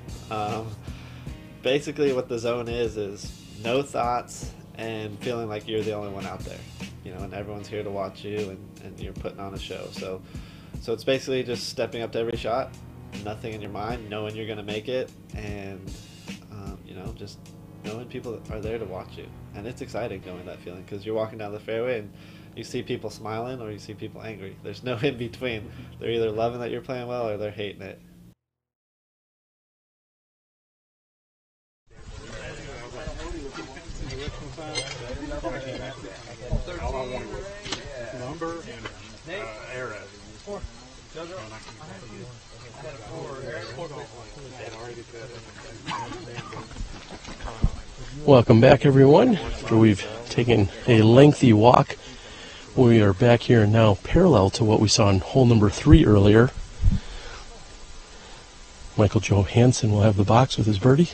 Basically what the zone is no thoughts and feeling like you're the only one out there, you know, and everyone's here to watch you, and you're putting on a show. So it's basically just stepping up to every shot, nothing in your mind, knowing you're going to make it, and you know, just knowing people are there to watch you. And it's exciting knowing that feeling, because you're walking down the fairway and you see people smiling or you see people angry. There's no in between. They're either loving that you're playing well or they're hating it. Welcome back, everyone. After we've taken a lengthy walk, we are back here now parallel to what we saw in hole number 3 earlier. Michael Johansen will have the box with his birdie.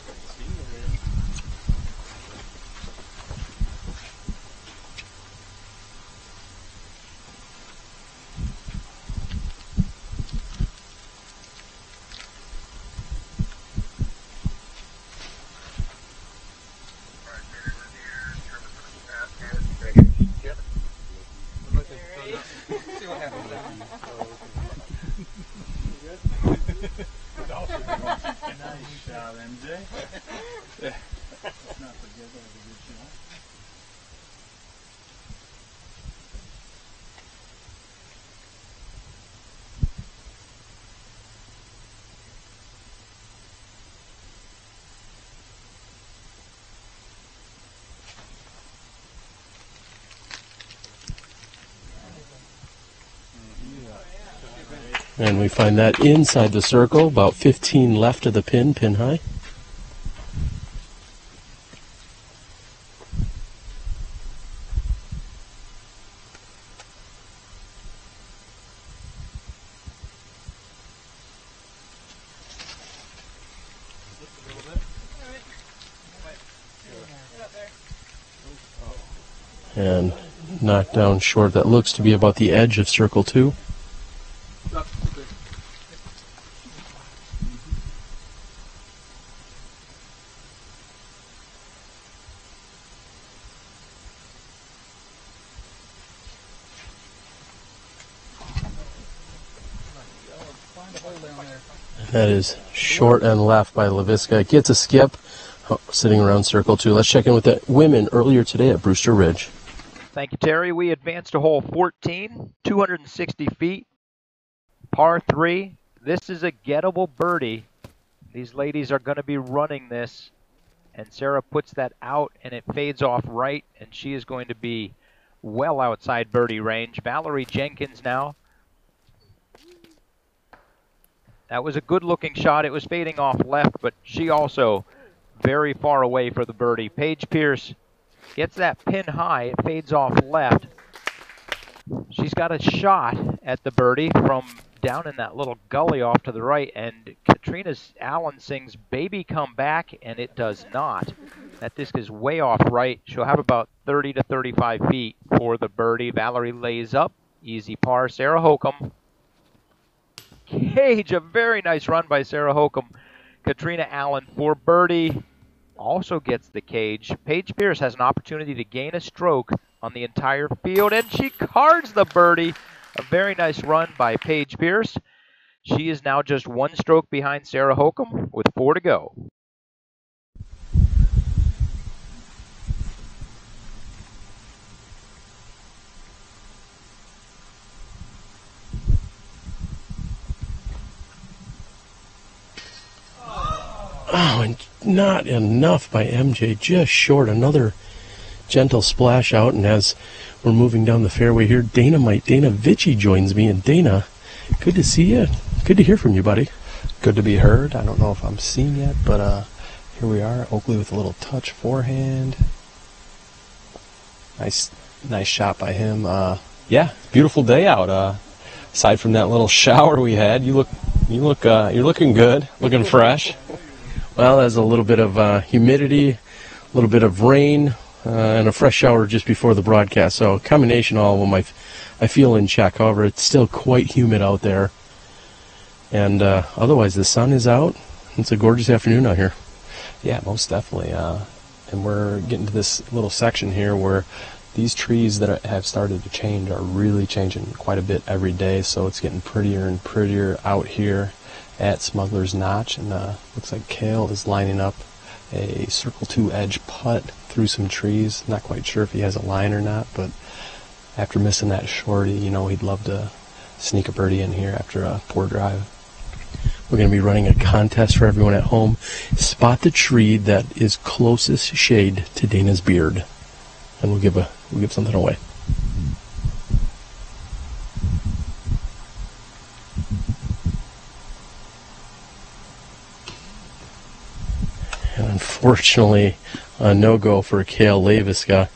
And we find that inside the circle, about 15 left of the pin, pin high. And knocked down short. That looks to be about the edge of circle 2. That is short and left by Leiviska. Gets a skip, sitting around circle 2. Let's check in with the women earlier today at Brewster Ridge. Thank you, Terry. We advanced to hole 14, 260 feet, par 3. This is a gettable birdie. These ladies are going to be running this, and Sarah puts that out, and it fades off right, and she is going to be well outside birdie range. Valarie Jenkins now. That was a good-looking shot. It was fading off left, but she also very far away for the birdie. Paige Pierce gets that pin high. It fades off left. She's got a shot at the birdie from down in that little gully off to the right, and Catrina Allen sings "Baby Come Back," and it does not. That disc is way off right. She'll have about 30 to 35 feet for the birdie. Valarie lays up. Easy par. Sarah Hokom. Cage, a very nice run by Sarah Hokom. Catrina Allen for birdie also gets the cage. Paige Pierce has an opportunity to gain a stroke on the entire field, and she cards the birdie. A very nice run by Paige Pierce. She is now just 1 stroke behind Sarah Hokom with 4 to go. Oh, and not enough by MJ, just short. Another gentle splash out, and as we're moving down the fairway here, Dana Vici joins me. And Dana, good to see you. Good to hear from you, buddy. Good to be heard. I don't know if I'm seen yet, but here we are. Oakley with a little touch forehand. Nice shot by him. Yeah, beautiful day out. Aside from that little shower we had, you're looking good, looking fresh. Well, there's a little bit of humidity, a little bit of rain, and a fresh shower just before the broadcast. So a combination of all of them, I feel in check. However, it's still quite humid out there. And otherwise, the sun is out. It's a gorgeous afternoon out here. Yeah, most definitely. And we're getting to this little section here where these trees that have started to change are really changing quite a bit every day. So it's getting prettier and prettier out here at Smuggler's Notch. And looks like Cale is lining up a circle 2 edge putt through some trees. Not quite sure if he has a line or not, but after missing that shorty, you know, he'd love to sneak a birdie in here after a poor drive. We're going to be running a contest for everyone at home. Spot the tree that is closest shade to Dana's beard, and we'll give something away. And unfortunately, a no-go for Cale Leiviska.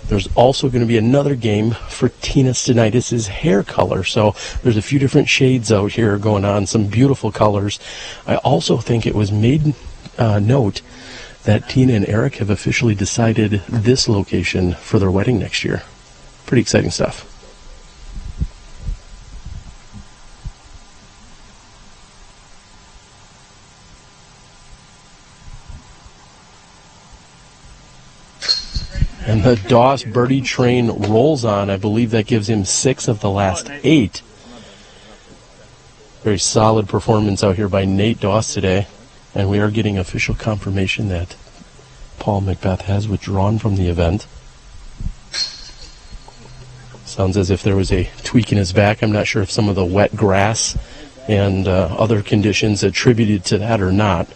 There's also going to be another game for Tina Stenitis' hair color. So there's a few different shades out here going on, some beautiful colors. I also think it was made note that Tina and Eric have officially decided this location for their wedding next year. Pretty exciting stuff. And the Doss birdie train rolls on. I believe that gives him 6 of the last 8. Very solid performance out here by Nate Doss today. And we are getting official confirmation that Paul Macbeth has withdrawn from the event. Sounds as if there was a tweak in his back. I'm not sure if some of the wet grass and other conditions attributed to that or not.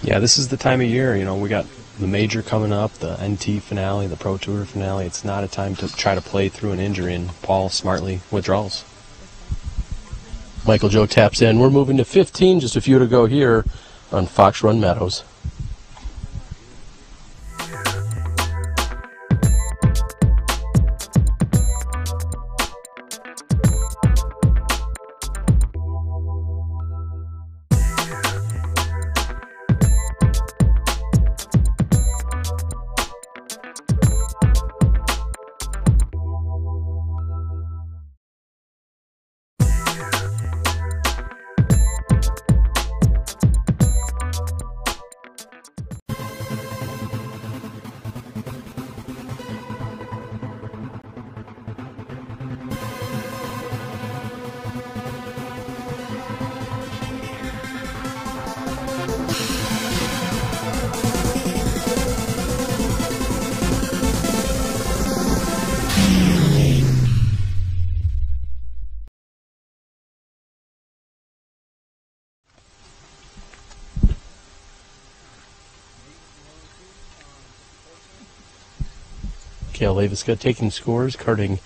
Yeah, this is the time of year, you know, we got the major coming up, the NT finale, the Pro Tour finale. It's not a time to try to play through an injury, and Paul smartly withdraws. Michael Joe taps in. We're moving to 15, just a few to go here on Fox Run Meadows. Cale Leiviska taking scores, carding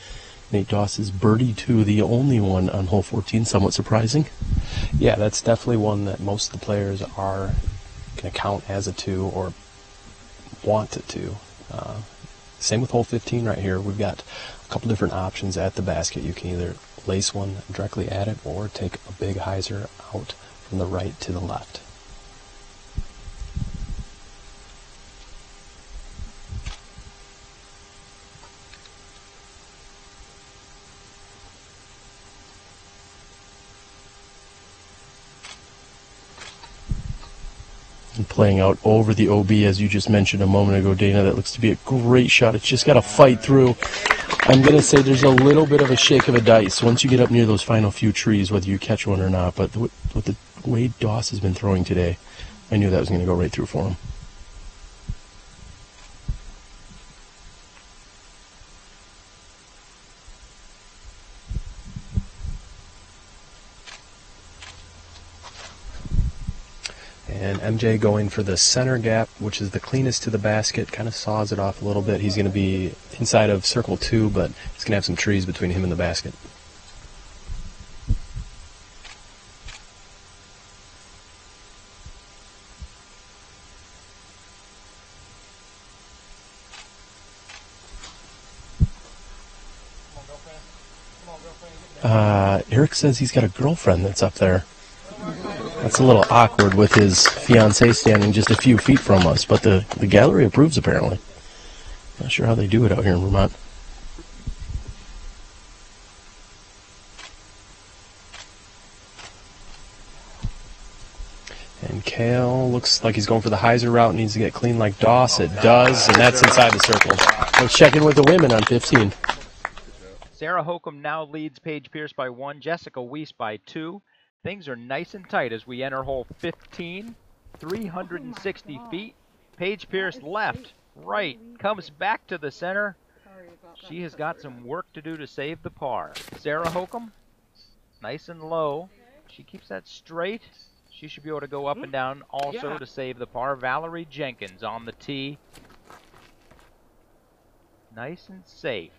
Nate Doss's birdie 2, the only one on hole 14, somewhat surprising. Yeah, that's definitely one that most of the players are going to count as a 2 or want it to. Same with hole 15 right here. We've got a couple different options at the basket. You can either lace one directly at it or take a big hyzer out from the right to the left. Playing out over the OB, as you just mentioned a moment ago, Dana. That looks to be a great shot. It's just got to fight through. I'm going to say there's a little bit of a shake of a dice once you get up near those final few trees, whether you catch one or not. But with the way Doss has been throwing today, I knew that was going to go right through for him. And MJ going for the center gap, which is the cleanest to the basket, kind of saws it off a little bit. He's going to be inside of circle 2, but he's going to have some trees between him and the basket. Eric says he's got a girlfriend that's up there. That's a little awkward with his fiancée standing just a few feet from us, but the gallery approves apparently. Not sure how they do it out here in Vermont. And Cale looks like he's going for the hyzer route, needs to get clean like Doss. It does, and that's inside the circle. Let's check in with the women on 15. Sarah Hokom now leads Paige Pierce by 1, Jessica Weiss by 2. Things are nice and tight as we enter hole 15, 360 feet. Paige Pierce left, right, comes back to the center. She has got some work to do to save the par. Sarah Hokom, nice and low. She keeps that straight. She should be able to go up and down also to save the par. Valarie Jenkins on the tee. Nice and safe.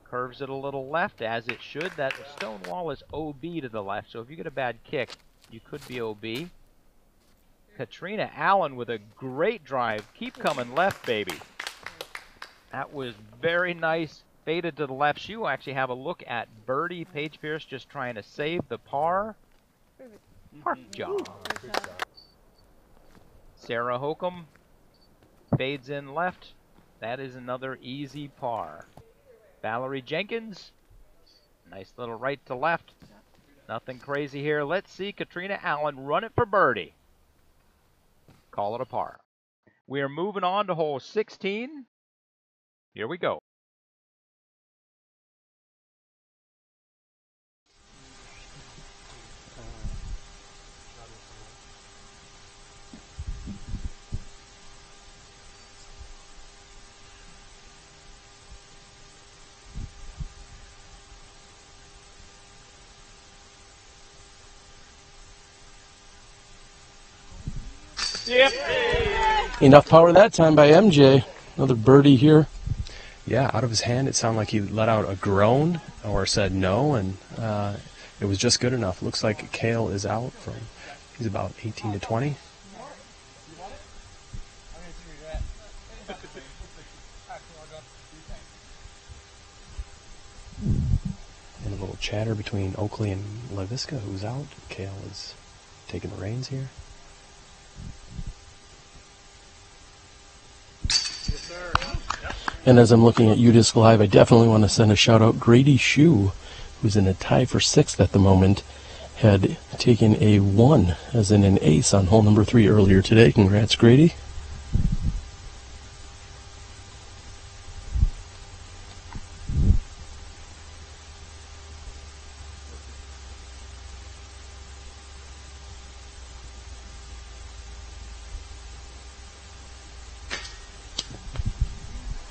Curves it a little left, as it should. That stone wall is OB to the left, so if you get a bad kick, you could be OB. Catrina Allen with a great drive. Keep coming left, baby. That was very nice. Faded to the left. She will actually have a look at birdie. Paige Pierce just trying to save the par. Park job. Sarah Hokom fades in left. That is another easy par. Valarie Jenkins, nice little right to left. Nothing crazy here. Let's see Catrina Allen run it for birdie. Call it a par. We are moving on to hole 16. Here we go. Enough power that time by MJ. Another birdie here. Yeah, out of his hand, it sounded like he let out a groan or said no, and it was just good enough. Looks like Cale is out from, he's about 18 to 20. And a little chatter between Oakley and Leiviska, who's out. Cale is taking the reins here. And as I'm looking at UDisc Live, I definitely want to send a shout out. Grady Shue, who's in a tie for 6th at the moment, had taken a 1, as in an ace, on hole number 3 earlier today. Congrats, Grady.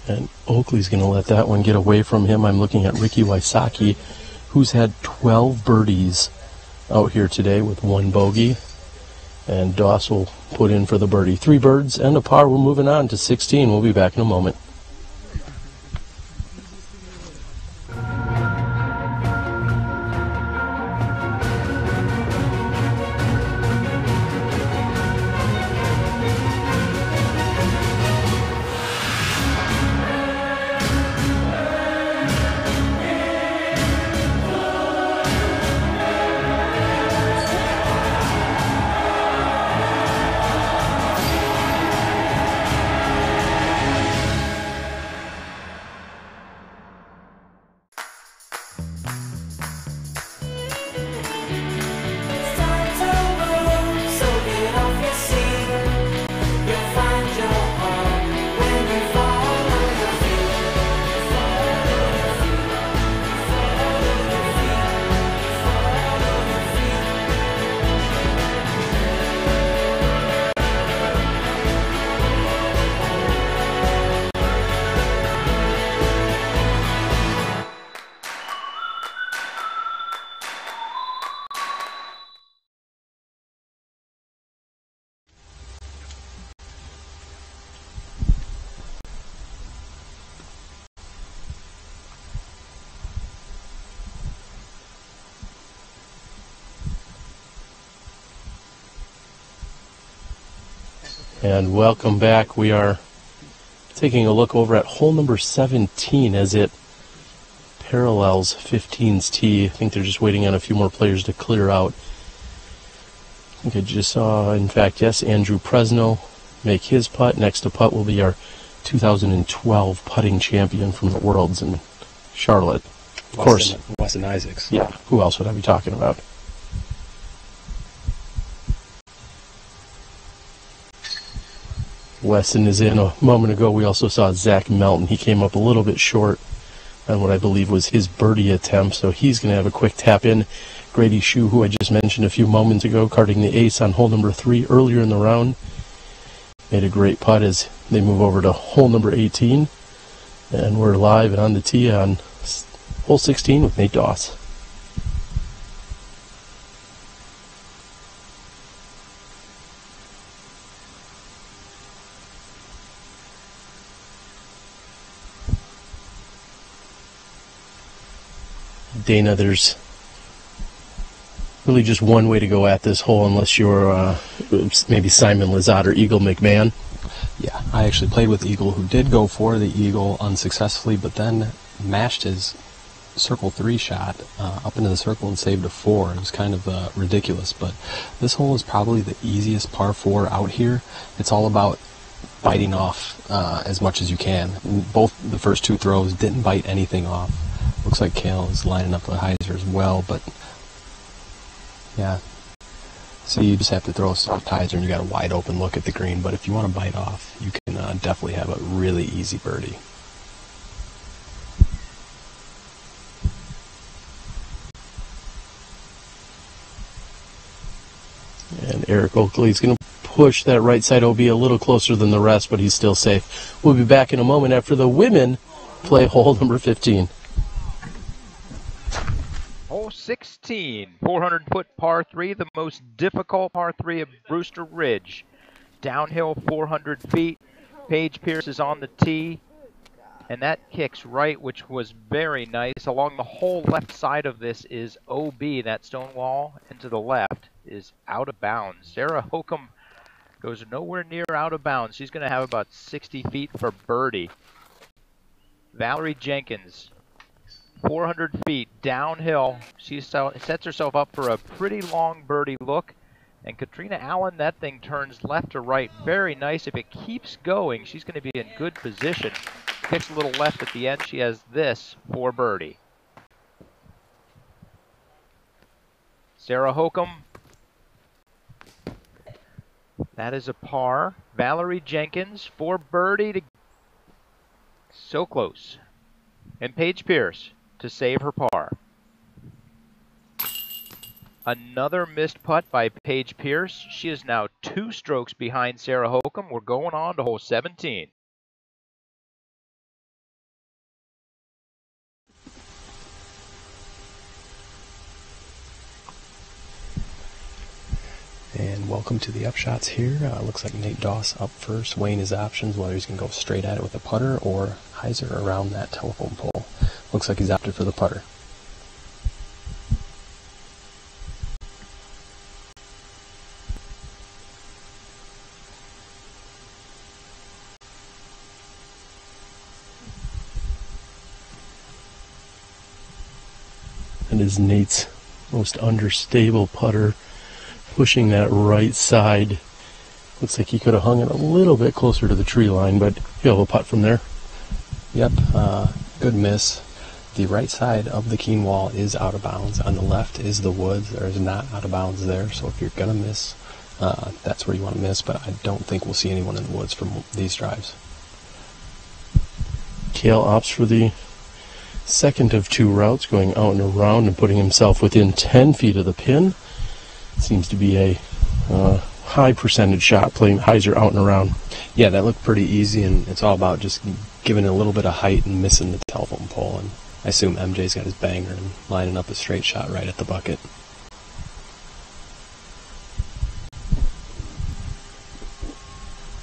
And Oakley's going to let that one get away from him. I'm looking at Ricky Wysocki, who's had 12 birdies out here today with 1 bogey. And Doss will put in for the birdie. 3 birds and a par. We're moving on to 16. We'll be back in a moment. And welcome back. We are taking a look over at hole number 17 as it parallels 15's tee. I think they're just waiting on a few more players to clear out. Okay, just saw, in fact, yes, Andrew Presnell make his putt. Next to putt will be our 2012 putting champion from the Worlds in Charlotte. Of course. Weston Isaacs. Yeah, who else would I be talking about? Weston is in. A moment ago we also saw Zach Melton. He came up a little bit short on what I believe was his birdie attempt, so he's going to have a quick tap in. Grady Shue, who I just mentioned a few moments ago, carding the ace on hole number 3 earlier in the round, made a great putt as they move over to hole number 18. And we're live and on the tee on hole 16 with Nate Doss. Dana, there's really just one way to go at this hole unless you're maybe Simon Lizotte or Eagle McMahon. Yeah, I actually played with Eagle, who did go for the Eagle unsuccessfully, but then mashed his circle 3 shot up into the circle and saved a 4. It was kind of ridiculous, but this hole is probably the easiest par 4 out here. It's all about biting off as much as you can. Both the first 2 throws didn't bite anything off. Looks like Cale is lining up with Heiser as well, but yeah. So you just have to throw a soft Heiser and you got a wide open look at the green, but if you want to bite off, you can definitely have a really easy birdie. And Eric Oakley is going to push that right side OB a little closer than the rest, but he's still safe. We'll be back in a moment after the women play hole number 15. Hole 16, 400-foot par 3, the most difficult par 3 of Brewster Ridge. Downhill 400 feet. Paige Pierce is on the tee, and that kicks right, which was very nice. Along the whole left side of this is OB, that stone wall, and to the left is out of bounds. Sarah Hokom goes nowhere near out of bounds. She's going to have about 60 feet for birdie. Valarie Jenkins, 400 feet downhill. She sets herself up for a pretty long birdie look. And Catrina Allen, that thing turns left to right. Very nice. If it keeps going, she's going to be in good position. Kicks a little left at the end. She has this for birdie. Sarah Hokom. That is a par. Valarie Jenkins for birdie. So close. And Paige Pierce to save her par. Another missed putt by Paige Pierce. She is now 2 strokes behind Sarah Hokom. We're going on to hole 17. And welcome to the upshots here. Looks like Nate Doss up first, weighing his options, whether he's going to go straight at it with a putter or Heiser around that telephone pole. Looks like he's opted for the putter. That is Nate's most understable putter, pushing that right side. Looks like he could have hung it a little bit closer to the tree line, but he'll have a putt from there. Yep, good miss. The right side of the Keen wall is out of bounds. On the left is the woods. There is not out of bounds there, so if you're going to miss, that's where you want to miss, but I don't think we'll see anyone in the woods from these drives. Cale opts for the second of 2 routes, going out and around and putting himself within 10 feet of the pin. Seems to be a high percentage shot, playing Heiser out and around. Yeah, that looked pretty easy, and it's all about just giving it a little bit of height and missing the telephone pole. And I assume MJ's got his banger and lining up a straight shot right at the bucket.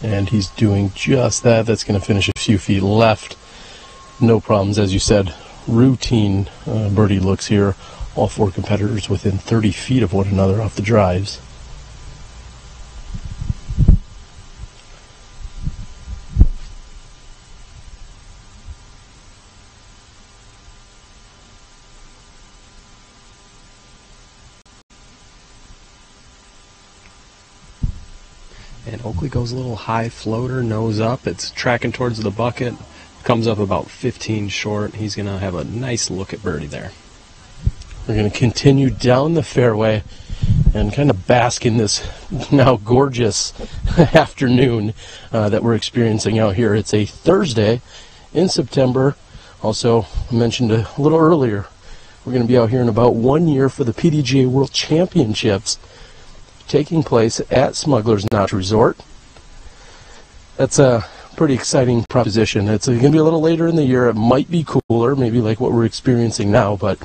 And he's doing just that. That's going to finish a few feet left. No problems, as you said. Routine birdie looks here. All 4 competitors within 30 feet of one another off the drives. And Oakley goes a little high floater, nose up. It's tracking towards the bucket. Comes up about 15 short. He's going to have a nice look at birdie there. We're going to continue down the fairway and kind of bask in this now gorgeous afternoon that we're experiencing out here. It's a Thursday in September. Also, I mentioned a little earlier, we're going to be out here in about 1 year for the PDGA World Championships taking place at Smuggler's Notch Resort. That's a pretty exciting proposition. It's going to be a little later in the year. It might be cooler, maybe like what we're experiencing now, but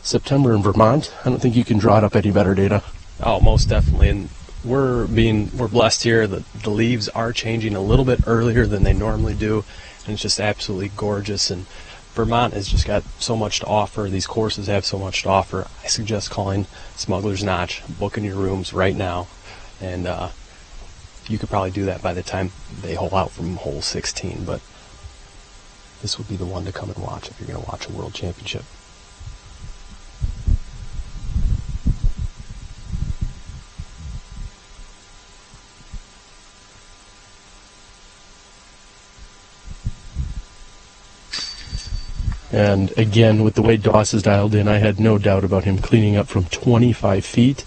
September in Vermont, I don't think you can draw it up any better, Dana. Oh, most definitely. And we're blessed here. The leaves are changing a little bit earlier than they normally do, and it's just absolutely gorgeous. And Vermont has just got so much to offer. These courses have so much to offer. I suggest calling Smuggler's Notch, booking your rooms right now, and you could probably do that by the time they hole out from hole 16, but this would be the one to come and watch if you're going to watch a World Championship. And again, with the way Doss is dialed in, I had no doubt about him cleaning up from 25 feet.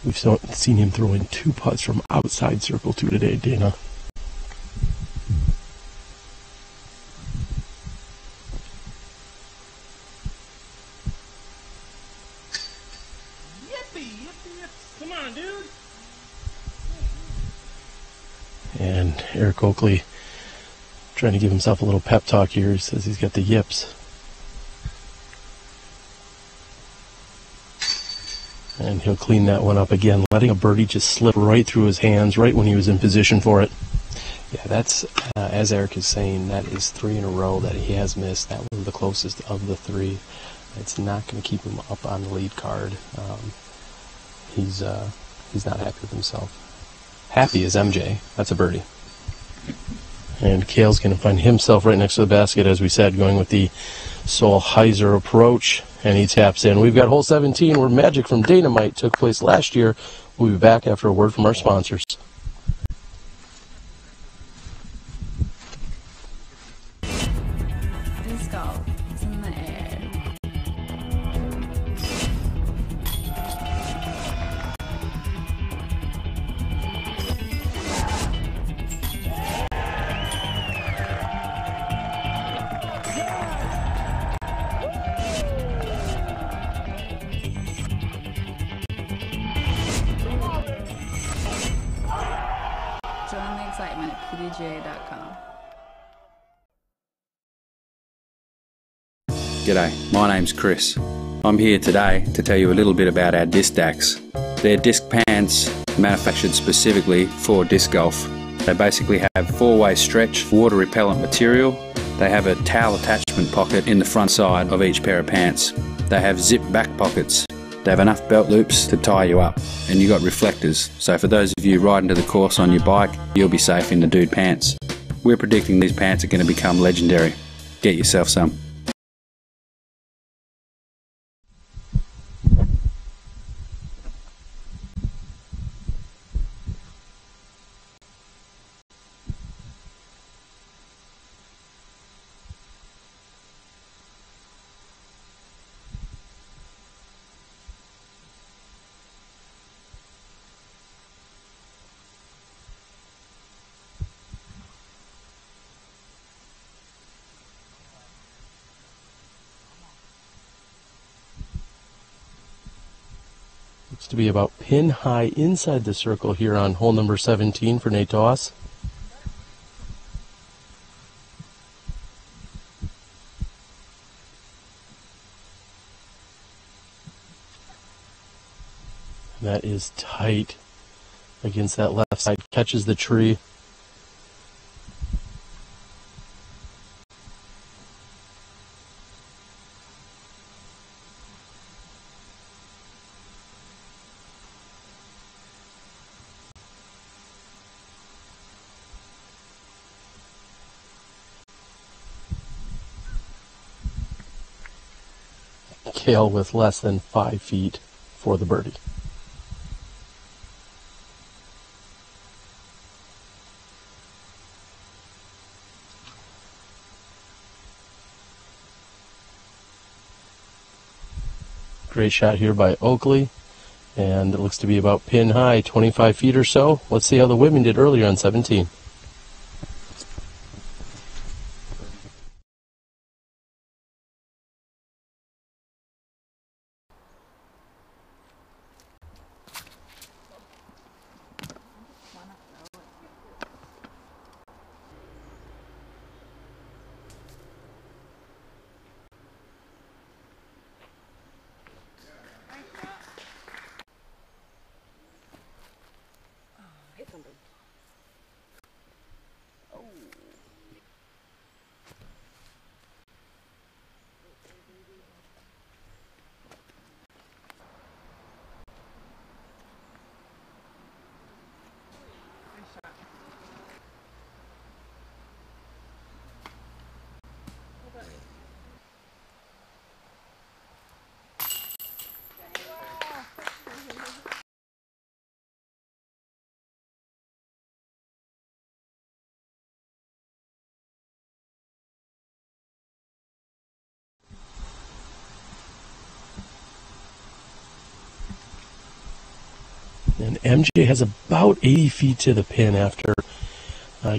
We've seen him throw in 2 putts from outside circle 2 today, Dana. Come on, dude. And Eric Oakley trying to give himself a little pep talk here. He says he's got the yips. And he'll clean that one up again, letting a birdie just slip right through his hands right when he was in position for it. Yeah, that's, as Eric is saying, that is 3 in a row that he has missed. That was the closest of the 3. It's not going to keep him up on the lead card. He's not happy with himself. Happy is MJ. That's a birdie. And Cale's going to find himself right next to the basket, as we said, going with the Solheiser approach, and he taps in. We've got hole 17, where Magic from Dynamite took place last year. We'll be back after a word from our sponsors. Disc golf is in the air. Join the excitement at pdga.com. G'day, my name's Chris. I'm here today to tell you a little bit about our disc stacks. They're disc pants manufactured specifically for disc golf. They basically have 4-way stretch, water repellent material. They have a towel attachment pocket in the front side of each pair of pants. They have zip back pockets. They have enough belt loops to tie you up, and you got reflectors, so for those of you riding to the course on your bike, you'll be safe in the dude pants. We're predicting these pants are going to become legendary. Get yourself some. Looks to be about pin high inside the circle here on hole number 17 for Nate Doss. That is tight against that left side, catches the tree. Cale with less than 5 feet for the birdie. Great shot here by Oakley. And it looks to be about pin high, 25 feet or so. Let's see how the women did earlier on 17. And MJ has about 80 feet to the pin after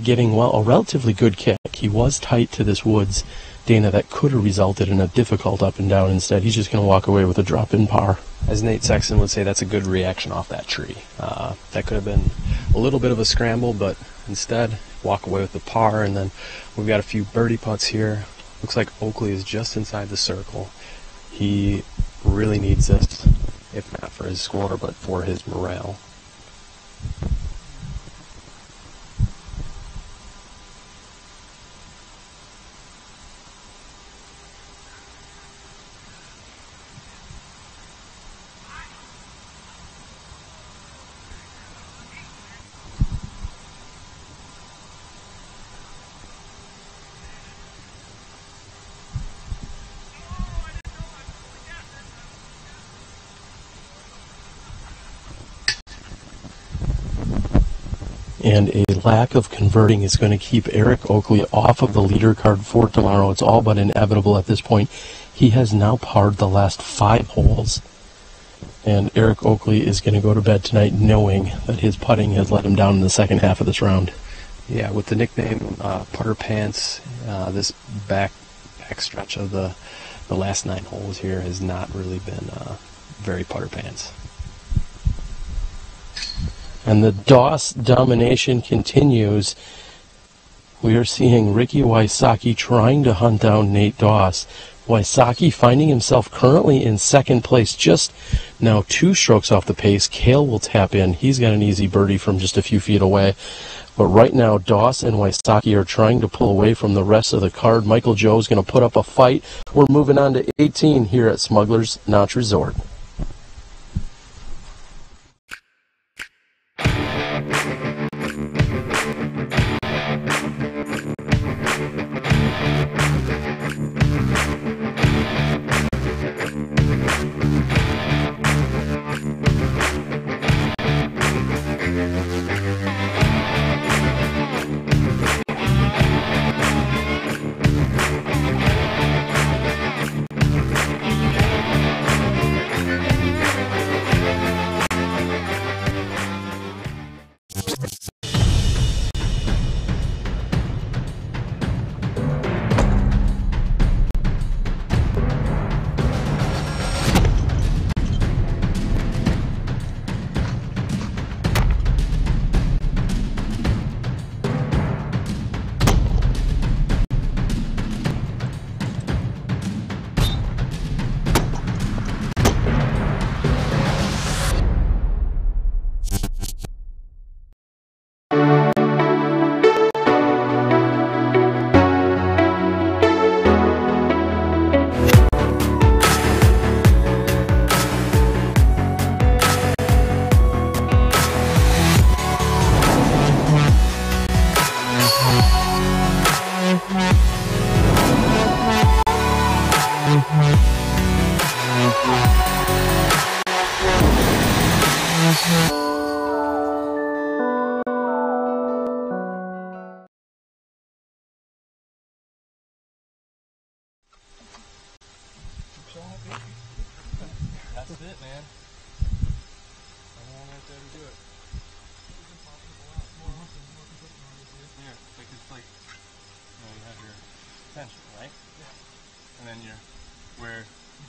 getting, well, a relatively good kick. He was tight to this woods, Dana, that could have resulted in a difficult up and down. Instead, he's just going to walk away with a drop in par. As Nate Sexton would say, that's a good reaction off that tree. That could have been a little bit of a scramble, but instead, walk away with the par. And then we've got a few birdie putts here. Looks like Oakley is just inside the circle. He really needs this, if not for his score, but for his morale. And a lack of converting is going to keep Eric Oakley off of the leader card for tomorrow. It's all but inevitable at this point. He has now parred the last 5 holes. And Eric Oakley is going to go to bed tonight knowing that his putting has let him down in the second half of this round. Yeah, with the nickname Putter Pants, this back stretch of the last 9 holes here has not really been very putter pants. And the Doss domination continues. We are seeing Ricky Wysocki trying to hunt down Nate Doss. Wysocki finding himself currently in second place, just now 2 strokes off the pace. Cale will tap in. He's got an easy birdie from just a few feet away. But right now, Doss and Wysocki are trying to pull away from the rest of the card. Michael Joe's going to put up a fight. We're moving on to 18 here at Smuggler's Notch Resort. That's it, man. Right there to do it. Yeah, it's like you have your tension, right? Yeah. And then where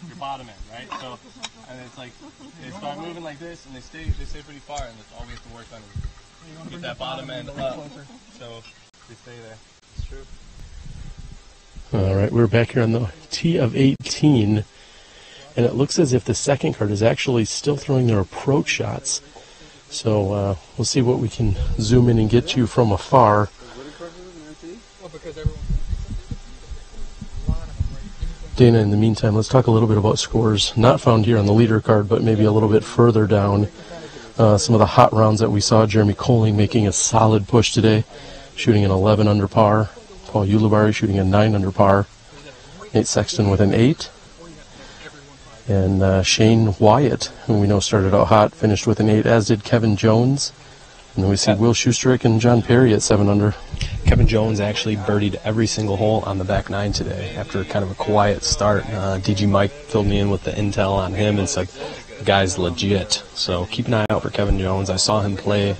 your bottom end, right? So, and it's like they start moving like this, and they stay pretty far, and that's all we have to work on is get that bottom end up. So they stay there. It's true. All right, we're back here on the tee of 18, and it looks as if the second card is actually still throwing their approach shots. So we'll see what we can zoom in and get to from afar. Dana, in the meantime, let's talk a little bit about scores not found here on the leader card, but maybe a little bit further down. Some of the hot rounds that we saw, Jeremy Colling making a solid push today, shooting an 11 under par. Paul Ulibarri shooting a 9 under par. Nate Sexton with an 8. And Shane Wyatt, who we know started out hot, finished with an 8, as did Kevin Jones. And then we see Will Schustrick and John Perry at 7 under. Kevin Jones actually birdied every single hole on the back 9 today after kind of a quiet start. DG Mike filled me in with the intel on him and said, the guy's legit. So keep an eye out for Kevin Jones. I saw him play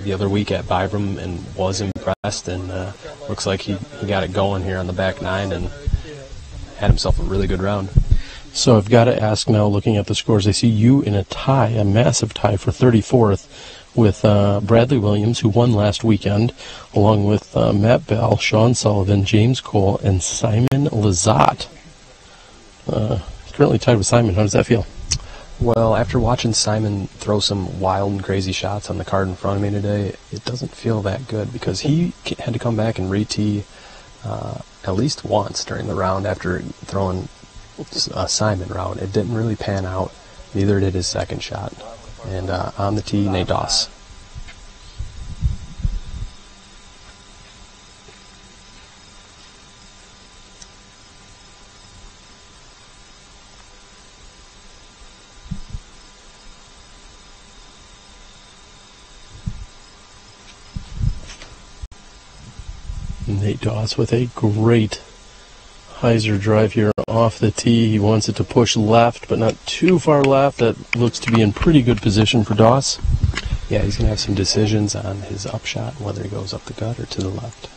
the other week at Byram and was impressed, and looks like he got it going here on the back 9 and had himself a really good round. So I've got to ask now, looking at the scores, I see you in a tie, a massive tie for 34th with Bradley Williams, who won last weekend, along with Matt Bell, Sean Sullivan, James Cole, and Simon Lizotte. Currently tied with Simon. How does that feel? Well, after watching Simon throw some wild and crazy shots on the card in front of me today, it doesn't feel that good because he had to come back and re-tee at least once during the round after throwing a Simon round. It didn't really pan out. Neither did his second shot. And on the tee, Nate Doss. Nate Doss with a great hyzer drive here off the tee. He wants it to push left, but not too far left. That looks to be in pretty good position for Doss. Yeah, he's going to have some decisions on his upshot, whether he goes up the gut or to the left.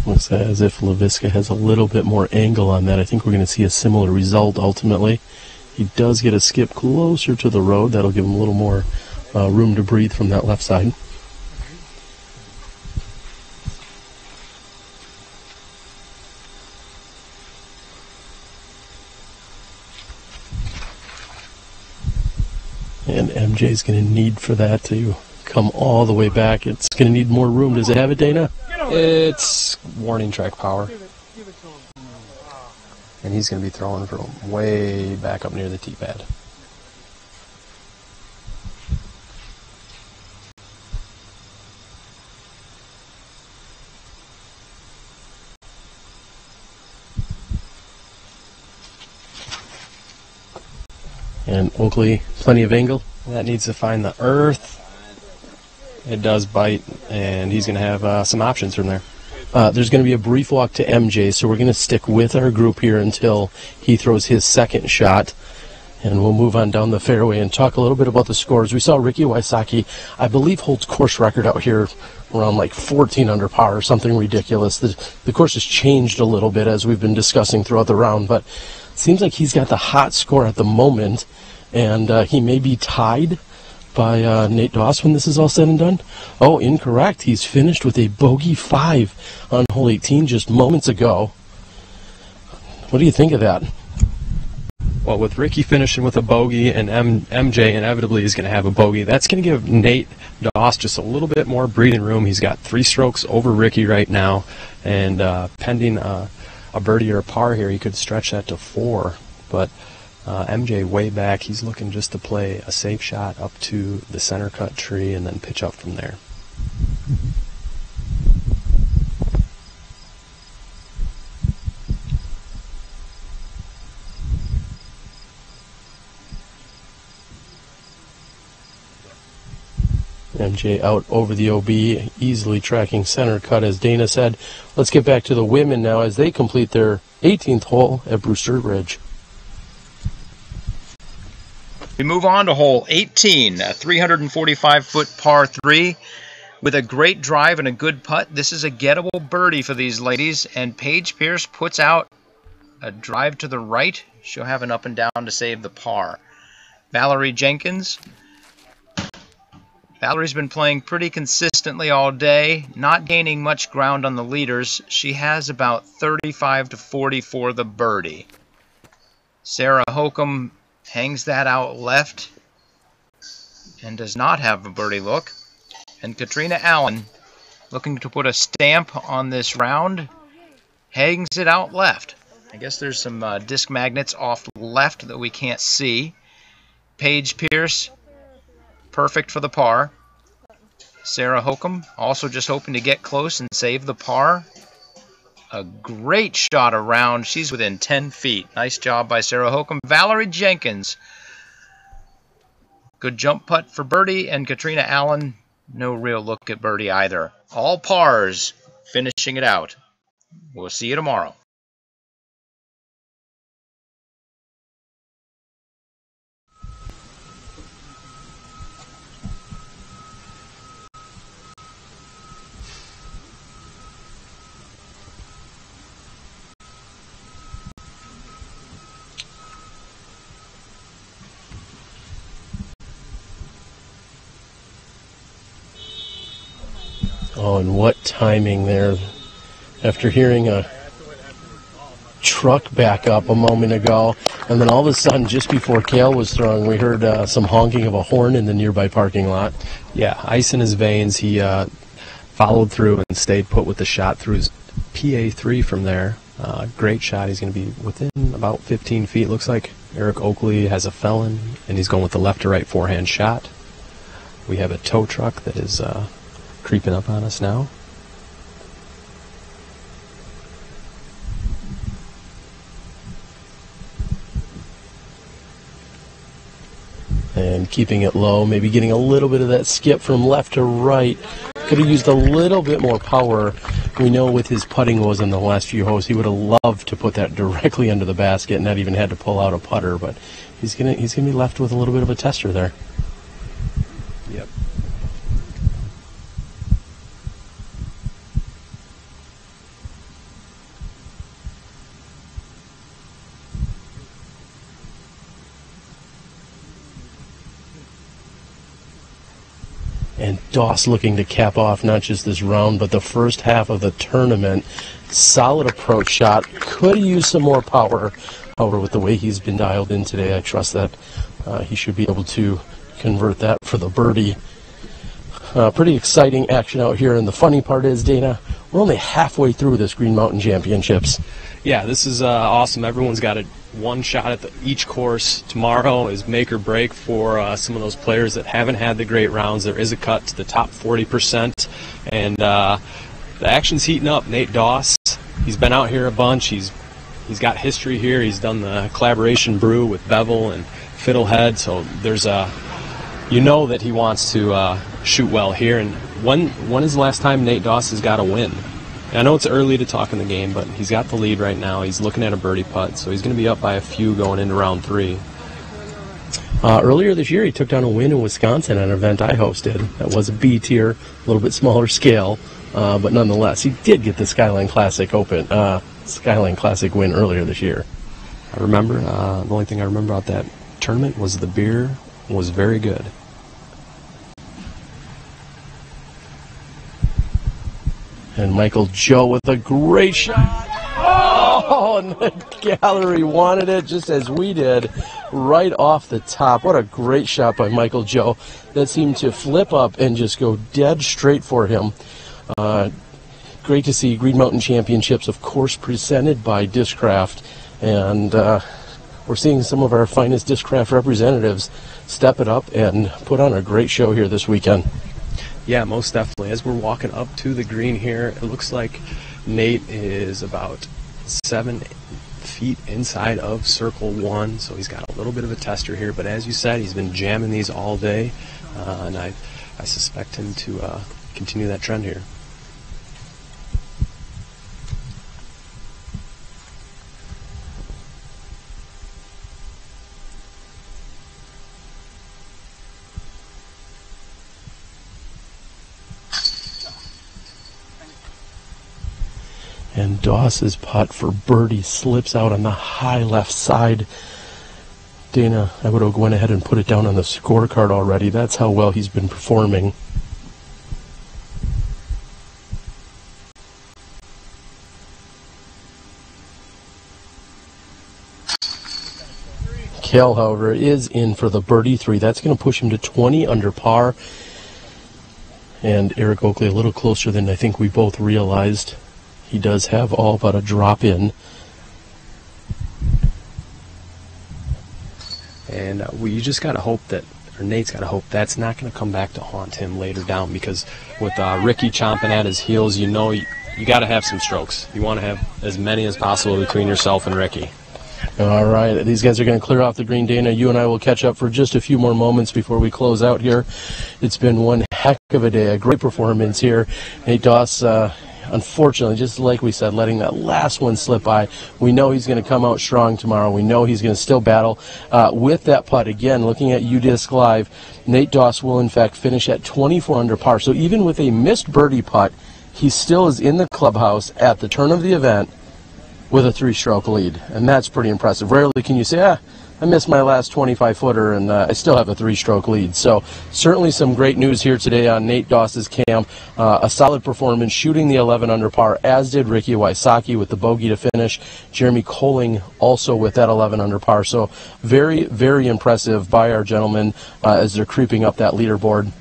Looks as if Leiviska has a little bit more angle on that. I think we're going to see a similar result ultimately. He does get a skip closer to the road. That'll give him a little more room to breathe from that left side. And MJ's going to need for that to come all the way back. It's going to need more room. Does it have it, Dana? It's warning track power. And he's going to be throwing from way back up near the tee pad. And Oakley, plenty of angle. That needs to find the earth. It does bite, and he's going to have some options from there. There's going to be a brief walk to MJ, so we're going to stick with our group here until he throws his second shot. And we'll move on down the fairway and talk a little bit about the scores. We saw Ricky Wysocki, I believe, holds course record out here around like 14 under par or something ridiculous. The course has changed a little bit as we've been discussing throughout the round, but it seems like he's got the hot score at the moment, and he may be tied by Nate Doss when this is all said and done. Oh, incorrect. He's finished with a bogey 5 on hole 18 just moments ago. What do you think of that? Well, with Ricky finishing with a bogey and MJ inevitably is going to have a bogey, that's going to give Nate Doss just a little bit more breathing room. He's got 3 strokes over Ricky right now, and pending a birdie or a par here, he could stretch that to 4. But MJ way back, he's looking just to play a safe shot up to the center cut tree and then pitch up from there. MJ out over the OB, easily tracking center cut, as Dana said. Let's get back to the women now as they complete their 18th hole at Brewster Ridge. We move on to hole 18, a 345-foot par 3. With a great drive and a good putt, this is a gettable birdie for these ladies, and Paige Pierce puts out a drive to the right. She'll have an up and down to save the par. Valarie Jenkins. Valarie's been playing pretty consistently all day, not gaining much ground on the leaders. She has about 35 to 40 for the birdie. Sarah Hokom hangs that out left and does not have a birdie look. And Catrina Allen, looking to put a stamp on this round, hangs it out left. I guess there's some disc magnets off left that we can't see. Paige Pierce, perfect for the par. Sarah Hokom, also just hoping to get close and save the par. A great shot around. She's within 10 feet. Nice job by Sarah Hokom. Valarie Jenkins, good jump putt for birdie. And Catrina Allen, no real look at birdie either. All pars, finishing it out. We'll see you tomorrow. Oh, and what timing there. After hearing a truck back up a moment ago, and then all of a sudden, just before Cale was throwing, we heard some honking of a horn in the nearby parking lot. Yeah, ice in his veins. He followed through and stayed put with the shot through his PA3 from there. Great shot. He's going to be within about 15 feet. Looks like Eric Oakley has a felon, and he's going with the left to right forehand shot. We have a tow truck that is creeping up on us now. And keeping it low, maybe getting a little bit of that skip from left to right. Could have used a little bit more power. We know with his putting woes in the last few holes, he would have loved to put that directly under the basket and not even had to pull out a putter, but he's gonna be left with a little bit of a tester there. Yep. And Doss looking to cap off not just this round, but the first half of the tournament. Solid approach shot. Could use some more power. However, with the way he's been dialed in today, I trust that he should be able to convert that for the birdie. Pretty exciting action out here. And the funny part is, Dana, we're only halfway through this Green Mountain Championships. Yeah, this is awesome. Everyone's got one shot at each course. Tomorrow is make or break for some of those players that haven't had the great rounds. There is a cut to the top 40%, and the action's heating up. Nate Doss, he's been out here a bunch. He's got history here. He's done the collaboration brew with Bevel and Fiddlehead, so there's you know that he wants to shoot well here. And when is the last time Nate Doss has got a win? I know it's early to talk in the game, but he's got the lead right now. He's looking at a birdie putt, so he's going to be up by a few going into round 3. Earlier this year, he took down a win in Wisconsin at an event I hosted. That was a B tier, a little bit smaller scale, but nonetheless, he did get the Skyline Classic Skyline Classic win earlier this year. I remember, the only thing I remember about that tournament was the beer was very good. And Michael Joe with a great shot. Oh, and the gallery wanted it just as we did, right off the top. What a great shot by Michael Joe. That seemed to flip up and just go dead straight for him. Great to see Green Mountain Championships, of course, presented by Discraft. And we're seeing some of our finest Discraft representatives step it up and put on a great show here this weekend. Yeah, most definitely. As we're walking up to the green here, it looks like Nate is about 7 feet inside of circle 1, so he's got a little bit of a tester here. But as you said, he's been jamming these all day, and I I suspect him to continue that trend here. And Doss's putt for birdie slips out on the high left side. Dana, I would have went ahead and put it down on the scorecard already. That's how well he's been performing. Cale, however, is in for the birdie 3. That's going to push him to 20 under par. And Eric Oakley a little closer than I think we both realized. He does have all but a drop in. And you just got to hope that, or Nate's got to hope that's not going to come back to haunt him later down, because with Ricky chomping at his heels, you know you got to have some strokes. You want to have as many as possible between yourself and Ricky. All right, these guys are going to clear off the green. Dana, you and I will catch up for just a few more moments before we close out here. It's been one heck of a day, a great performance here. Nate Doss, unfortunately, just like we said, letting that last one slip by. We know he's going to come out strong tomorrow. We know he's going to still battle. With that putt, again, looking at UDisc Live, Nate Doss will, in fact, finish at 24 under par. So even with a missed birdie putt, he still is in the clubhouse at the turn of the event with a 3-stroke lead. And that's pretty impressive. Rarely can you say, I missed my last 25-footer, and I still have a 3-stroke lead. So certainly some great news here today on Nate Doss's camp. A solid performance, shooting the 11 under par, as did Ricky Wysocki with the bogey to finish. Jeremy Colling also with that 11 under par. So very, very impressive by our gentlemen as they're creeping up that leaderboard.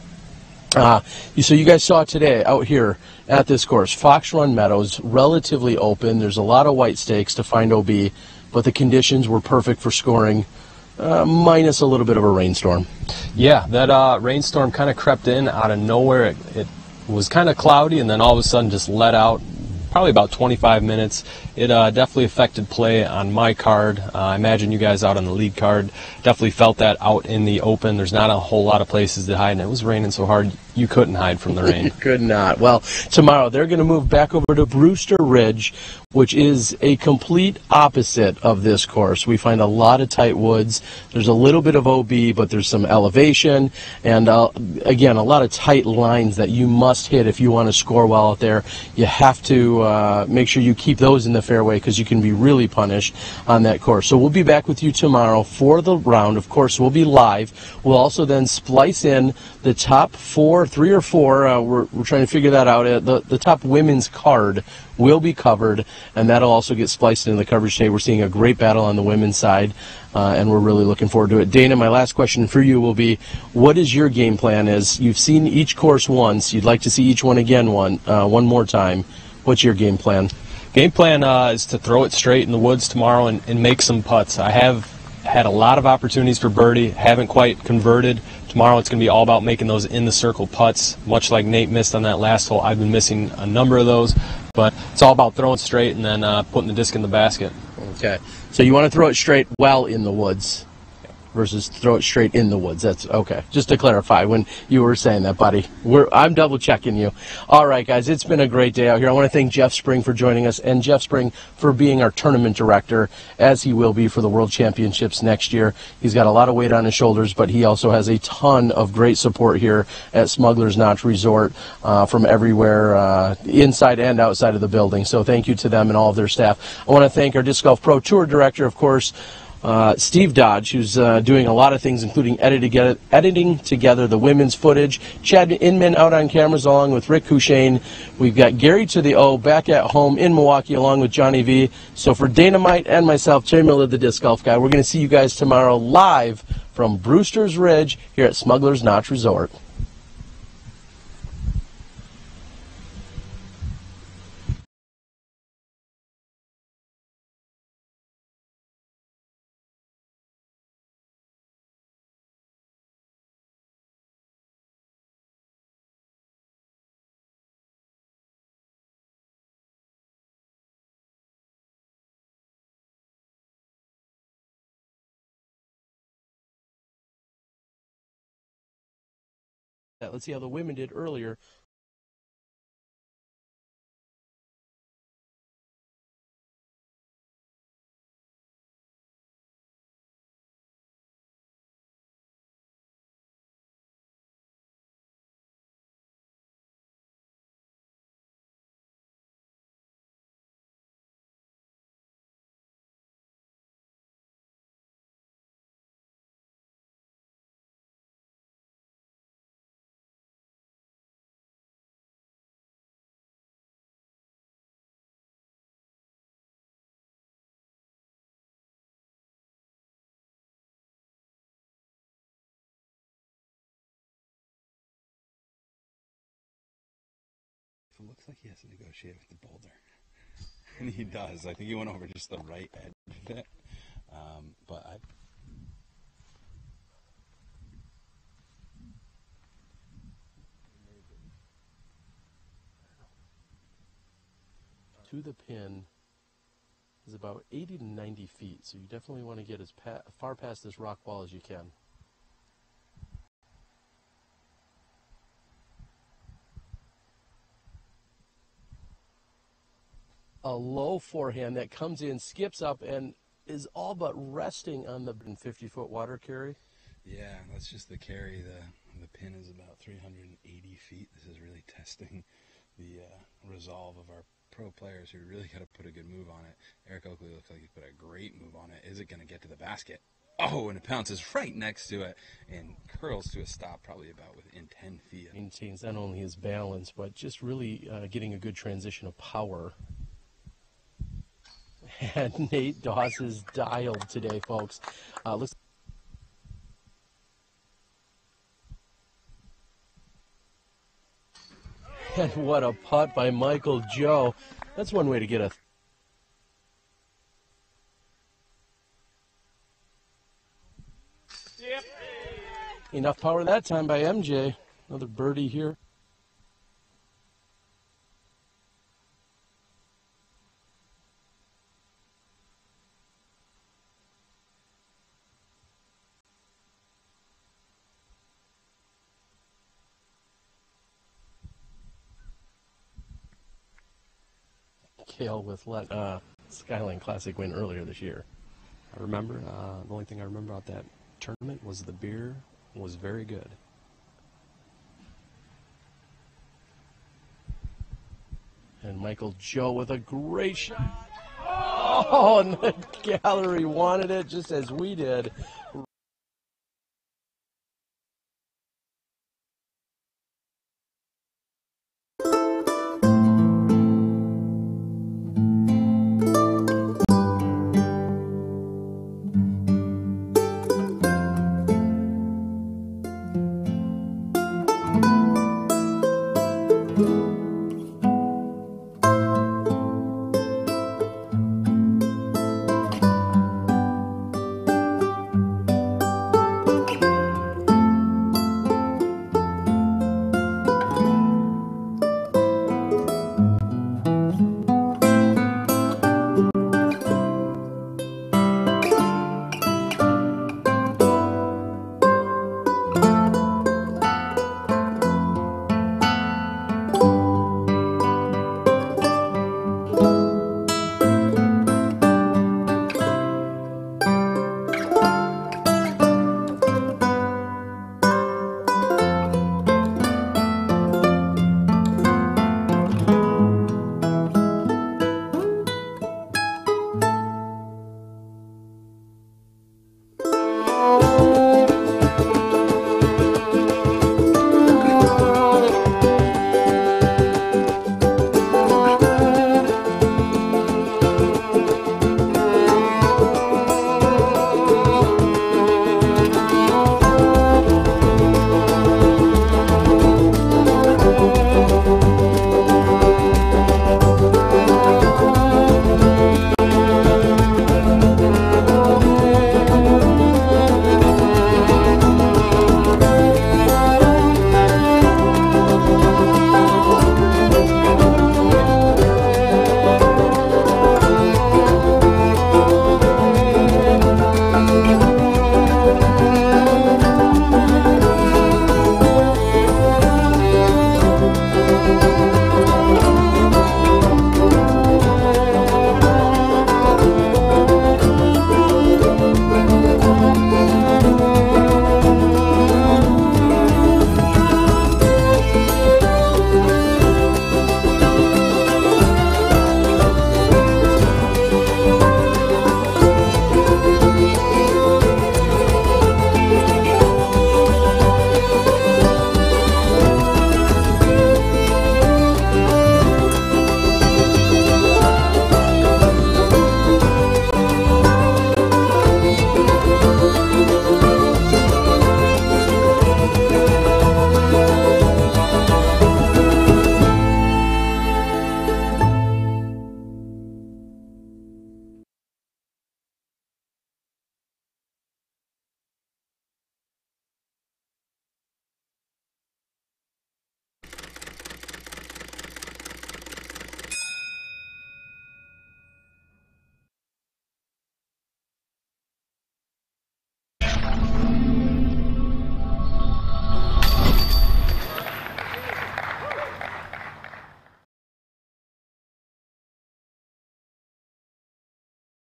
So you guys saw today out here at this course, Fox Run Meadows, relatively open. There's a lot of white stakes to find OB, but the conditions were perfect for scoring, minus a little bit of a rainstorm. Yeah, that rainstorm kind of crept in out of nowhere. It was kind of cloudy, and then all of a sudden just let out. Probably about 25 minutes. It definitely affected play on my card. I imagine you guys out on the lead card definitely felt that out in the open. There's not a whole lot of places to hide, and it was raining so hard you couldn't hide from the rain. Could not. Well, tomorrow they're going to move back over to Brewster Ridge, which is a complete opposite of this course. We find a lot of tight woods. There's a little bit of OB, but there's some elevation, and again, a lot of tight lines that you must hit if you want to score well out there. You have to make sure you keep those in the fairway, because you can be really punished on that course. So we'll be back with you tomorrow for the round. Of course, we'll be live. We'll also then splice in the top 3 or 4. We're trying to figure that out. The top women's card will be covered, and that'll also get spliced into the coverage today. We're seeing a great battle on the women's side, and we're really looking forward to it. Dana, my last question for you will be, what is your game plan? As you've seen each course once, you'd like to see each one again one more time. What's your game plan? Game plan is to throw it straight in the woods tomorrow and make some putts. I have had a lot of opportunities for birdie, haven't quite converted. Tomorrow it's going to be all about making those in the circle putts, much like Nate missed on that last hole. I've been missing a number of those, but it's all about throwing straight and then putting the disc in the basket. Okay, so you want to throw it straight well in the woods versus throw it straight in the woods. That's okay. Just to clarify when you were saying that, buddy. I'm double checking you. All right, guys, it's been a great day out here. I want to thank Jeff Spring for joining us, and Jeff Spring for being our tournament director, as he will be for the World Championships next year. He's got a lot of weight on his shoulders, but he also has a ton of great support here at Smuggler's Notch Resort from everywhere, inside and outside of the building. So thank you to them and all of their staff. I want to thank our Disc Golf Pro Tour director, of course, Steve Dodge, who's doing a lot of things, including editing together the women's footage. Chad Inman out on cameras along with Rick Hushain. We've got Gary to the O back at home in Milwaukee along with Johnny V. So for Dynamite and myself, Terry Miller, the Disc Golf Guy, we're going to see you guys tomorrow live from Brewster's Ridge here at Smuggler's Notch Resort. Let's see how the women did earlier. It looks like he has to negotiate with the boulder. And he does. I think he went over just the right edge of it. But I... To the pin is about 80 to 90 feet, so you definitely want to get as far past this rock wall as you can. A low forehand that comes in, skips up, and is all but resting on the 50-foot water carry. Yeah, that's just the carry. The pin is about 380 feet. This is really testing the resolve of our pro players who really got to put a good move on it. Eric Oakley looks like he put a great move on it. Is it going to get to the basket? Oh, and it pounces right next to it and curls to a stop probably about within 10 feet. Maintains not only his balance, but just really getting a good transition of power. And Nate Doss is dialed today, folks. Looks. And what a putt by Michael Joe. That's one way to get a... Yep. Enough power that time by MJ. Another birdie here. Cale with Skyline Classic win earlier this year. I remember, the only thing I remember about that tournament was the beer was very good. And Michael Joe with a great shot. Oh, and the gallery wanted it just as we did.